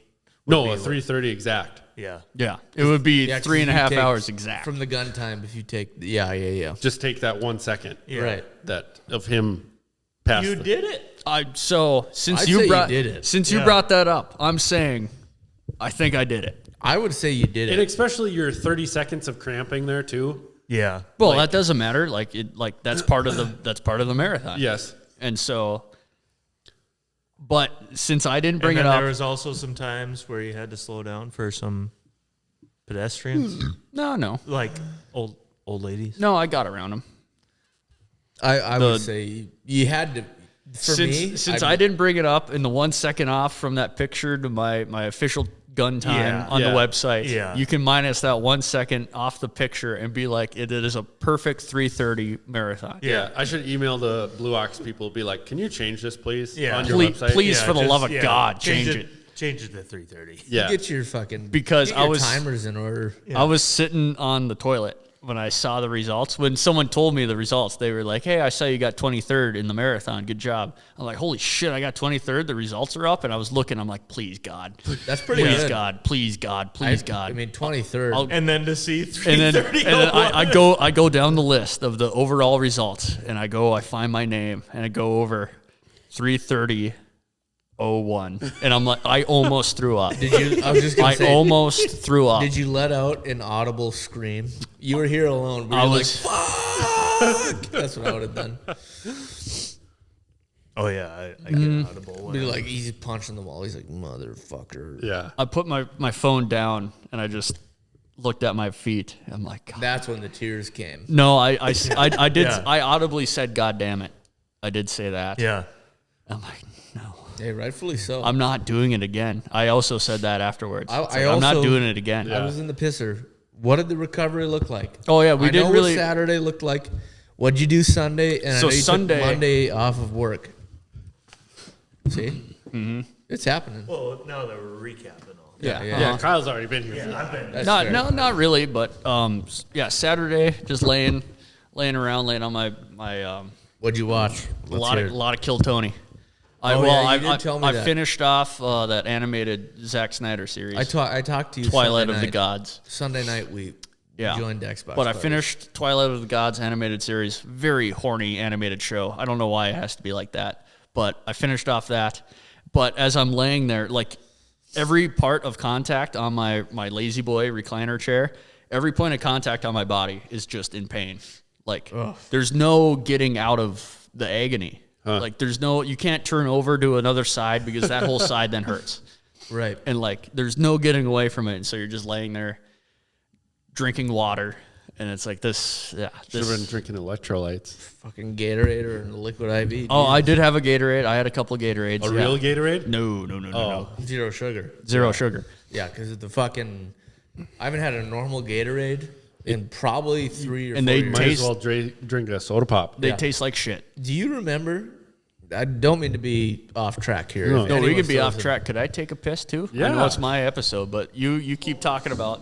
No, a 3:30 exact. Yeah. Yeah, it would be Yeah, 'cause 3.5 you take hours exact. from the gun time. If you take, yeah. Just take that 1 second Yeah. Right. that of him past. You the- did it. So since I'd say you you brought did it. since you Yeah. brought that up, I'm saying I think I did it. I would say you did And it. especially your 30 seconds of cramping there too. Yeah. Well, that doesn't matter. Like that's part of the marathon. Yes. And so, but since I didn't bring and it then up, there was also some times where you had to slow down for some pedestrians, no, like old ladies. no, I got around them. I would say you had to. Since I didn't bring it up in the 1 second off from that picture to my official gun time on the website, you can minus that 1 second off the picture and be like, it is a perfect 3:30 marathon. Yeah, I should email the Blue Ox people, be like, can you change this, please, on your please, website? please, for the love of God, change it. Change it to 3:30. Yeah. Get your fucking Because get your I was timers in order. I was sitting on the toilet when I saw the results. When someone told me the results, they were like, hey, I saw you got 23rd in the marathon. Good job. I'm like, holy shit, I got 23rd. The results are up. And I was looking, I'm like, please, God. That's pretty Please, good. God. Please, God. Please, God. I mean, 23rd. And then to see And 3:30. then I go down the list of the overall results, and I find my name, and I go over 3:30:01, and I'm like, I almost threw up. Did you? I was just gonna say. almost threw up. Did you let out an audible scream? You were here alone. Were I you was. like, fuck. That's what I would have done. Oh yeah, I get audible. Be like, he's punching the wall. He's like, motherfucker. Yeah. I put my phone down, and I just looked at my feet. I'm like, God. That's when the tears came. No, I did. Yeah. I audibly said, God damn it. I did say that. Yeah. I'm like, no. Hey, rightfully so. I'm not doing it again. I also said that afterwards. I'm not also- doing it again. I was in the pisser. What did the recovery look like? Oh yeah, we I didn't know really. what Saturday looked like. What'd you do Sunday? And So I know you Sunday- took Monday off of work. See? Mm-hmm. It's happening. Well, now that we're recapping all. Yeah, Yeah, Kyle's already been here. I've been. That's Not fair. no, not really, but yeah, Saturday just laying around, laying on my What'd you watch? a lot of Kill Tony. Oh, yeah, you did tell me I that. finished off that animated Zack Snyder series, I talked to you Twilight Sunday of the night. Gods. Sunday night we joined Xbox. But I Buddies. finished Twilight of the Gods animated series. Very horny animated show. I don't know why it has to be like that, but I finished off that. But as I'm laying there, like every part of contact on my lazy boy recliner chair, every point of contact on my body is just in pain. Like there's no getting out of the agony. Like there's no, you can't turn over to another side because that whole side then hurts. Right. And like there's no getting away from it. And so you're just laying there drinking water. And it's like this, yeah. Should have been drinking electrolytes. Fucking Gatorade or a liquid IV. Oh, I did have a Gatorade. I had a couple of Gatorades. A real Gatorade? No. Zero sugar. Zero sugar. Yeah, because the fucking, I haven't had a normal Gatorade in probably 3 or 4 And they years. Might taste- as well drink a soda pop. They Yeah. taste like shit. Do you remember? I don't mean to be off track here. No. If No, we anyone could be still off listens. track. Could I take a piss too? I Yeah. know it's my episode, but you keep talking about.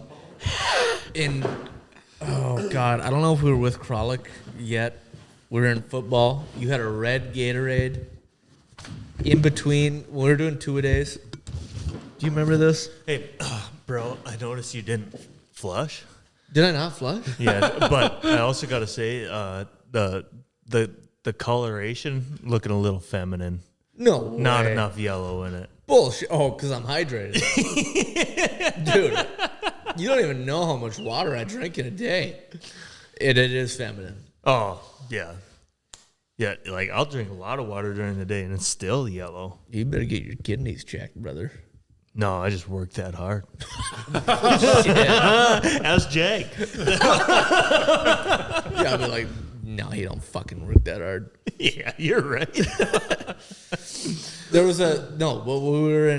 Oh God, I don't know if we were with Kralik yet. We were in football. You had a red Gatorade in between. We were doing 2-a-days. Do you remember this? Hey, bro, I noticed you didn't flush. Did I not flush? Yeah, but I also got to say the coloration looking a little feminine. No, Not way. enough yellow in it. Bullshit. Oh, because I'm hydrated. Dude, you don't even know how much water I drink in a day. It is feminine. Oh, yeah. Yeah, like I'll drink a lot of water during the day and it's still yellow. You better get your kidneys checked, brother. No, I just work that hard. Yeah, Ask Jag. I'll be like, no, you don't fucking work that hard. Yeah, you're right. There was but we were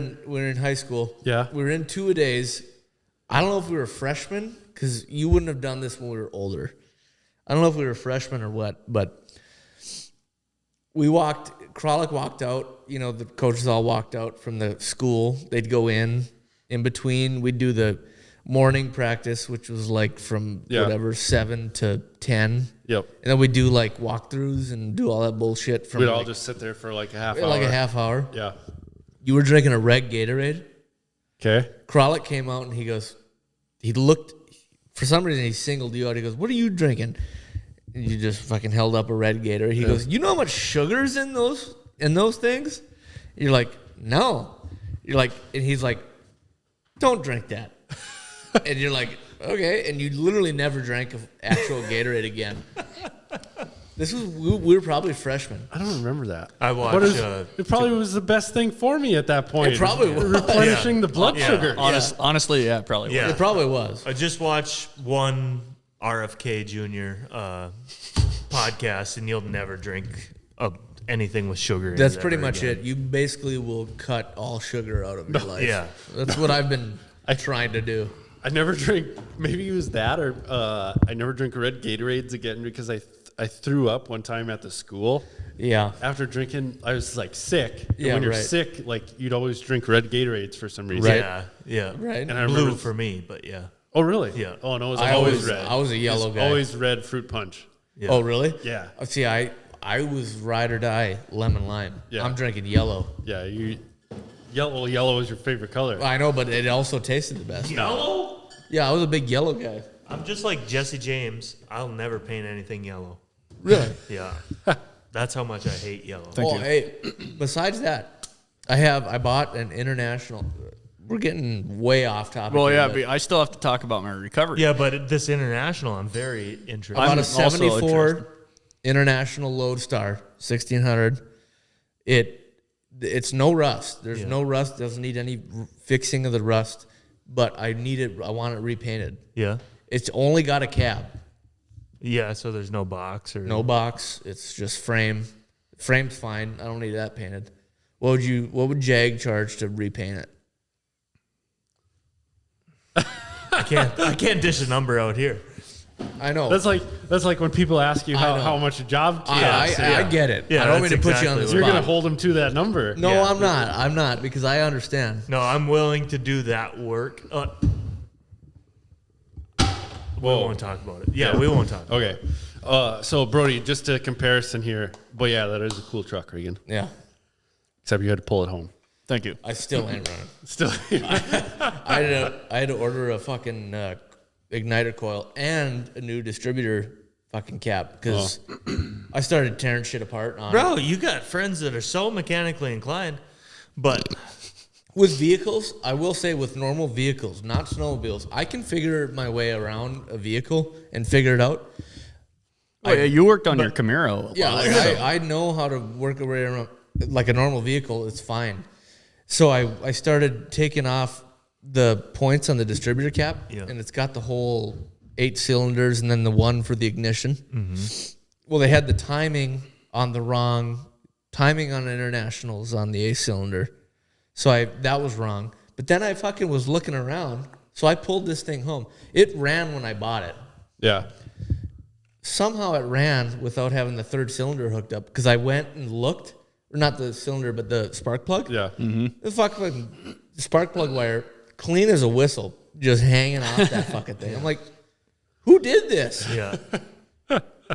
in high school. Yeah. We were in 2-a-days. I don't know if we were freshmen, because you wouldn't have done this when we were older. I don't know if we were freshmen or what, but Kralik walked out, the coaches all walked out from the school. They'd go in between, we'd do the morning practice, which was like from 7 to 10. Yep. And then we'd do like walkthroughs and do all that bullshit from We'd all just sit there for like a half hour. like a half hour. Yeah. You were drinking a red Gatorade. Okay. Kralik came out and he looked, for some reason he singled you out. He goes, what are you drinking? And you just fucking held up a red Gatorade. He goes, you know how much sugar's in those things? You're like, no. You're like, and he's like, don't drink that. And you're like, okay. And you literally never drank an actual Gatorade again. We were probably freshmen. I don't remember that. I watched. It probably was the best thing for me at that point. It probably was. Replenishing the blood sugar. Honestly, yeah, probably. Yeah. Was. It probably was. I just watched one RFK Jr. Podcast, and you'll never drink anything with sugar in That's it pretty ever much again. it. You basically will cut all sugar out of your life. Yeah. That's what I've been trying to do. I never drink. Maybe it was that, or I never drink red Gatorades again because I threw up one time at the school. Yeah. After drinking, I was like sick. And Yeah, when you're right. sick, like you'd always drink red Gatorades for some reason. Right. Yeah. Right. And I Blue remember, for me, but yeah. oh really? Yeah. Oh no, it was I always red. was a yellow It was guy. Always red fruit punch. Yeah. Oh, really? Yeah. See, I was ride or die lemon lime. Yeah. I'm drinking yellow. Yeah, yellow is your favorite color. I know, but it also tasted the best. Yellow? Yeah, I was a big yellow guy. I'm just like Jesse James. I'll never paint anything yellow. Really? Yeah. That's how much I hate yellow. Hey, besides that, I bought an international. We're getting way off topic. Well, here, yeah, but but I still have to talk about my recovery. Yeah, but this international, I'm very interested. I bought a I'm also 74 interested. International Lodestar 1600. It's no rust. There's no rust. Doesn't need any fixing of the rust. But I want it repainted. Yeah. It's only got a cab. Yeah, so there's no box or No box. It's just frame. Frame's fine. I don't need that painted. What would JAG charge to repaint it? I can't dish a number out here. I know. That's like when people ask you I know. how much a job I costs. get it. Yeah, I don't mean to that's put you on the exactly spot. You're gonna hold them to that number. No, Yeah. I'm not. I'm not because I understand. No, I'm willing to do that work. We won't talk about it. Yeah, we won't talk about it. Okay. So Brody, just a comparison here. But yeah, that is a cool truck, Regan. Yeah. Except you had to pull it home. Thank you. I still ain't running. Still. I had to order a fucking igniter coil and a new distributor fucking cap because I started tearing shit apart on Bro, you got friends that are so mechanically inclined, but with vehicles. I will say with normal vehicles, not snowmobiles, I can figure my way around a vehicle and figure it out. Oh, yeah, you worked on your Camaro. Yeah, like I know how to work a way around like a normal vehicle. It's fine. So I started taking off the points on the distributor cap, and it's got the whole 8 cylinders and then the one for the ignition. Mm-hmm. Well, they had the timing on the wrong timing on internationals on the 8 cylinder, so that was wrong. But then I fucking was looking around, so I pulled this thing home. It ran when I bought it. Yeah. Somehow it ran without having the 3rd cylinder hooked up because I went and looked, or not the cylinder, but the spark plug. Yeah. The fucking spark plug wire, clean as a whistle, just hanging off that fucking thing. I'm like, who did this? yeah.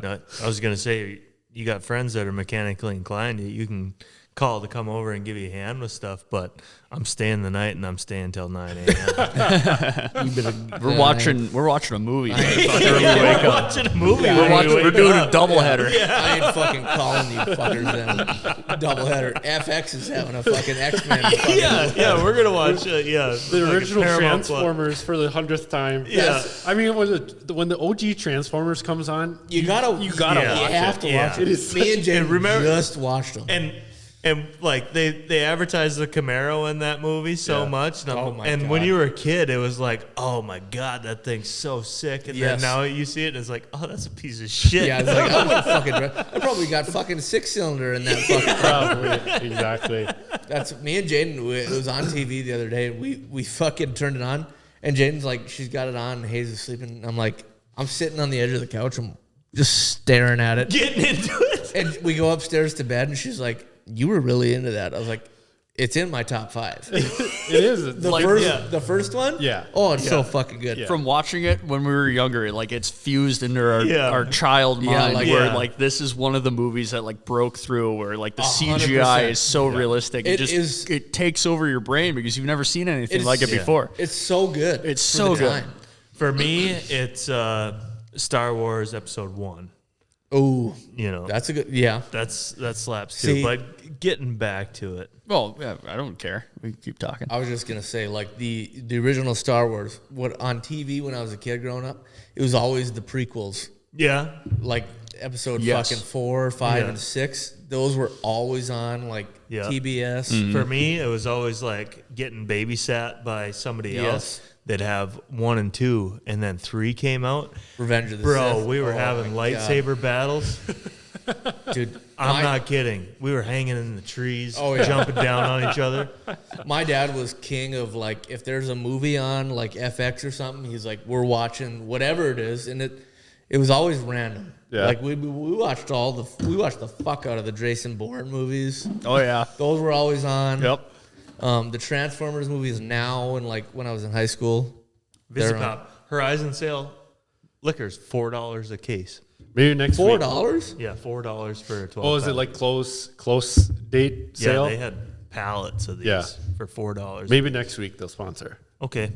No, I was gonna say you got friends that are mechanically inclined. You can call to come over and give you a hand with stuff, but I'm staying the night and I'm staying till 9 a.m. We're watching a movie. Watching a movie. We're doing a doubleheader. I ain't fucking calling you fuckers then. Doubleheader. FX is having a fucking X-Men. Yeah, we're gonna watch The original Transformers for the 100th time. Yeah. I mean, when the OG Transformers comes on, You gotta watch you it. have to watch it. It is Me and Jay remember- just watched them. And like they advertised the Camaro in that movie so much, and, Oh my and God. when you were a kid, it was like, oh my God, that thing's so sick. And Yes. then now you see it, and it's like, oh, that's a piece of shit. Yeah, it's like I wouldn't fucking drive. I probably got fucking 6-cylinder in that fucking. probably exactly. That's me and Jaden. It was on TV the other day. We fucking turned it on, and Jaden's like, she's got it on. And Hayes is sleeping. I'm like, I'm sitting on the edge of the couch. I'm just staring at it. Getting into it. And we go upstairs to bed, and she's like, "You were really into that." I was like, "It's in my top 5." It is. The first one. Yeah. Oh, it's so fucking good. Yeah. From watching it when we were younger, like it's fused into our child mind. like- This is one of the movies that like broke through, where like the 100%. CGI is so realistic. It takes over your brain because you've never seen anything like it before. It's so good. It's for so the good. time. For me, it's Star Wars Episode 1. Oh, You know, that's a good. Yeah. that slaps See- too. But getting back to it, Well, yeah, I don't care. We can keep talking. I was just gonna say, like the original Star Wars, what on TV when I was a kid growing up, it was always the prequels, yeah, like episode Yes. fucking 4, 5, Yeah. and 6. Those were always on like Yeah. TBS. For me, it was always like getting babysat by somebody Yes. else. They'd have 1 and 2, and then 3 came out. Revenge of the Bro, Sith. we were Oh having my lightsaber battles. God. Dude. I'm not kidding. We were hanging in the trees, Oh, yeah. jumping down on each other. My dad was king of like if there's a movie on like FX or something, he's like we're watching whatever it is, and it was always random. Yeah. Like we watched the fuck out of the Jason Bourne movies. Oh yeah. Those were always on. Yep. The Transformers movies now and like when I was in high school. they're on. Visipop, Horizon sale, liquor's $4 a case. Maybe next week. $4? Yeah, $4 for a 12. Oh, is it pack. like close date sale? Yeah, they had pallets of these Yeah. for $4. Maybe next week they'll sponsor. Okay,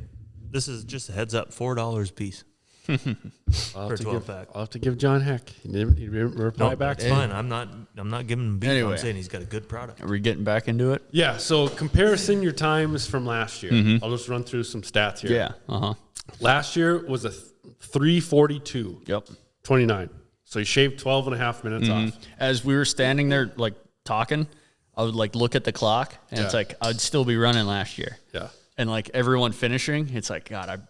this is just a heads up, $4 a piece. I'll For have, to 12 give, pack. I'll have to give John heck. He didn't reply No, back. that's fine. I'm not giving him beef. Anyway. I'm saying he's got a good product. Are we getting back into it? Yeah, so comparison your times from last year. I'll just run through some stats here. Yeah. Uh-huh. Last year was a 3:42, Yep. 29. So you shaved 12 and a half minutes off. As we were standing there like talking, I would like look at the clock and it's Yeah. like I'd still be running last year. Yeah. And like everyone finishing, it's like God,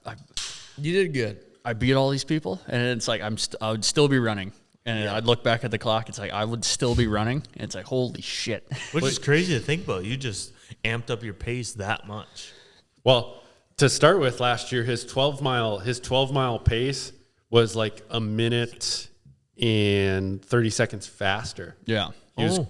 You did good. I beat all these people, and it's like I would still be running. And I'd look back at the clock, it's like I would still be running. And it's like holy shit. Which is crazy to think about. You just amped up your pace that much. Well, to start with, last year his 12-mile pace was like a minute and 30 seconds faster. Yeah.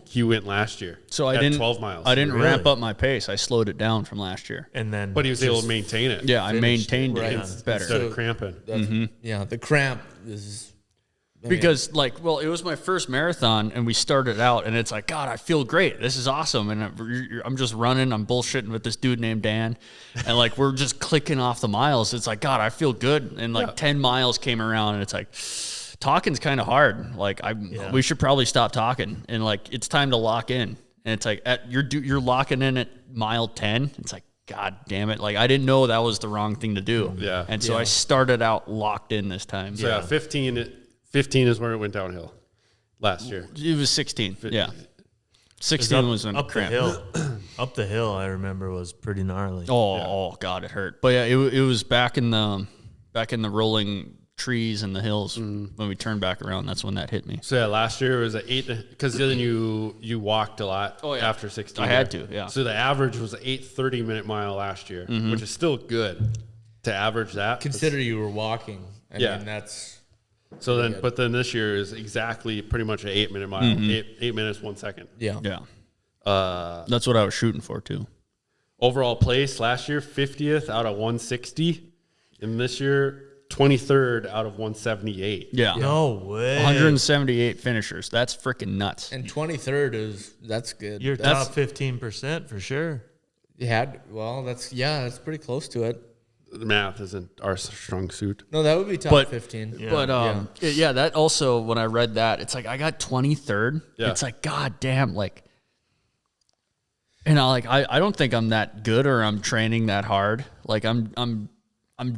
He went last year. So I at didn't 12 miles. I didn't Really? ramp up my pace. I slowed it down from last year. And then, But he was able to just- maintain it. Yeah, I maintained right. it better. Instead of cramping. Yeah, the cramp is. Because like, well, it was my first marathon, and we started out, and it's like, God, I feel great. This is awesome, and I'm just running. I'm bullshitting with this dude named Dan, and like we're just clicking off the miles. It's like, God, I feel good. And like 10 miles came around, and it's like, talking's kind of hard. Like we should probably stop talking, and like it's time to lock in. And it's like you're locking in at mile 10. It's like, God damn it! Like I didn't know that was the wrong thing to do. Yeah. And so I started out locked in this time. So yeah, 15 is where it went downhill last year. It was 16. Yeah. 16 up, was when up the cramp. hill. Up the hill, I remember, was pretty gnarly. Oh God, it hurt. But yeah, it was back in the rolling trees and the hills when we turned back around. That's when that hit me. So yeah, last year it was at 8 because then you walked a lot after 16. I had to, yeah. So the average was an 8:30-minute mile last year, which is still good to average that. Consider you were walking. I mean, that's. So then, but then this year is exactly pretty much an 8-minute mile, 8 minutes 1 second. Yeah. Yeah. That's what I was shooting for too. Overall place last year 50th out of 160, and this year 23rd out of 178. Yeah. No way. 178 finishers. That's freaking nuts. And 23rd that's good. You're That's- top 15% for sure. That's pretty close to it. The math isn't our strong suit. No, that would be top But- 15. But that also, when I read that, it's like I got 23rd. Yeah. It's like, God damn, like, and I don't think I'm that good or I'm training that hard. Like I'm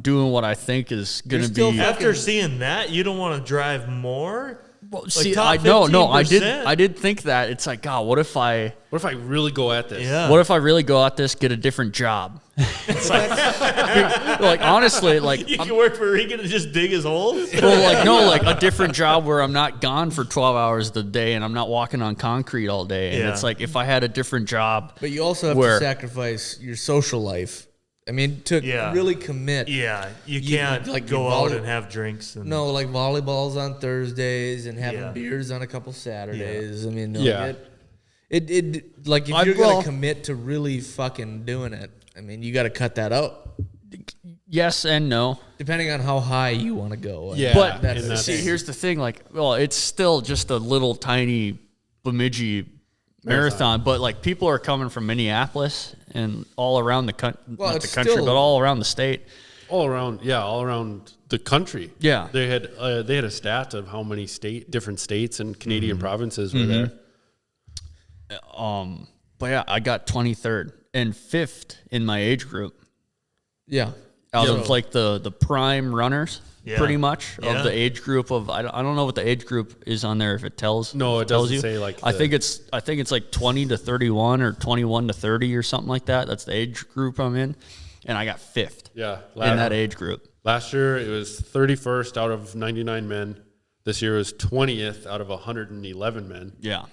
doing what I think is gonna You're still be. After seeing that, you don't want to drive more? Well, see, top I 15%? did think that. It's like, God, what if I really go at this? Yeah. what if I really go at this, get a different job? It's like honestly, like You can work for Regan and just dig his holes? like a different job where I'm not gone for 12 hours a day and I'm not walking on concrete all day. And Yeah. it's like if I had a different job, But you also have to sacrifice your social life. I mean, to really commit. Yeah, you You- can't like, go you out volley- and have drinks. And No, like volleyballs on Thursdays and having Yeah. beers on a couple Saturdays. I mean, Yeah. it like if you're gonna commit to really fucking doing it, I mean, you got to cut that out. yes and no. Depending on how high you want to go. Yeah. But that's- see, here's the thing. Like, well, it's still just a little tiny Bemidji marathon, but like people are coming from Minneapolis and all around the country, Well, not the it's country, still- but all around the state. all around the country. Yeah. They had a stat of how many different states and Canadian provinces were there. But yeah, I got 23rd and 5th in my age group Yeah. out of like the prime runners, pretty much of the age group of I don't know what the age group is on there if it tells. No, it tells doesn't you. say like. I think it's like 20 to 31 or 21 to 30 or something like that. That's the age group I'm in, and I got 5th. Yeah, in that age group. Last year it was 31st out of 99 men. This year it was 20th out of 111 men. Yeah.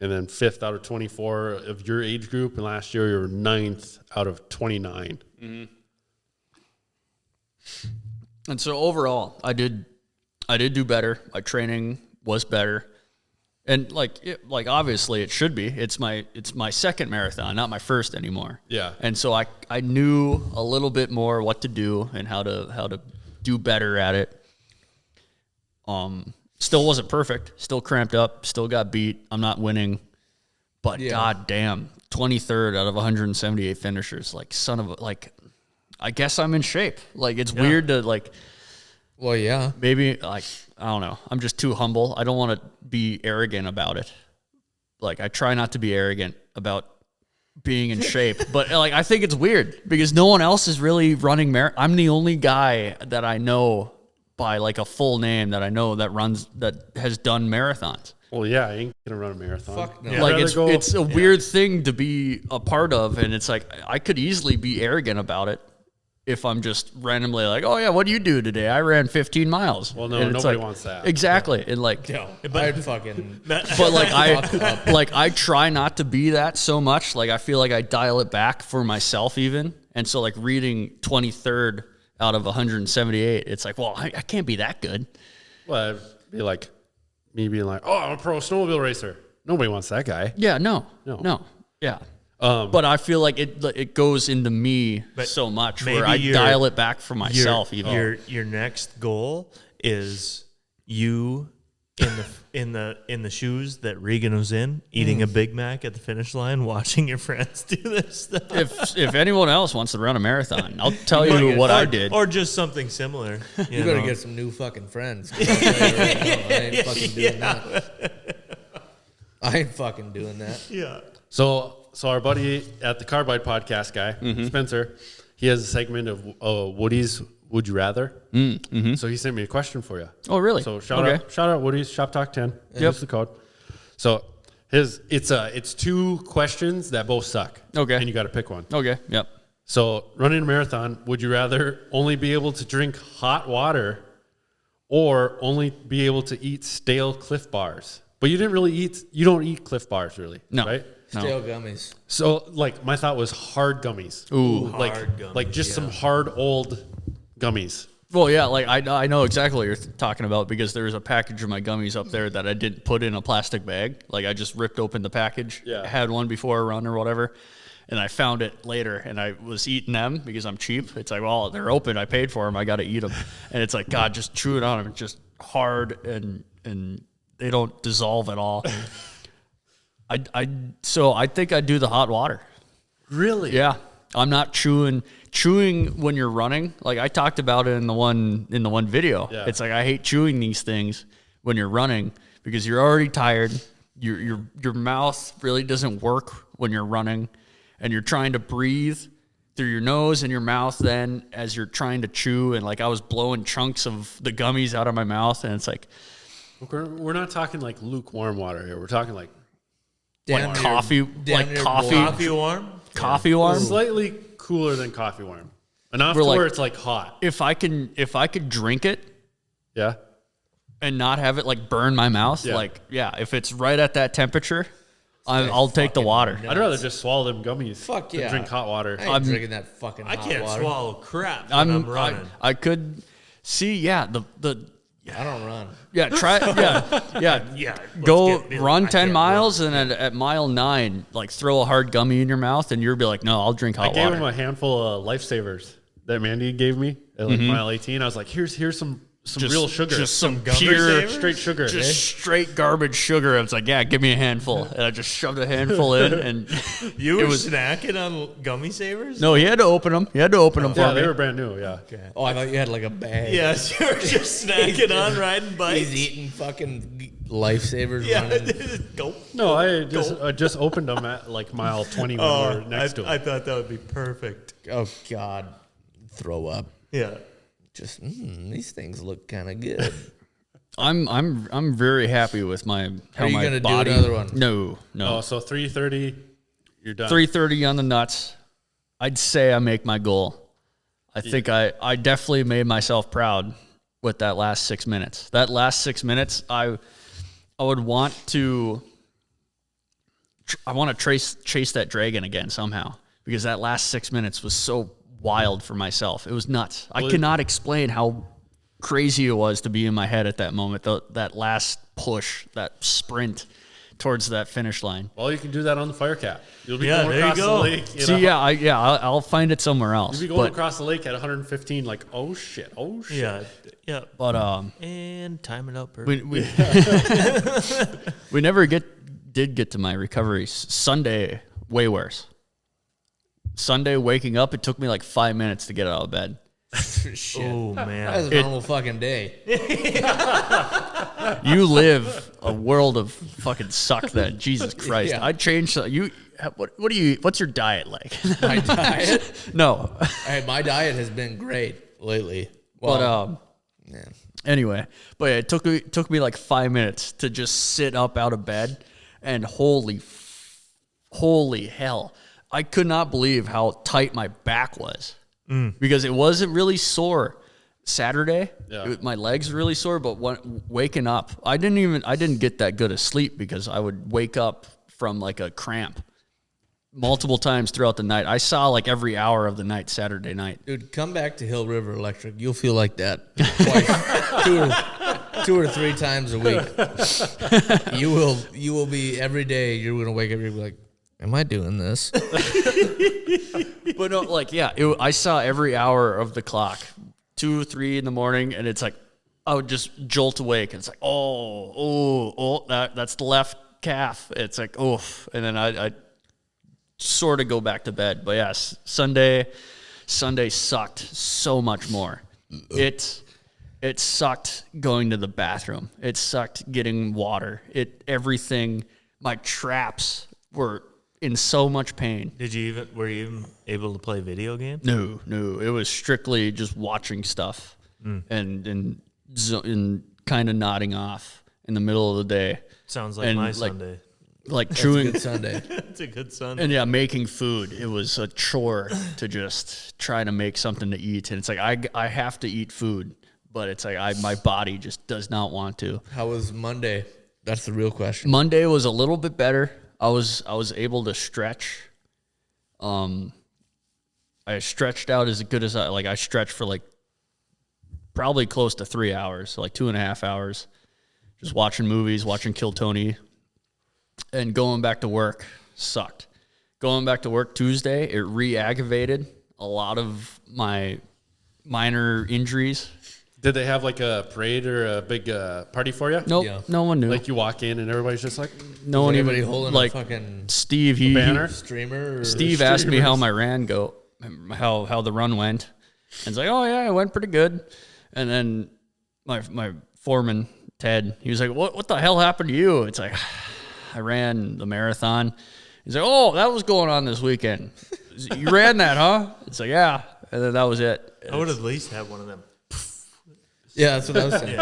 And then 5th out of 24 of your age group. And last year you were 9th out of 29. Mm-hmm. And so overall, I did do better. My training was better. And like obviously it should be. It's my second marathon, not my first anymore. Yeah. And so I knew a little bit more what to do and how to do better at it. Still wasn't perfect. Still cramped up. Still got beat. I'm not winning. But god damn, 23rd out of 178 finishers. Like son of a I guess I'm in shape. Like it's weird to like. Well, yeah. Maybe like I don't know. I'm just too humble. I don't want to be arrogant about it. Like I try not to be arrogant about being in shape, but like I think it's weird because no one else is really running I'm the only guy that I know by like a full name that I know that has done marathons. Well, yeah, I ain't gonna run a marathon. Fuck no. Yeah. Like I'd it's a weird thing to be a part of, and it's like I could easily be arrogant about it if I'm just randomly like, oh yeah, what do you do today? I ran 15 miles. Well, no, and it's nobody like, wants that. Exactly, and like, I'd fucking. but like I try not to be that so much. Like I feel like I dial it back for myself even, and so like reading 23rd out of 178, it's like, well, I can't be that good. Well, it'd be like me being like, oh, I'm a pro snowmobile racer. Nobody wants that guy. Yeah, no, yeah. But I feel like it goes into me so much where I dial it back for myself. Your next goal is you in the shoes that Regan was in, eating a Big Mac at the finish line, watching your friends do this stuff. If anyone else wants to run a marathon, I'll tell you what I did. Or just something similar. You better get some new fucking friends. 'Cause I'll tell you right now, I ain't fucking doing that. I ain't fucking doing that. Yeah. So our buddy at the Carbide podcast guy, Spencer, he has a segment of Woody's Would You Rather. So he sent me a question for you. Oh, really? So shout out Woody's SHOPTALK 10. Use the code. So it's 2 questions that both suck. Okay. And you got to pick one. Okay. Yep. So running a marathon, would you rather only be able to drink hot water or only be able to eat stale Cliff Bars? But you don't eat Cliff Bars really, No. right? No. Stale gummies. So like my thought was hard gummies. Ooh. Hard gummies, like just some hard old gummies. Well, yeah, like I know exactly what you're talking about because there was a package of my gummies up there that I didn't put in a plastic bag. Like I just ripped open the package. Yeah. I had one before a run or whatever, and I found it later, and I was eating them because I'm cheap. It's like, well, they're open. I paid for them. I got to eat them. And it's like, God, just chew it on them. It's just hard and they don't dissolve at all. So I think I'd do the hot water. Really? Yeah. I'm not chewing when you're running. Like I talked about it in the one video. Yeah. It's like I hate chewing these things when you're running because you're already tired. Your mouth really doesn't work when you're running, and you're trying to breathe through your nose and your mouth then as you're trying to chew, and like I was blowing chunks of the gummies out of my mouth, and it's like We're not talking like lukewarm water here. We're talking like coffee warm? Coffee warm? slightly cooler than coffee warm. Enough We're to like- where it's like hot. If I could drink it Yeah. and not have it like burn my mouth, Yeah. if it's right at that temperature, I'll take the water. I'd rather just swallow them gummies Fuck than yeah. drink hot water. I ain't drinking that fucking I hot can't water. swallow crap when I'm running. I could see, the I don't run. try yeah. Yeah. Go let's get- run I 10 can't miles and at mile 9, like throw a hard gummy in your mouth and you'll be like, no, I'll drink I hot gave him water. a handful of lifesavers that Mandy gave me at like mile 18. I was like, here's some some real sugar. Just some gummy pure, savers? Straight sugar. just straight garbage sugar. It's like, yeah, give me a handful. And I just shoved a handful in, and You were it was snacking on gummy savers? no. He had to open them. He had to open them Yeah, for they me. were brand new. Yeah. Oh, I thought you had like a bag. Yes, you were just snacking on riding bikes. He's eating fucking lifesavers. Yeah, running. go. No, I just opened them at like mile 20 when we were next to I it. thought that would be perfect. Oh God, throw up. Yeah. Just these things look kind of good. I'm very happy with my how Are you my gonna body. do another one? No. Oh, so 3:30, you're done. 3:30 on the nuts. I'd say I make my goal. I think I definitely made myself proud with that last 6 minutes. That last 6 minutes, I would want to. I want to chase that dragon again somehow, because that last 6 minutes was so wild for myself. It was nuts. I cannot explain how crazy it was to be in my head at that moment. That last push, that sprint towards that finish line. Well, you can do that on the fire cap. You'll be Yeah, going there you across the go. lake. See, I'll find it somewhere else. You'll be going But, across the lake at 115, like, oh shit. Yeah. Yeah. but And time it out perfect. we never did get to my recovery. Sunday, way worse. Sunday, waking up, it took me like 5 minutes to get out of bed. Shit. Oh, That's man. a normal fucking day. You live a world of fucking suck then. Jesus Christ. Yeah. I changed what's your diet like? My diet. No. My diet has been great lately. But Yeah. anyway, but yeah, it took me like 5 minutes to just sit up out of bed, and holy hell, I could not believe how tight my back was, because it wasn't really sore Saturday. Yeah. My legs were really sore, but waking up, I didn't get that good of sleep, because I would wake up from like a cramp multiple times throughout the night. I saw like every hour of the night Saturday night. Dude, come back to Hill River Electric. You'll feel like that twice, two or three times a week. You will be every day. You're gonna wake up. You're gonna be like, "Am I doing this?" But no, like, yeah, I saw every hour of the clock, 2 or 3 in the morning, and it's like I would just jolt awake, and it's like, that's the left calf. It's like, oof, and then I sort of go back to bed. But yes, Sunday sucked so much more. It sucked going to the bathroom. It sucked getting water. Everything. My traps were in so much pain. Were you even able to play video games? No. It was strictly just watching stuff and kind of nodding off in the middle of the day. Sounds like And, my like, Sunday. Like That's a chewing good Sunday. It's a good Sunday. and making food. It was a chore to just try to make something to eat. And it's like I have to eat food, but it's like my body just does not want to. How was Monday? That's the real question. Monday was a little bit better. I was able to stretch. I stretched out as good as I stretched for like probably close to 3 hours, like 2.5 hours, just watching movies, watching Kill Tony, and going back to work sucked. Going back to work Tuesday, it re-aggravated a lot of my minor injuries. Did they have like a parade or a big party for you? Nope, Yeah. no one knew. Like you walk in and everybody's just like, no one Anybody even holding like a fucking Steve. banner? streamer? Or Steve asked me how my how the run went, and it's like, oh yeah, it went pretty good. And then my foreman Ted, he was like, what the hell happened to you? It's like, I ran the marathon. He's like, oh, that was going on this weekend. You ran that, huh? It's like, yeah. And then that was it. I would at least have one of them. Yeah, that's what I was saying.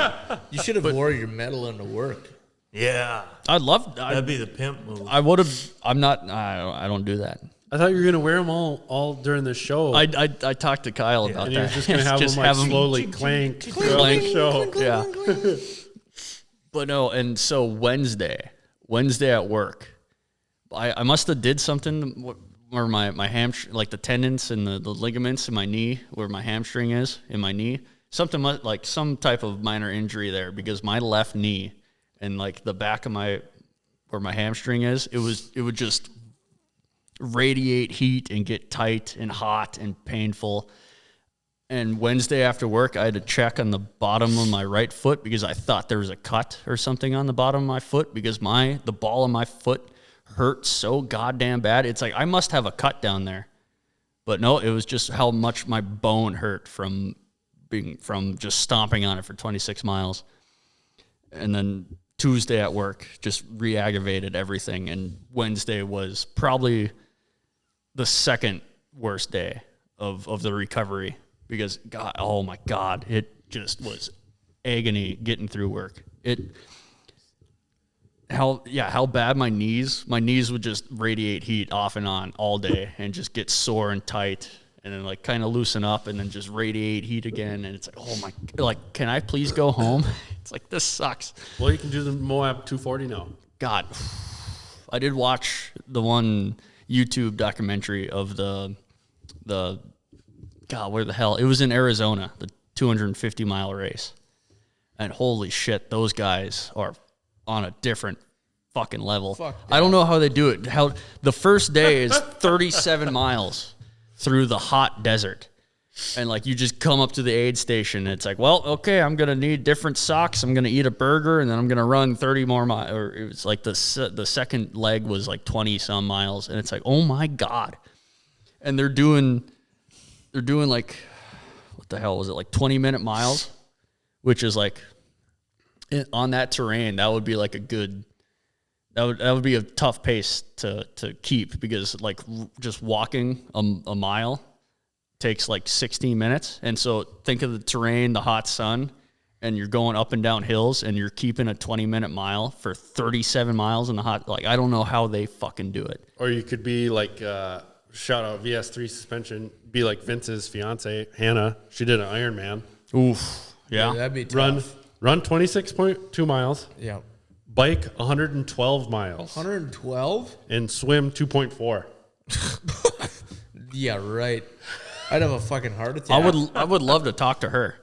You should have wore your medal into work. Yeah. That'd be the pimp move. I would have. I'm not. I don't do that. I thought you were gonna wear them all during the show. I talked to Kyle about and that. you're just gonna have them like slowly clank throughout the show. Yeah. But no, and so Wednesday at work, I must have did something where my hamstring, like the tendons and the ligaments in my knee, where my hamstring is in my knee, something like some type of minor injury there, because my left knee and like the back of where my hamstring is, it would just radiate heat and get tight and hot and painful. And Wednesday after work, I had to check on the bottom of my right foot because I thought there was a cut or something on the bottom of my foot because the ball of my foot hurt so goddamn bad. It's like I must have a cut down there. But no, it was just how much my bone hurt from just stomping on it for 26 miles. And then Tuesday at work just re-aggravated everything. And Wednesday was probably the second worst day of the recovery because, God, oh my God, it just was agony getting through work. How bad my knees would just radiate heat off and on all day and just get sore and tight and then like kind of loosen up and then just radiate heat again. And it's like, oh my, like, can I please go home? It's like, this sucks. Well, you can do the Moab 240 now. God, I did watch the one YouTube documentary of the God, where the hell? It was in Arizona, the 250-mile race. And holy shit, those guys are on a different fucking level. I don't know how they do it. How the first day is 37 miles through the hot desert. And like you just come up to the aid station and it's like, well, okay, I'm going to need different socks. I'm going to eat a burger and then I'm going to run 30 more miles. Or it was like the second leg was like 20 some miles. And it's like, oh my God. And they're doing like, what the hell was it? Like 20-minute miles, which is like, on that terrain, that would be like that would be a tough pace to keep because like just walking a mile takes like 16 minutes. And so think of the terrain, the hot sun, and you're going up and down hills and you're keeping a 20-minute mile for 37 miles in the hot, like, I don't know how they fucking do it. Or you could be like, shout out VS3 Suspension, be like Vince's fiance, Hannah. She did an Ironman. Oof. Yeah. That'd be tough. Run 26.2 miles. Yeah. Bike 112 miles. 112? And swim 2.4. Yeah, right. I'd have a fucking heart attack. I would love to talk to her.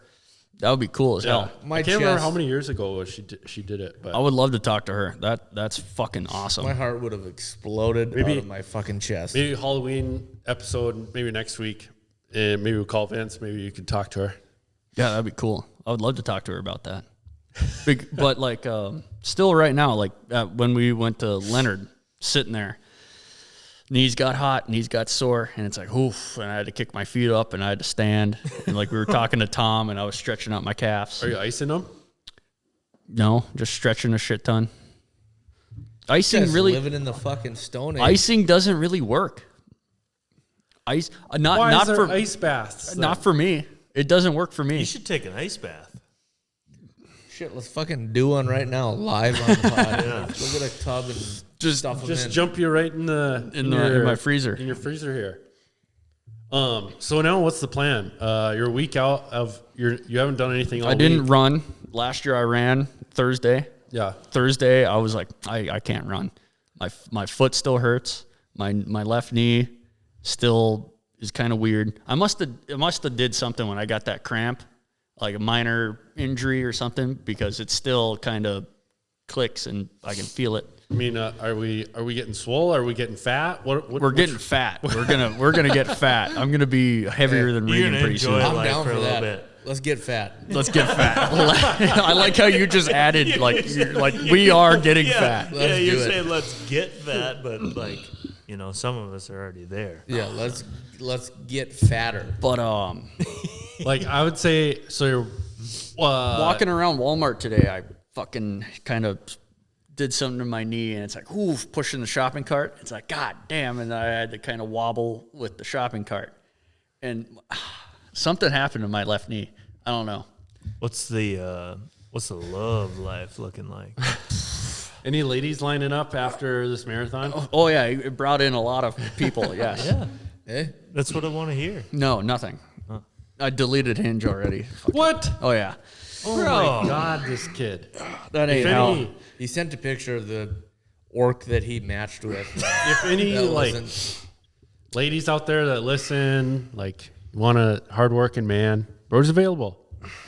That would be cool as hell. I can't remember how many years ago she did it, but I would love to talk to her. That's fucking awesome. My heart would have exploded out of my fucking chest. Maybe Halloween episode, maybe next week. And maybe we'll call Vince. Maybe you could talk to her. Yeah, that'd be cool. I would love to talk to her about that. But like, still right now, like when we went to Leonard, sitting there, knees got hot, knees got sore, and it's like, oof, and I had to kick my feet up, and I had to stand, and like we were talking to Tom, and I was stretching out my calves. Are you icing them? No, just stretching a shit ton. Icing really living in the fucking Stone Age. Icing doesn't really work. Ice, not for ice baths. Not for me. It doesn't work for me. You should take an ice bath. Shit, let's fucking do one right now, live on the pod. Yeah. Go get a tub and just stuff them in. Jump you right in my freezer. In your freezer here. So now what's the plan? You're a week out of you haven't done anything all week. I didn't run. Last year I ran Thursday. Yeah. Thursday I was like, I can't run. My foot still hurts. My left knee still is kind of weird. I must have did something when I got that cramp, like a minor injury or something, because it still kind of clicks and I can feel it. I mean, are we getting swole? Are we getting fat? We're getting fat. We're gonna get fat. I'm gonna be heavier than Regan pretty soon. I'm down for that. Bit. Let's get fat. Let's get fat. I like how you just added like we are getting fat. Yeah, you're saying let's get fat, but like, you know, some of us are already there. Yeah, let's get fatter. But like I would say, so you're walking around Walmart today, I fucking kind of did something to my knee, and it's like, ooh, pushing the shopping cart. It's like, God damn, and I had to kind of wobble with the shopping cart, and something happened to my left knee. I don't know. What's the love life looking like? Any ladies lining up after this marathon? Oh yeah, it brought in a lot of people. Yes. Yeah. That's what I want to hear. No, nothing. Huh. I deleted Hinge already. What? Oh yeah. Oh my God, this kid. That ain't how. He sent a picture of the orc that he matched with. If any like ladies out there that listen, like want a hardworking man, Brody's available.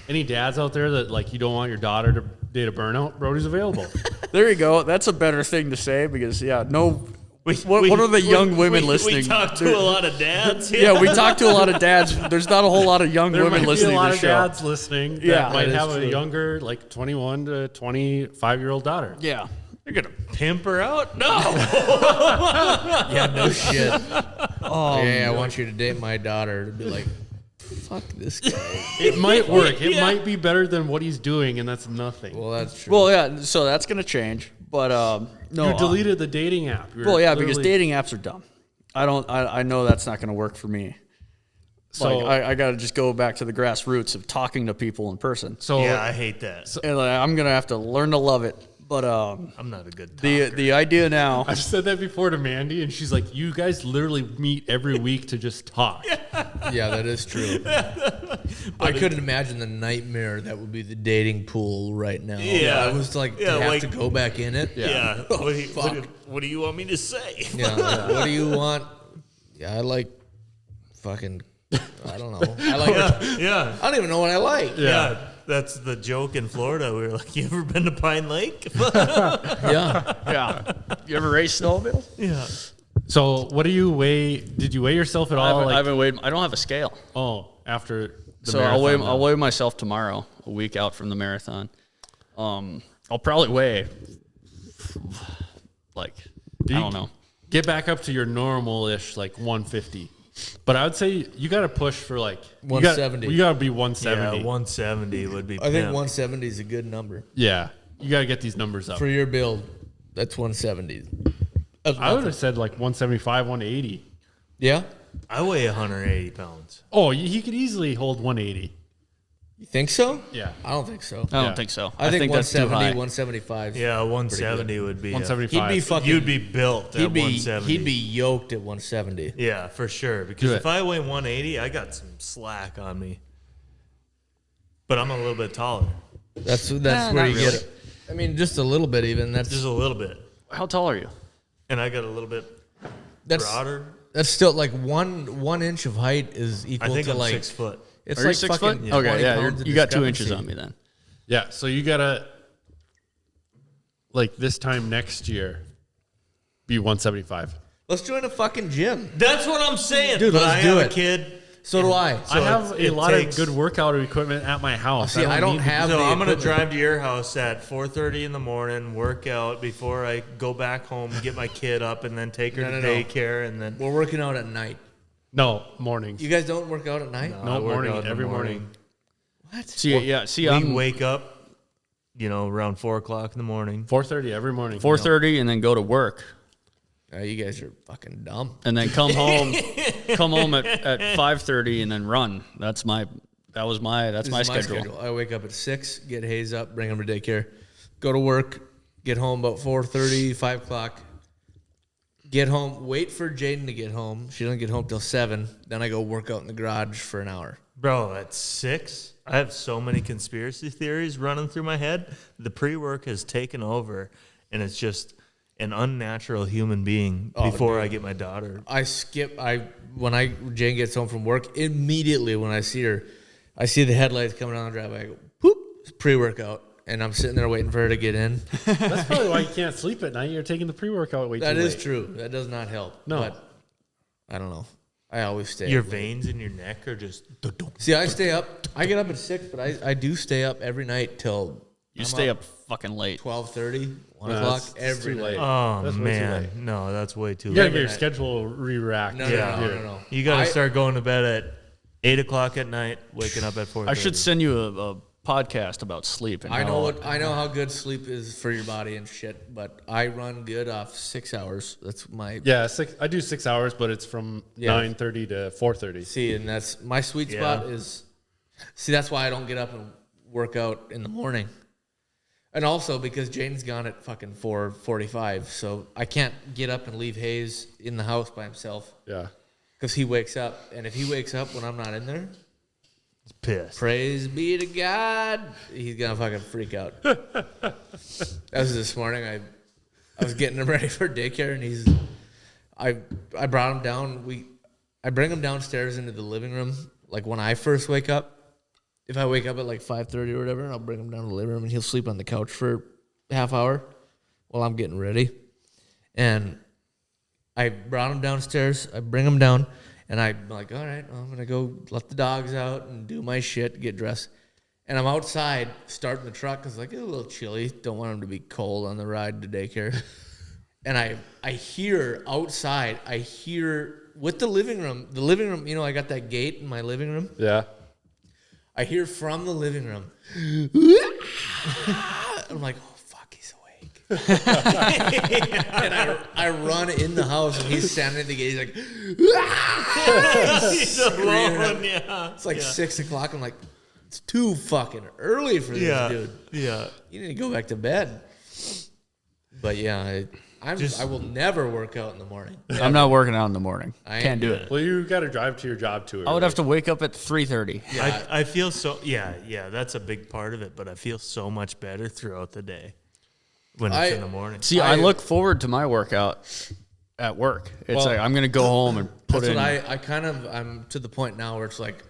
Any dads out there that like you don't want your daughter to date a burnout, Brody's available. There you go. That's a better thing to say because no What are the young women listening? We talk to a lot of dads. Yeah, we talk to a lot of dads. There's not a whole lot of young There women might listening be a lot to the of show. dads listening that Yeah, might that is have a true. younger, like 21 to 25-year-old daughter. Yeah. You're gonna pimp her out? No. Yeah, no shit. Oh, yeah, I want you to date my daughter. To be like, fuck this guy. It might work. It might be better than what he's doing, and that's nothing. Well, that's true. Well, yeah. So that's gonna change. But no. You deleted the dating app. You're Well, yeah, because literally- dating apps are dumb. I know that's not gonna work for me. So, Like I got to just go back to the grassroots of talking to people in person. so Yeah, I hate that. And I'm gonna have to learn to love it. But I'm not a good talker. the idea now. I've said that before to Mandy, and she's like, "You guys literally meet every week to just talk." Yeah, that is true. I couldn't imagine the nightmare that would be the dating pool right now. Yeah. I was like, Yeah, to have like- to go back in it. Yeah. Oh, What do you want me to say? Yeah, like, what do you want? Yeah, I like fucking, I don't know. I like, Yeah. I don't even know what I like. Yeah. That's the joke in Florida. We were like, you ever been to Pine Lake? Yeah. Yeah. You ever race snowmobile? Yeah. So, what do you weigh? Did you weigh yourself at all? I haven't weighed. I don't have a scale. After the So marathon, I'll weigh myself tomorrow, a week out from the marathon. I'll probably weigh like I don't know. Get back up to your normal-ish, like 150. But I would say you got to push for like 170. You got to be Yeah, 170. 170 would be I think pimp. 170 is a good number. Yeah, you got to get these numbers up. For your build, that's 170. That's I would nothing. have said like 175, 180. Yeah? I weigh 180 pounds. Oh, he could easily hold 180. You think so? Yeah. I don't think so. I Yeah. don't think so. I think that's too 170, high. 175. Yeah, 170 would be. 175. He'd be fucking. You'd be built at He'd be 170. he'd be yoked at 170. Yeah, for sure. Because Do if it. I weigh 180, I got some slack on me. But I'm a little bit taller. That's where not you really. get it. I mean, just a little bit even. That's Just a little bit. How tall are you? And I got a little bit that's broader. that's still like 1 inch of height is I equal think to I'm like 6 foot. it's Are you like 6 fucking foot? 20 Okay, yeah, pounds of you got 2 inches discrepancy. on me then. Yeah, so you got to, like this time next year, be 175. Let's join a fucking gym. That's what I'm saying. Dude, But let's I do have it. a kid. So do I. I have a it lot takes- of good workout equipment at my house. See, I don't need- have. So the I'm going to equipment. drive to your house at 4:30 in the morning, work out before I go back home, get my kid up, and then take her No, to no, no. daycare. And then We're working out at night. No, mornings. You guys don't work out at night? I No, work morning, out in the every morning. What? See, we I'm wake up, around 4 o'clock in the morning. 4:30 every morning. 4:30 and then go to work You guys are fucking dumb. and then come home at 5:30 and then run. That's my This schedule. is my schedule. I wake up at 6, get Hayes up, bring him to daycare, go to work, get home about 4:30, 5 o'clock. Get home, wait for Jaden to get home. She doesn't get home till 7. Then I go work out in the garage for an hour. Bro, at 6, I have so many conspiracy theories running through my head. The pre-work has taken over, and it's just an unnatural human being before I get my daughter. When Jane gets home from work, immediately when I see her, I see the headlights coming down the driveway. I go, poop, it's pre-workout. And I'm sitting there waiting for her to get in. That's probably why you can't sleep at night. You're taking the pre-workout way too That late. is true. That does not help. No. But I don't know. I always stay Your up late. veins in your neck are just... See, I stay up. I get up at 6, but I do stay up every night till You stay up fucking late. 12:30, 1 No, o'clock that's every too night. late. Oh, That's way too man. late. No, that's way too You gotta late. get your schedule re-racked. No, Yeah. no. You got I- to start going to bed at 8 o'clock at night, waking up at 4:30. I should send you a podcast about sleep. And I know how good sleep is for your body and shit, but I run good off 6 hours. That's my Yeah, I do 6 hours, but it's from 9:30 to 4:30. see, and that's my sweet Yeah. spot is. See, that's why I don't get up and work out in the morning, and also because Jaden's gone at fucking 4:45, so I can't get up and leave Hayes in the house by himself Yeah. because he wakes up, and if he wakes up when I'm not in there, Pissed. praise be to God, he's gonna fucking freak out. That was this morning. I was getting him ready for daycare, and I brought him down. I bring him downstairs into the living room, like when I first wake up. If I wake up at like 5:30 or whatever, I'll bring him down to the living room, and he'll sleep on the couch for a half hour while I'm getting ready. And I brought him downstairs. I bring him down, and I'm like, all right, I'm going to go let the dogs out and do my shit, get dressed. And I'm outside starting the truck because like, it's a little chilly. Don't want him to be cold on the ride to daycare. And I hear outside, with the living room, you know, I got that gate in my living room. Yeah. I hear from the living room. I'm like, oh, fuck, he's awake. And I run in the house, and he's standing at the gate. He's like, He's alone, yeah. It's like 6 o'clock. I'm like, it's too fucking early for this dude. Yeah. You need to go back to bed. But yeah, I will never work out in the morning. I'm not working out in the morning. I Can't do ain't it. Well, you got to drive to your job too. I would have to wake up at 3:30. Yeah. I feel so, yeah, that's a big part of it, but I feel so much better throughout the day when it's in the morning. See, I look forward to my workout at work. It's like I'm going to go home and put That's in. what I'm to the point now where it's like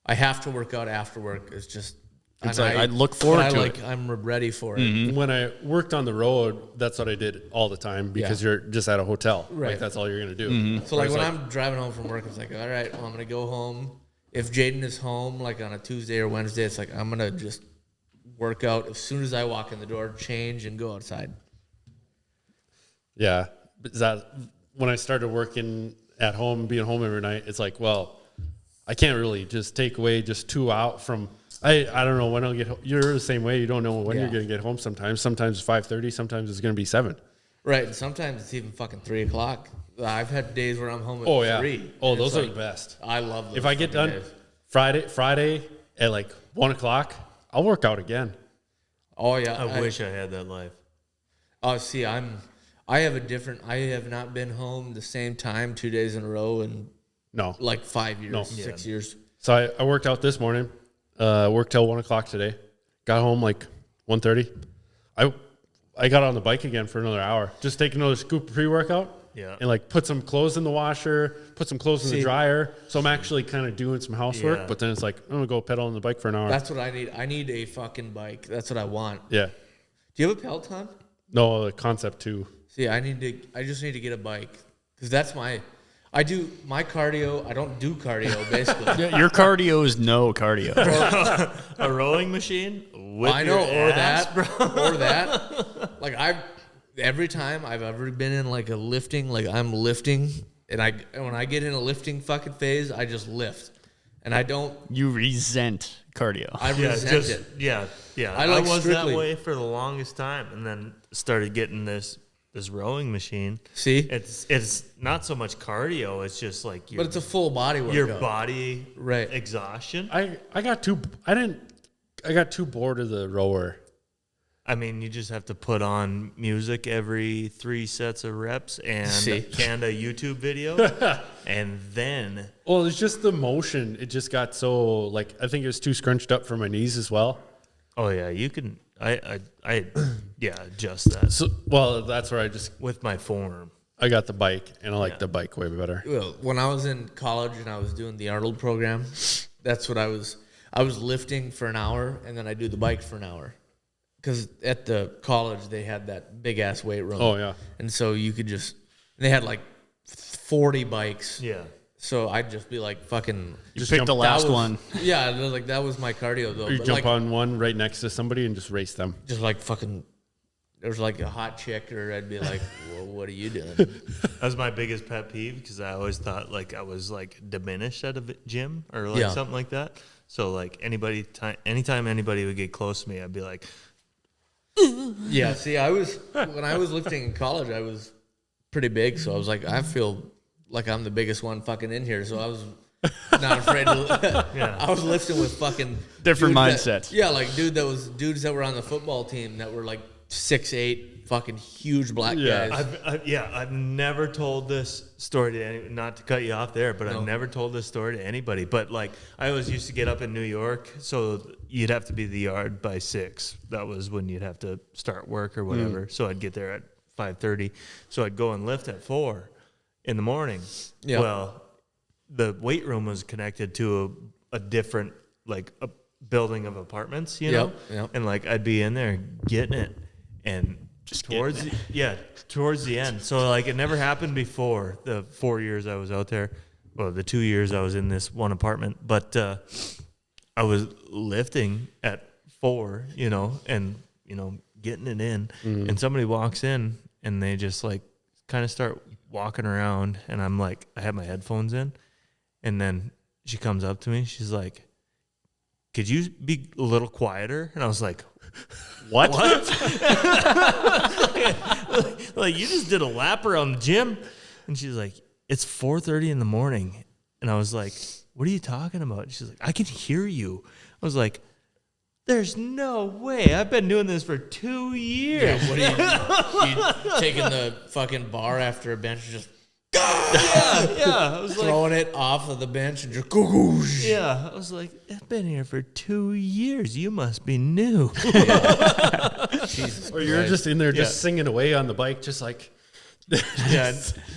I have to work out after work. It's just It's like I look forward to it. I'm ready for it. When I worked on the road, that's what I did all the time because you're just at a hotel. Right. Like that's all you're gonna do. So like when I'm driving home from work, it's like, all right, well, I'm gonna go home. If Jaden is home, like on a Tuesday or Wednesday, it's like I'm gonna just work out as soon as I walk in the door, change, and go outside. Yeah. But when I started working at home, being home every night, it's like, well, I can't really just take away just 2 out from. I don't know when I'll get home. You're the same way. You don't know when you're going to get home sometimes. Sometimes it's 5:30. Sometimes it's going to be 7. Right. And sometimes it's even fucking 3 o'clock. I've had days where I'm home at 3. Oh, And those it's are like, the best. I love those. If I get done days. Friday at like 1 o'clock, I'll work out again. Oh yeah. I wish I had that life. Oh, see, I have not been home the same time 2 days in a row in No. like 5 years, No. 6 years. So I worked out this morning. Worked till 1 o'clock today. Got home like 1:30. I got on the bike again for another hour. Just take another scoop of pre-workout. Yeah. And like put some clothes in the washer, put some clothes in the dryer. So I'm actually kind of doing some housework. Yeah. But then it's like I'm gonna go pedal on the bike for an hour. That's what I need. I need a fucking bike. That's what I want. Yeah. Do you have a Peloton? No, the Concept 2. See, I just need to get a bike because that's I do my cardio. I don't do cardio basically. Your cardio is no cardio. A rowing machine? With I know, your or ass, that, bro. or that. Like every time I've ever been in like a lifting, like I'm lifting, and when I get in a lifting fucking phase, I just lift, and I don't. You resent cardio. I resent it. Yeah. I I like was strictly- that way for the longest time, and then started getting this rowing machine. See, It's not so much cardio. It's just like but it's a full body workout. your body Right. exhaustion. I got too bored of the rower. I mean, you just have to put on music every 3 sets of reps and a YouTube video, and then Well, it's just the motion. It just got so like I think it was too scrunched up for my knees as well. oh yeah, you can. I adjust that So well, that's where with my form. I got the bike and I like the bike way better. Well, when I was in college and I was doing the Arlo program, that's what I was lifting for an hour and then I do the bike for an hour. Because at the college they had that big ass weight room. Oh yeah. And so you could they had like 40 bikes. Yeah. So I'd just be like fucking. You picked the last one. Yeah, like that was my cardio though. You But jump like, on one right next to somebody and just race them. just like fucking. There was like a hot chick, or I'd be like, "Well, what are you doing?" That was my biggest pet peeve because I always thought like I was like diminished at a gym or like something like that. So like anytime anybody would get close to me, I'd be like, Yeah. See, when I was lifting in college, I was pretty big, so I was like, I feel like I'm the biggest one fucking in here, so I was not afraid to. I was lifting with fucking Different dudes mindset. like dudes that were on the football team that were like 6'8", fucking huge black guys. I've never told this story to any, not to cut you off there, but I've never told this story to anybody. But like, I always used to get up in New York, so you'd have to be at the yard by 6. That was when you'd have to start work or whatever. So I'd get there at 5:30. So I'd go and lift at 4 in the morning. Yeah. Well, the weight room was connected to a different, like a building of apartments, you know? Yep. And like, I'd be in there getting it. And towards the end. So like it never happened before the 4 years I was out there. Well, the 2 years I was in this one apartment, but I was lifting at 4, and getting it in, and somebody walks in and they just like kind of start walking around, and I'm like, I have my headphones in, and then she comes up to me, she's like, could you be a little quieter? And I was like, what? like you just did a lap around the gym? And she's like, it's 4:30 in the morning. And I was like, what are you talking about? And she's like, I can hear you. I was like, there's no way. I've been doing this for 2 years. Yeah, what are you taking the fucking bar after a bench and just I was throwing it off of the bench and just goosh. Yeah, I was like, I've been here for 2 years. You must be new. Jesus Or you're Christ. just in there just singing away on the bike, just like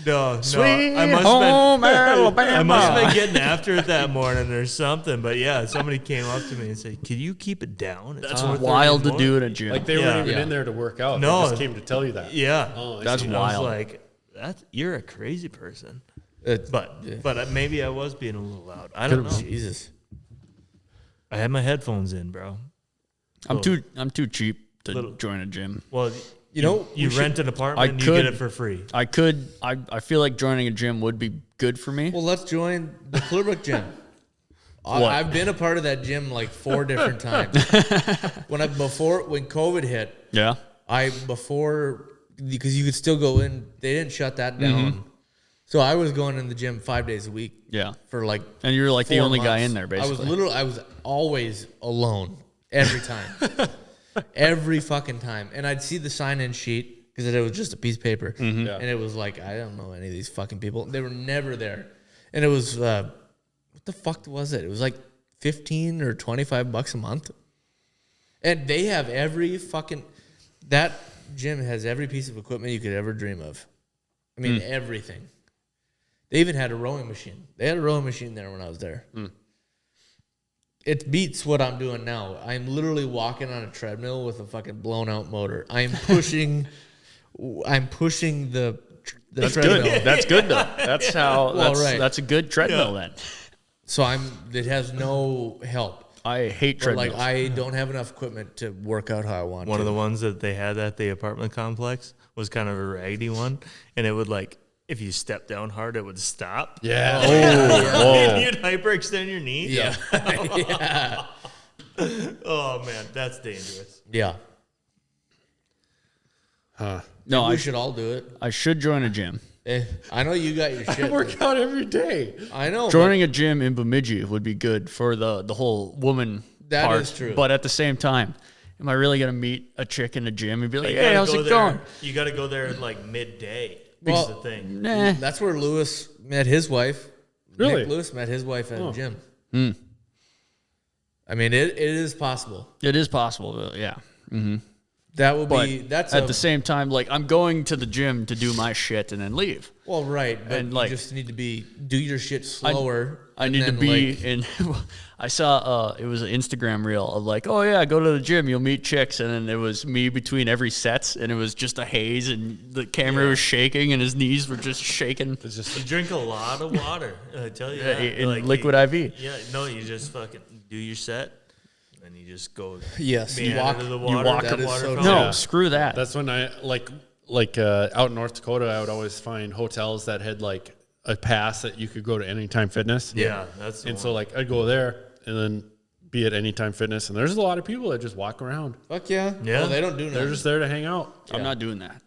No. Sweet I must home Alabama. I must have Alabama. been getting after it that morning or something. But yeah, somebody came up to me and said, "Can you keep it down?" It's That's 4:30 wild in to the do morning." at a gym. like they Yeah. weren't even Yeah. in there to work out. No. They just came to tell you that. Yeah. Oh, I That's see. I wild. was like, you're a crazy person. It's- But maybe I was being a little loud. I don't know. Jesus. I had my headphones in, bro. I'm too cheap to Little- join a gym. Well, You know, you we rent an apartment and you could- get it for free. I feel like joining a gym would be good for me. Well, let's join the Clearbrook gym. What? I've been a part of that gym like 4 different times. when COVID hit, Yeah. because you could still go in, they didn't shut that down. So I was going in the gym 5 days a week Yeah. for like And you're like the 4 only guy months. in there, basically. I was always alone every time. Every fucking time. And I'd see the sign-in sheet because it was just a piece of paper. And it was like, I don't know any of these fucking people. They were never there. And it was, what the fuck was it? It was like $15 or $25 a month. And they have that gym has every piece of equipment you could ever dream of. I mean, everything. They even had a rowing machine. They had a rowing machine there when I was there. It beats what I'm doing now. I'm literally walking on a treadmill with a fucking blown out motor. I'm pushing the That's treadmill. good. That's good though. That's how. Well, That's right. that's a good treadmill then. So it has no help. I hate But treadmills. like I don't have enough equipment to work out how I want One to. of the ones that they had at the apartment complex was kind of a raggedy one, and it would like, if you step down hard, it would stop. Yeah. And you'd hyperextend your knee. Yeah. Yeah. Oh man, that's dangerous. Yeah. no, we I should all do it. I should join a gym. I know you got your I shit. work out every day. I know. Joining a gym in Bemidji would be good for the whole woman That part. is true. But at the same time, am I really gonna meet a chick in a gym and be like, You "Hey, gotta how's go it there- going?" You got to go there at like midday. Well, That's the thing. Nah. That's where Lewis met his wife. Really? Nick Lewis met his wife at a gym. I mean, it is possible. It is possible, but yeah. That would But be that's at the same time, like I'm going to the gym to do my shit and then leave. well, right. But and, you like, just need to do your shit slower. I and need to then, be like, in. I saw it was an Instagram reel of like, oh yeah, go to the gym, you'll meet chicks, and then it was me between every sets, and it was just a haze, and the camera was shaking, and his knees were just shaking. It's just You drink a lot of water. I tell you that. in Like, liquid IV. Yeah, no, you just fucking do your set, and you just go. Yes, you meander walk- to the you water. walk the That is water so fountain. No, Yeah. screw that. that's when I like out in North Dakota. I would always find hotels that had like a pass that you could go to Anytime Fitness. Yeah, that's the And one. so like I'd go there and then be at Anytime Fitness, and there's a lot of people that just walk around. fuck yeah. Yeah. Oh, they don't do They're nothing. just there to hang out. I'm not doing that.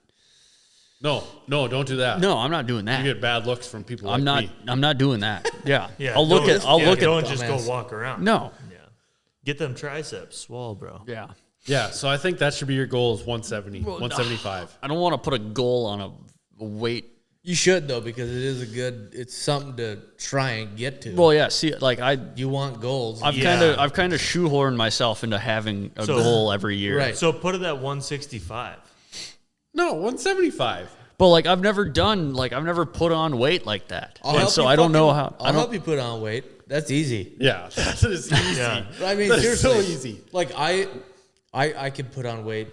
No, don't do that. No, I'm not doing that. You get bad looks from people I'm like not. me. I'm not doing that. Yeah. Yeah, I'll look don't- at. I'll yeah, look at. Don't just go dumbass. walk around. No. Yeah, get them triceps swole, bro. Yeah. Yeah, so I think that should be your goal is 170, 175. I don't want to put a goal on a weight. You should though, because it's something to try and get to. Well, yeah. See, like you want goals. I've Yeah. kind of shoehorned myself into having a So- goal every year. Right. So put it at 165. No, 175. But like I've never put on weight like that. I'll And help so you I don't know fucking- how. I'll help you put on weight. That's easy. Yeah, that's easy. Yeah. I mean, That's seriously, so easy. Like I can put on weight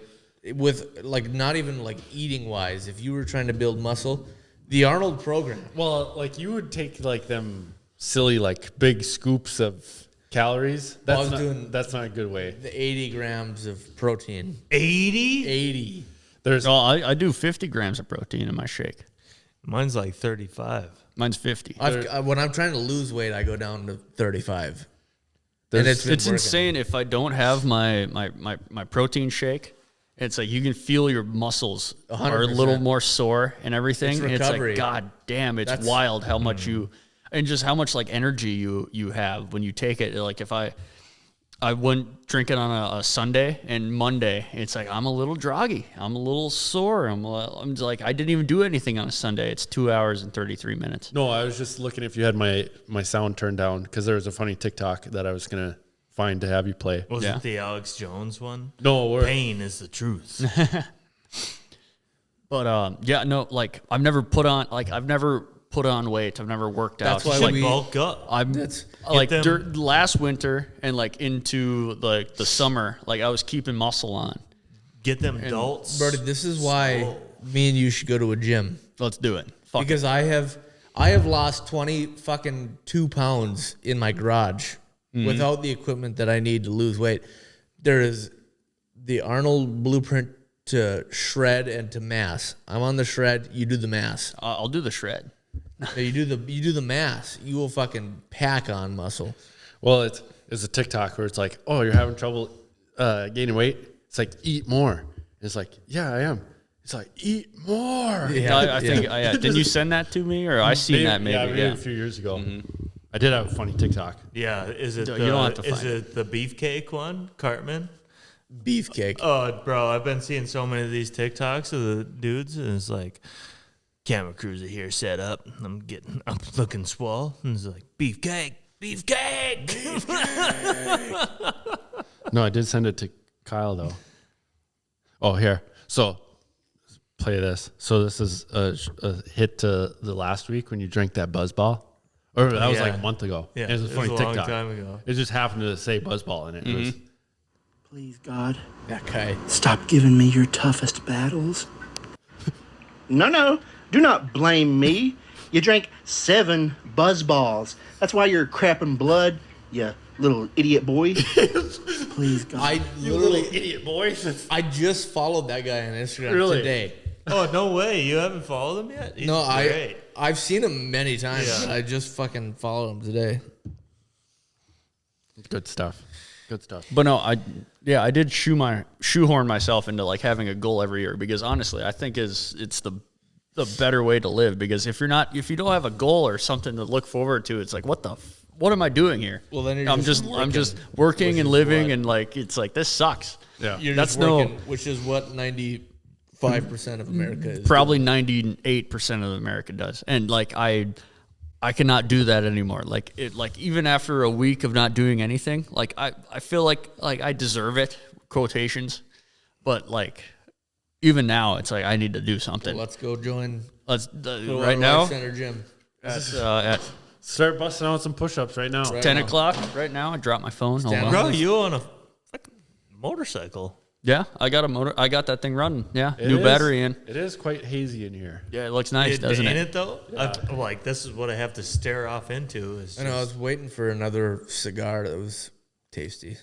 with like not even like eating wise, if you were trying to build muscle, the Arnold program. Well, like you would take like them silly like big scoops of calories. That's not a good way. The 80 grams of protein. 80? 80. I do 50 grams of protein in my shake. Mine's like 35. Mine's 50. When I'm trying to lose weight, I go down to 35. It's insane if I don't have my protein shake. It's like you can feel your muscles 100%. are a little more sore and everything. It's and it's recovery. like, God damn, it's wild how much and just how much like energy you have when you take it. Like if I wouldn't drink it on a Sunday and Monday, it's like I'm a little groggy. I'm a little sore. I'm just like, I didn't even do anything on a Sunday. It's 2 hours and 33 minutes. No, I was just looking if you had my sound turned down because there was a funny TikTok that I was going to find to have you play. Was it the Alex Jones one? No, pain is the truth. But yeah, no, like I've never put on weight. I've never worked out. That's why we bulk up. Last winter and like into like the summer, like I was keeping muscle on. Get them adults. Brody, this is why me and you should go to a gym. Let's do it. Because I have lost 22 pounds in my garage without the equipment that I need to lose weight. There is the Arnold blueprint to shred and to mass. I'm on the shred. You do the mass. I'll do the shred. You do the mass. You will fucking pack on muscle. Well, it's a TikTok where it's like, oh, you're having trouble gaining weight. It's like, eat more. It's like, yeah, I am. It's like, eat more. Yeah, I think. Didn't you send that to me, or I seen that maybe? Yeah, a few years ago. Mm-hmm. I did have a funny TikTok. Yeah, is it? You don't have to is it the beefcake one, Cartman? Beefcake. Oh, bro, I've been seeing so many of these TikToks of the dudes, and it's like, camera cruiser here set up. I'm looking swole, and it's like beefcake. No, I did send it to Kyle though. Oh, here. So play this. So this is a hit to the last week when you drank that Buzzball. Or that was like a month ago. Yeah, it was a funny long TikTok. time ago. It just happened to say Buzzball in it. It was, Please, God, That guy. stop giving me your toughest battles. No, do not blame me. You drank 7 Buzzballs. That's why you're crapping blood, you little idiot boy. Please, God. you little idiot boy. I just followed that guy on Instagram Really? today. Oh, no way. You haven't followed him yet? He's great. I've seen him many times. Yeah. But I just fucking followed him today. Good stuff. But no, I did shoehorn myself into like having a goal every year because honestly, I think it's the better way to live because if you don't have a goal or something to look forward to, it's like what am I doing here? Well, then I'm just working and living and like it's like this sucks. Yeah. You're That's just working, which is what 95% of America is. Probably 98% of America does. And like I cannot do that anymore. Like even after a week of not doing anything, like I feel like I deserve it, quotations. But like even now it's like I need to do something. So let's go join right now Center Gym. at Start busting out some push-ups right now. 10 o'clock right now. I dropped my phone. Hold on. Bro, you on a fucking motorcycle. Yeah, I got that thing running. Yeah, It new is- battery in. It is quite hazy in here. Yeah, it looks nice, doesn't Ain't it? it though? Like this is what I have to stare off into. Is I know. I was waiting for another cigar that was tasty.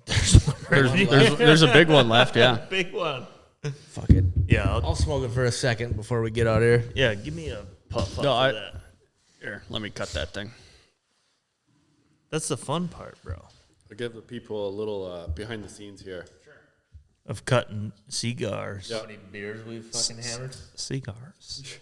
There's a big one left. Yeah. big one. Fuck it. Yeah, I'll smoke it for a second before we get out here. yeah. Give me a puff up No, of that. Here, let me cut that thing. That's the fun part, bro. I'll give the people a little behind the scenes here. Of cutting cigars. Yeah. How many beers we've fucking hammered? Cigars.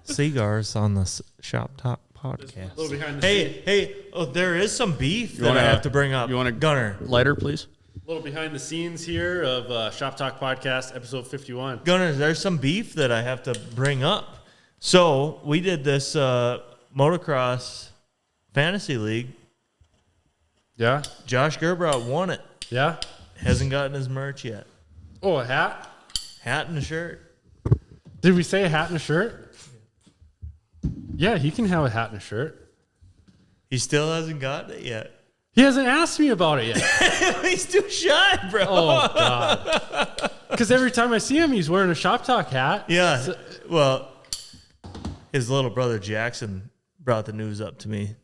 Cigars on the Shop Talk podcast. A little behind the scenes. Hey, oh, there is some beef that wanna- I have to bring up. you wanna- Gunner? Lighter, please. A little behind the scenes here of Shop Talk Podcast, episode 51. Gunner, there's some beef that I have to bring up. So we did this motocross fantasy league. Yeah? Josh Gerbrout won it. Yeah? Hasn't gotten his merch yet. Oh, a hat? Hat and a shirt. Did we say a hat and a shirt? Yeah, he can have a hat and a shirt. He still hasn't gotten it yet. He hasn't asked me about it yet. He's too shy, bro. Oh God. Because every time I see him, he's wearing a SHOPTALK hat. Yeah. Well, his little brother Jackson brought the news up to me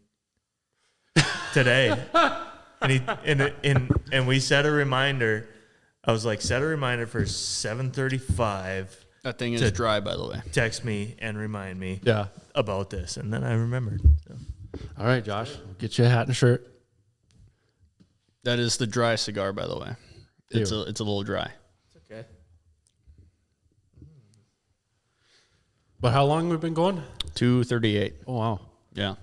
today, and we set a reminder. I was like, set a reminder for 7:35. That thing is dry, by the way. Text me and remind me Yeah. about this, and then I remembered. So. All right, Josh, we'll get you a hat and a shirt. That is the dry cigar, by the way. It's Ew. a little dry. It's okay. But how long we've been going? 2:38. Oh wow. Yeah.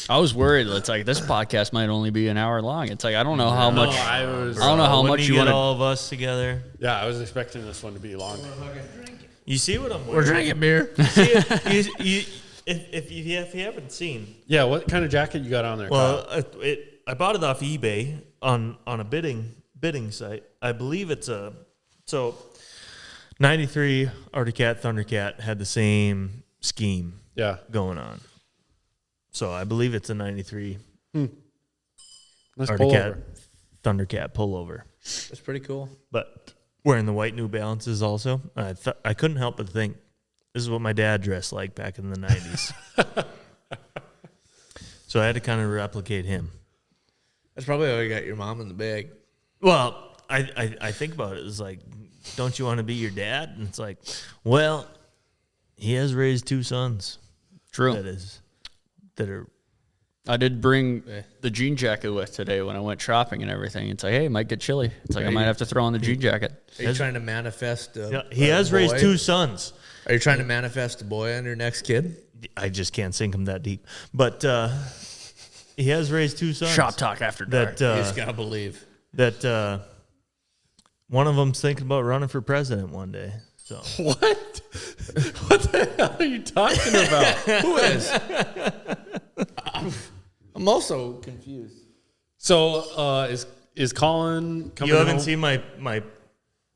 I was worried. It's like this podcast might only be an hour long. It's like I don't know how much. I I don't know how Wouldn't much you you get want to. all of us together. Yeah, I was expecting this one to be long. You see what I'm wearing? We're drinking beer. If you haven't seen, Yeah, what kind of jacket you got on there? well, Kyle? I bought it off eBay on a bidding site. I believe it's a 93 Arctic Cat Thundercat had the same scheme Yeah. going on. So I believe it's a 93 Let's Arctic pull Cat over. Thundercat pullover. That's pretty cool. But wearing the white New Balances also, I couldn't help but think this is what my dad dressed like back in the 90s. So I had to kind of replicate him. That's probably why you got your mom in the bag. Well, I think about it. It's like, don't you want to be your dad? And it's like, well, he has raised 2 sons. True. That are. I did bring the jean jacket with today when I went shopping and everything. It's like, hey, it might get chilly. It's like I might have to throw on the jean jacket. Are you trying to manifest? Yeah, he has raised 2 sons. Are you trying to manifest a boy on your next kid? I just can't sink him that deep. But he has raised 2 sons. Shop talk after dark. That You just gotta believe. that one of them's thinking about running for president one day. So What? What the hell are you talking about? Who is? I'm also confused. So is Colin coming you haven't home? seen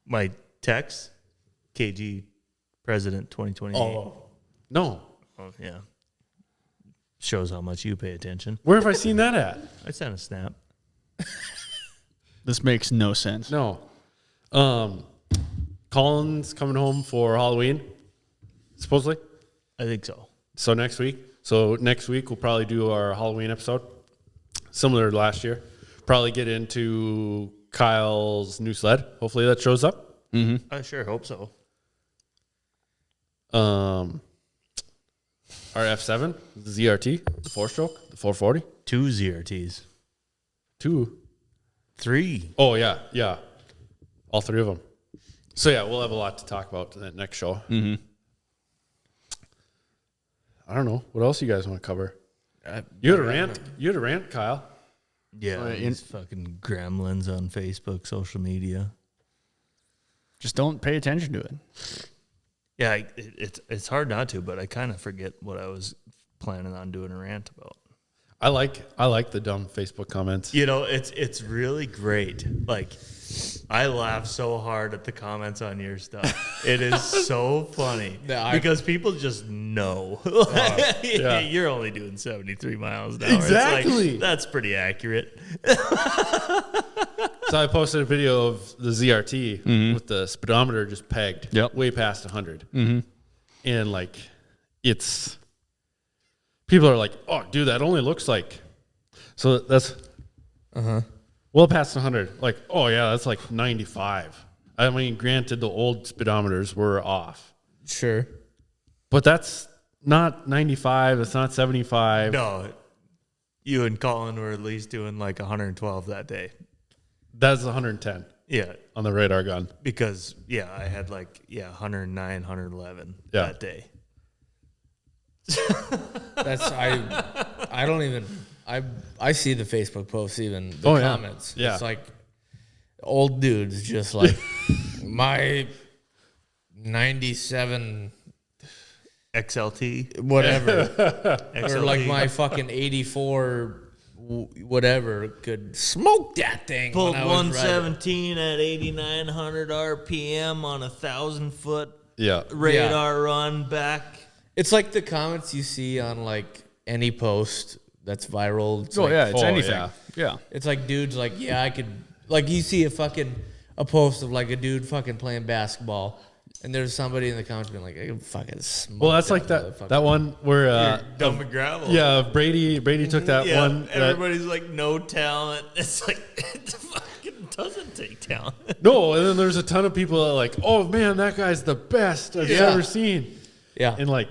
my text? KG President 2028. No. Oh, yeah. Shows how much you pay attention. Where have I seen that at? I sent a snap. This makes no sense. No. Colin's coming home for Halloween, supposedly. I think so. So next week. So next week we'll probably do our Halloween episode, similar to last year. Probably get into Kyle's new sled. Hopefully that shows up. I sure hope so. Our F7, the ZRT, the 4-stroke, the 440. 2 ZRTs. 2. 3. Oh, yeah. All 3 of them. So, yeah, we'll have a lot to talk about in that next show. Mm-hmm. I don't know. What else you guys want to cover? You had a rant. You had a rant, Kyle. Yeah, these fucking gremlins on Facebook, social media. Just don't pay attention to it. Yeah, it's hard not to, but I kind of forget what I was planning on doing a rant about. I like the dumb Facebook comments. You know, it's really great. Like, I laugh so hard at the comments on your stuff. It is so funny because people just know. Yeah. You're only doing 73 miles an hour. Exactly. It's like, that's pretty accurate. So I posted a video of the ZRT with the speedometer just pegged way past 100. Mm-hmm. And like, it's, people are like, oh, dude, that only looks like, so that's, well past 100. Like, oh yeah, that's like 95. I mean, granted, the old speedometers were off. Sure. But that's not 95. It's not 75. No, you and Colin were at least doing like 112 that day. That's 110 Yeah, on the radar gun. because I had like 109, 111 Yeah. that day. That's I don't even I see the Facebook posts, even the Oh, yeah. comments. Yeah. It's like old dudes just like my 97 XLT, whatever. XLT. Or like my fucking 84 whatever could smoke that thing. pulled when I was riding. 117 at 8,900 RPM on a 1,000-foot Yeah. radar run back. It's like the comments you see on like any post that's viral. It's Oh, like, yeah, it's oh, anything. yeah. Yeah. It's like dudes like, yeah, I could Like you see a post of like a dude fucking playing basketball, and there's somebody in the comments being like, "I fucking smoke." Well, that's like that one where Dumb and gravel. yeah, Brady took that one. Everybody's like, no talent. It's like, it fucking doesn't take talent. No, and then there's a ton of people that are like, oh man, that guy's the best I've ever seen. Yeah. And like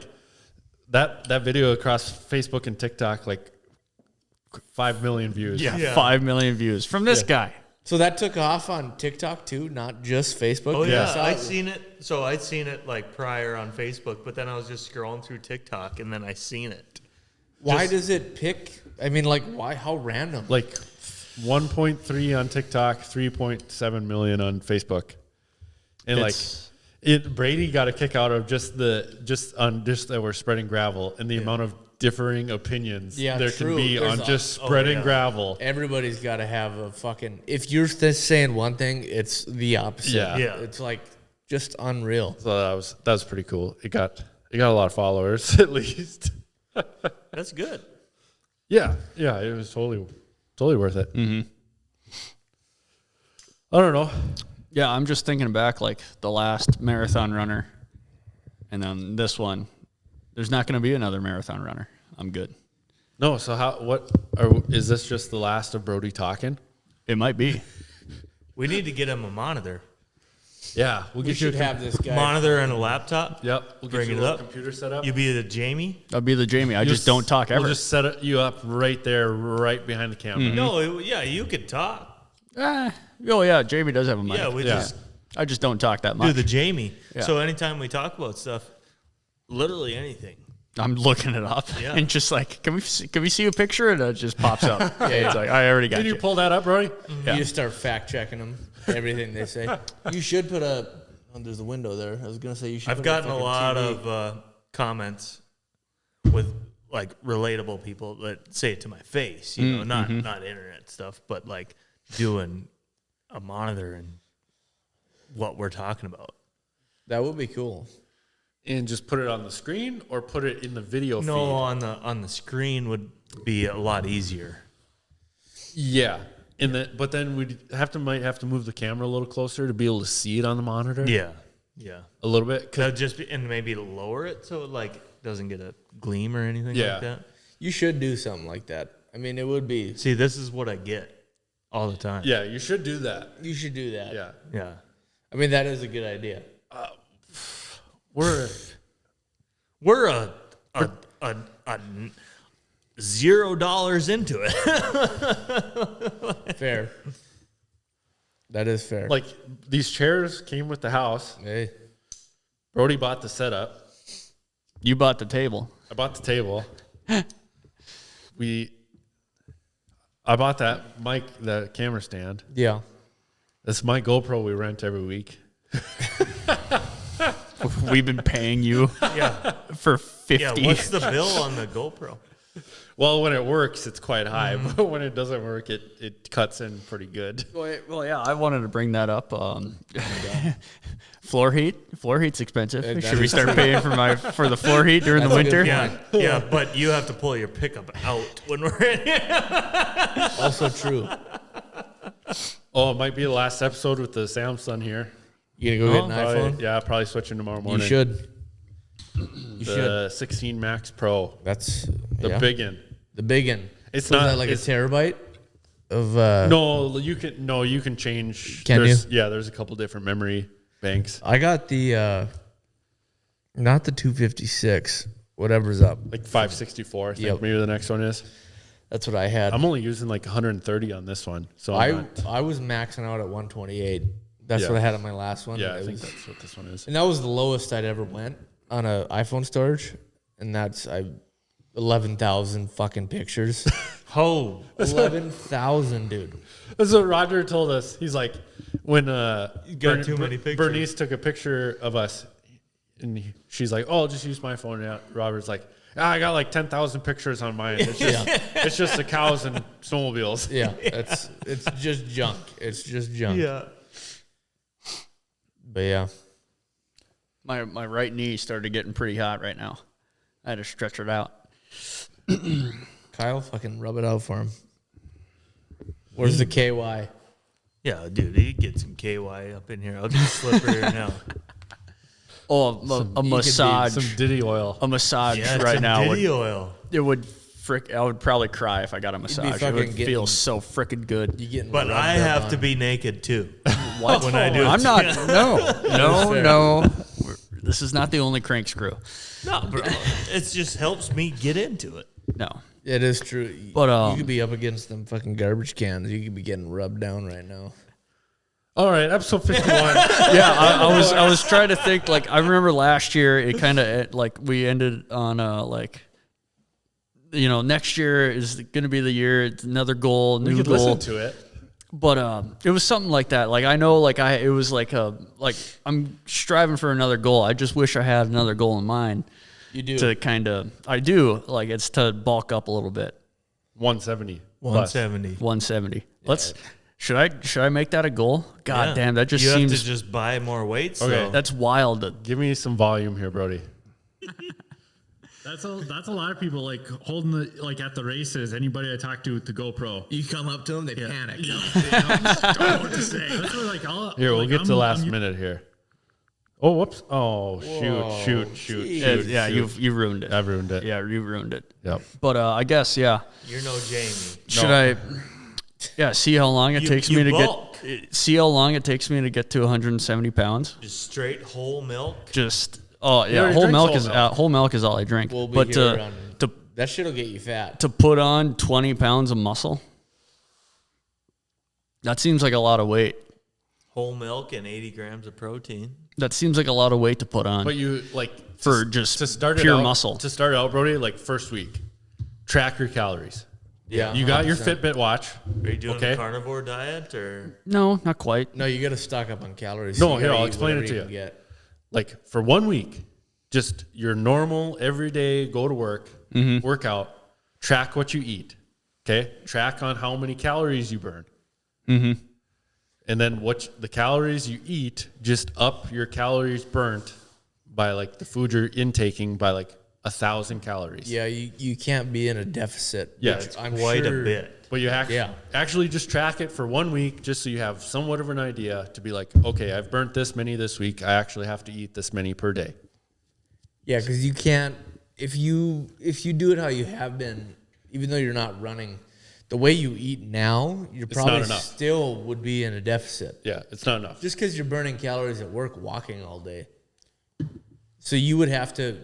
that video across Facebook and TikTok, like 5 million views. Yeah. 5 million views from this guy. So that took off on TikTok too, not just Facebook. Oh yeah, I I'd seen it. So I'd seen it like prior on Facebook, but then I was just scrolling through TikTok, and then I seen it. Why does it pick? I mean, like, why? How random? Like 1.3 on TikTok, 3.7 million on Facebook. And Brady got a kick out of just that we're spreading gravel and the amount of differing opinions there can be on just spreading gravel. Everybody's got to have a fucking. If you're saying one thing, it's the opposite. Yeah. It's like just unreal. So that was pretty cool. It got a lot of followers at least. That's good. Yeah, it was totally worth it. Mm-hmm. I don't know. Yeah, I'm just thinking back, like the last marathon runner, and then this one. There's not going to be another marathon runner. I'm good. No, so is this just the last of Brody talking? It might be. We need to get him a monitor. Yeah, We should have this guy. Monitor and a laptop. Yep, we'll Bring get it you a up. computer set up. You be the Jamie. I'll be the Jamie. I just don't talk ever. We'll just set you up right there, right behind the camera. Mm-hmm. No, you could talk. Oh yeah, Jamie does have a mic. Yeah, I just don't talk that much. do the Jamie. Yeah. So anytime we talk about stuff, literally anything. I'm looking it up and just like, can we see a picture? And it just pops up. It's like I already got Can you. you pull that up, Brody? You just start fact checking them, everything they say. You should put there's a window there. I was gonna say you should. I've gotten a lot of comments with like relatable people that say it to my face, you know, not internet stuff, but like doing a monitor and what we're talking about. That would be cool. And just put it on the screen or put it in the video feed? No, on the screen would be a lot easier. Yeah. But then might have to move the camera a little closer to be able to see it on the monitor. Yeah. A little bit. That'd just be, and maybe lower it so it like doesn't get a gleam or anything like that. You should do something like that. I mean, it would be. See, this is what I get all the time. Yeah, you should do that. You should do that. Yeah. I mean, that is a good idea. We're a $0 into it. Fair. That is fair. like these chairs came with the house. Hey. Brody bought the setup. You bought the table. I bought the table. I bought that mic, the camera stand. Yeah. That's my GoPro we rent every week. We've been paying you for 50. Yeah, what's the bill on the GoPro? Well, when it works, it's quite high, but when it doesn't work, it cuts in pretty good. Well, yeah, I wanted to bring that up. Floor heat's expensive. Should we start paying for the floor heat during the winter? Yeah, but you have to pull your pickup out when we're in here. Also true. Oh, it might be the last episode with the Samsung here. You gonna go get an iPhone? Yeah, probably switching tomorrow morning. You should. The 16 Max Pro. That's The big one. The big one. It's Was not that like a terabyte of. No, you can change. Can you? Yeah, there's a couple different memory banks. I got the. Not the 256. Whatever's up. Like 564, I think Yep. maybe the next one is. That's what I had. I'm only using like 130 on this one. So I was maxing out at 128. That's what I had on my last one. Yeah, I think that's what this one is. And that was the lowest I'd ever went on an iPhone storage, and that's 11,000 fucking pictures. 11,000, dude. That's what Roger told us. He's like, when got too many pictures. Bernice took a picture of us, and she's like, "Oh, I'll just use my phone." And Robert's like, I got like 10,000 pictures on mine. It's just it's just the cows and snowmobiles. Yeah, it's just junk. It's just junk. Yeah. But yeah. My right knee started getting pretty hot right now. I had to stretch it out. Kyle, fucking rub it out for him. Where's the KY? Yeah, dude, you get some KY up in here. I'll just slip her here now. Oh, a massage. Some Diddy oil. A massage Yeah, right some now. Diddy oil. It would I would probably cry if I got a massage. It fucking would feel getting- so freaking good. You getting But rubbed I up have on. to be naked too. What? When I do it I'm too. not. No. fair. This is not the only crank screw. No, bro. It just helps me get into it. No. It is true. But, you could be up against them fucking garbage cans. You could be getting rubbed down right now. All right, episode 51. Yeah, I was trying to think. Like, I remember last year, it kind of like we ended on next year is going to be the year. It's another goal, We new could goal. listen to it. But it was something like that. Like I know, it was like I'm striving for another goal. I just wish I had another goal in mind. You do. To kind of, I do like it's to bulk up a little bit. 170. 170. 170. Should I make that a goal? God Yeah. damn, that just you seems have to just buy more weights. Okay. though. that's wild. Give me some volume here, Brody. That's a lot of people like holding at the races. Anybody I talk to with the GoPro, You come up to them, they panic. they don't know what to say. That's what, Here, we'll get to the last minute here. Oh, whoops. Oh, shoot. Yeah, you've ruined it. I've ruined it. Yeah, you ruined it. Yep. But I guess You're no Jamie. should I? Yeah, see how long it takes me to bulk. get. See how long it takes me to get to 170 pounds. Just straight whole milk. Just yeah, already whole drinks milk whole is milk. whole milk is all I drink. We'll be but here on- to That shit'll get you fat. to put on 20 pounds of muscle, that seems like a lot of weight. Whole milk and 80 grams of protein. That seems like a lot of weight to put on. But you, For just to start pure it out, muscle. To start out, Brody, first week, track your calories. Yeah. You got your 100%. Fitbit watch. Are you doing Okay. a carnivore diet or? No, not quite. No, you got to stock up on calories. No, You here, gotta I'll eat explain it whatever to can you. get. For 1 week, just your normal everyday go to work, workout, track what you eat. Okay? Track on how many calories you burn. Mm-hmm. And then the calories you eat, just up your calories burnt by the food you're intaking by 1,000 calories. Yeah, you can't be in a deficit. Yeah, which it's I'm Quite sure, a bit. But you Yeah. actually just track it for 1 week just so you have somewhat of an idea to be okay, I've burnt this many this week. I actually have to eat this many per day. Yeah, because you can't if you do it how you have been, even though you're not running, the way you eat now, you're not probably enough. still would be in a deficit. Yeah, it's not enough. Just because you're burning calories at work, walking all day. So you have to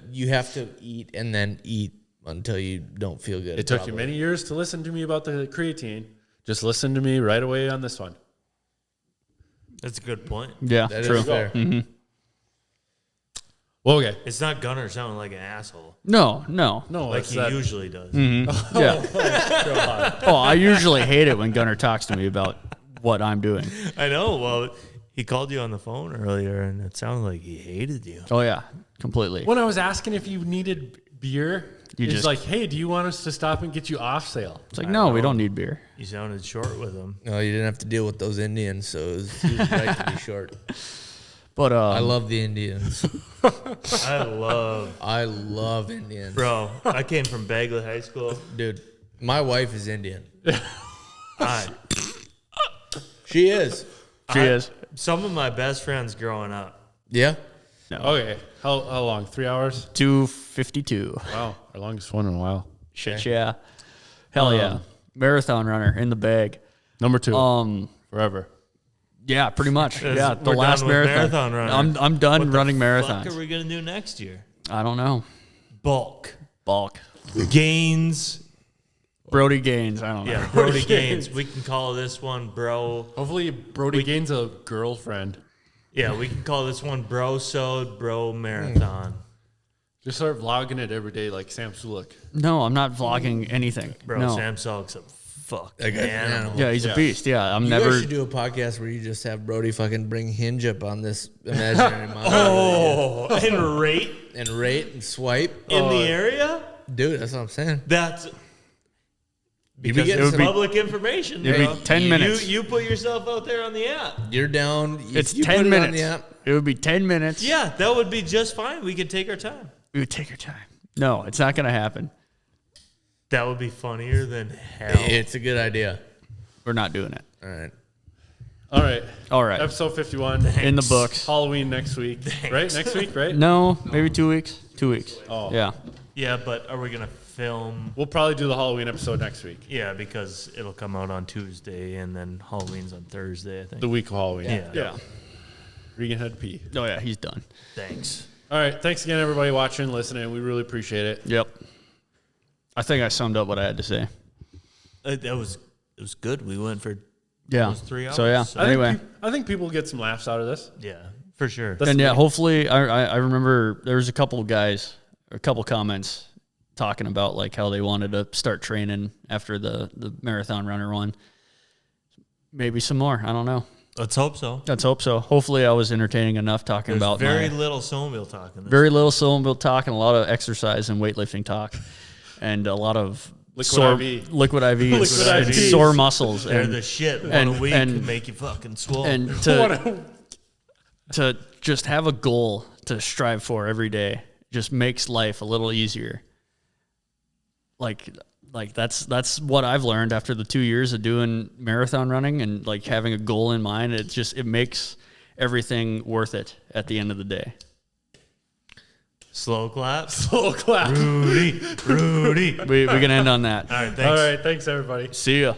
eat and then eat until you don't feel good. It took you probably. many years to listen to me about the creatine. Just listen to me right away on this one. That's a good point. Yeah, That true. is fair. Well, okay. It's not Gunner sounding like an asshole No. No, like it's he that. usually does. Yeah. Oh, I usually hate it when Gunnar talks to me about what I'm doing. I know. Well, he called you on the phone earlier, and it sounded like he hated you. Oh yeah, completely. When I was asking if you needed beer, he's just- like, hey, do you want us to stop and get you off sale? It's like, no, we don't need beer. You sounded short with him. No, you didn't have to deal with those Indians, so it was right to be short. But I love the Indians. I love, Indians. bro. I came from Bagley High School. Dude, my wife is Indian. I, She is. she is. some of my best friends growing up. Yeah. Okay. How long? 3 hours? 2:52. Wow. Our longest one in a while. Shit, yeah. Hell yeah. Marathon runner in the bag. Number 2. Forever. Yeah, pretty much. Yeah, the We're last done with marathon. runner. I'm done What the running fuck marathons. are we gonna do next year? I don't know. Bulk Gains. Brody gains. I don't know. Yeah, Brody gains. We can call this one bro. Hopefully, Brody gains a girlfriend. Yeah, we can call this one bro sewed bro marathon. Just start vlogging it every day like Sam Sulek. No, I'm not vlogging anything. Bro, no. Sam Sulk's a fucking guy's an animal. animal. Yeah, he's a beast. Yeah, I'm You never. guys should do a podcast where you just have Brody fucking bring Hinge up on this imaginary model Oh, and rate and rate and swipe. in the area? Dude, that's what I'm saying. That's You'd because be getting it's some- public information. It'd be bro. 10 minutes. You put yourself out there on the app. You're down. It's you 10 put it on minutes. the app, It would be 10 minutes. Yeah, that would be just fine. We could take our time. We would take our time. No, it's not going to happen. That would be funnier than hell. it's a good idea. We're not doing it. All right. All right. All right. Episode 51. In the books. Halloween next week. Right? Next week, right? No, maybe 2 weeks. 2 weeks. Oh. Yeah. Yeah, but are we going to film? We'll probably do the Halloween episode next week. Yeah, because it'll come out on Tuesday and then Halloween's on Thursday, I think. The week of Halloween. Yeah. Regan had to pee. Oh, yeah, he's done. Thanks. All right. Thanks again, everybody watching, listening. We really appreciate it. Yep. I think I summed up what I had to say. It was good. We went for Yeah. almost 3 hours. So, yeah. Anyway. I think people get some laughs out of this. Yeah, for sure. That's And the yeah, thing. hopefully, I remember there was a couple of guys, a couple comments talking about like how they wanted to start training after the marathon runner one. Maybe some more. I don't know. Let's hope so. Let's hope so. Hopefully, I was entertaining enough talking There's about very my- little snowmobile talk in this. very little snowmobile talk and a lot of exercise and weightlifting talk, and a lot of Liquid IV. liquid IVs, Liquid and IVs. sore muscles, They're and the shit. One and- a week and- can make you fucking swole. and to just have a goal to strive for every day just makes life a little easier. Like that's what I've learned after the 2 years of doing marathon running and like having a goal in mind. It makes everything worth it at the end of the day. Slow clap. Slow clap. Rudy. We can end on that. All right, thanks. All right. Thanks, everybody. See ya.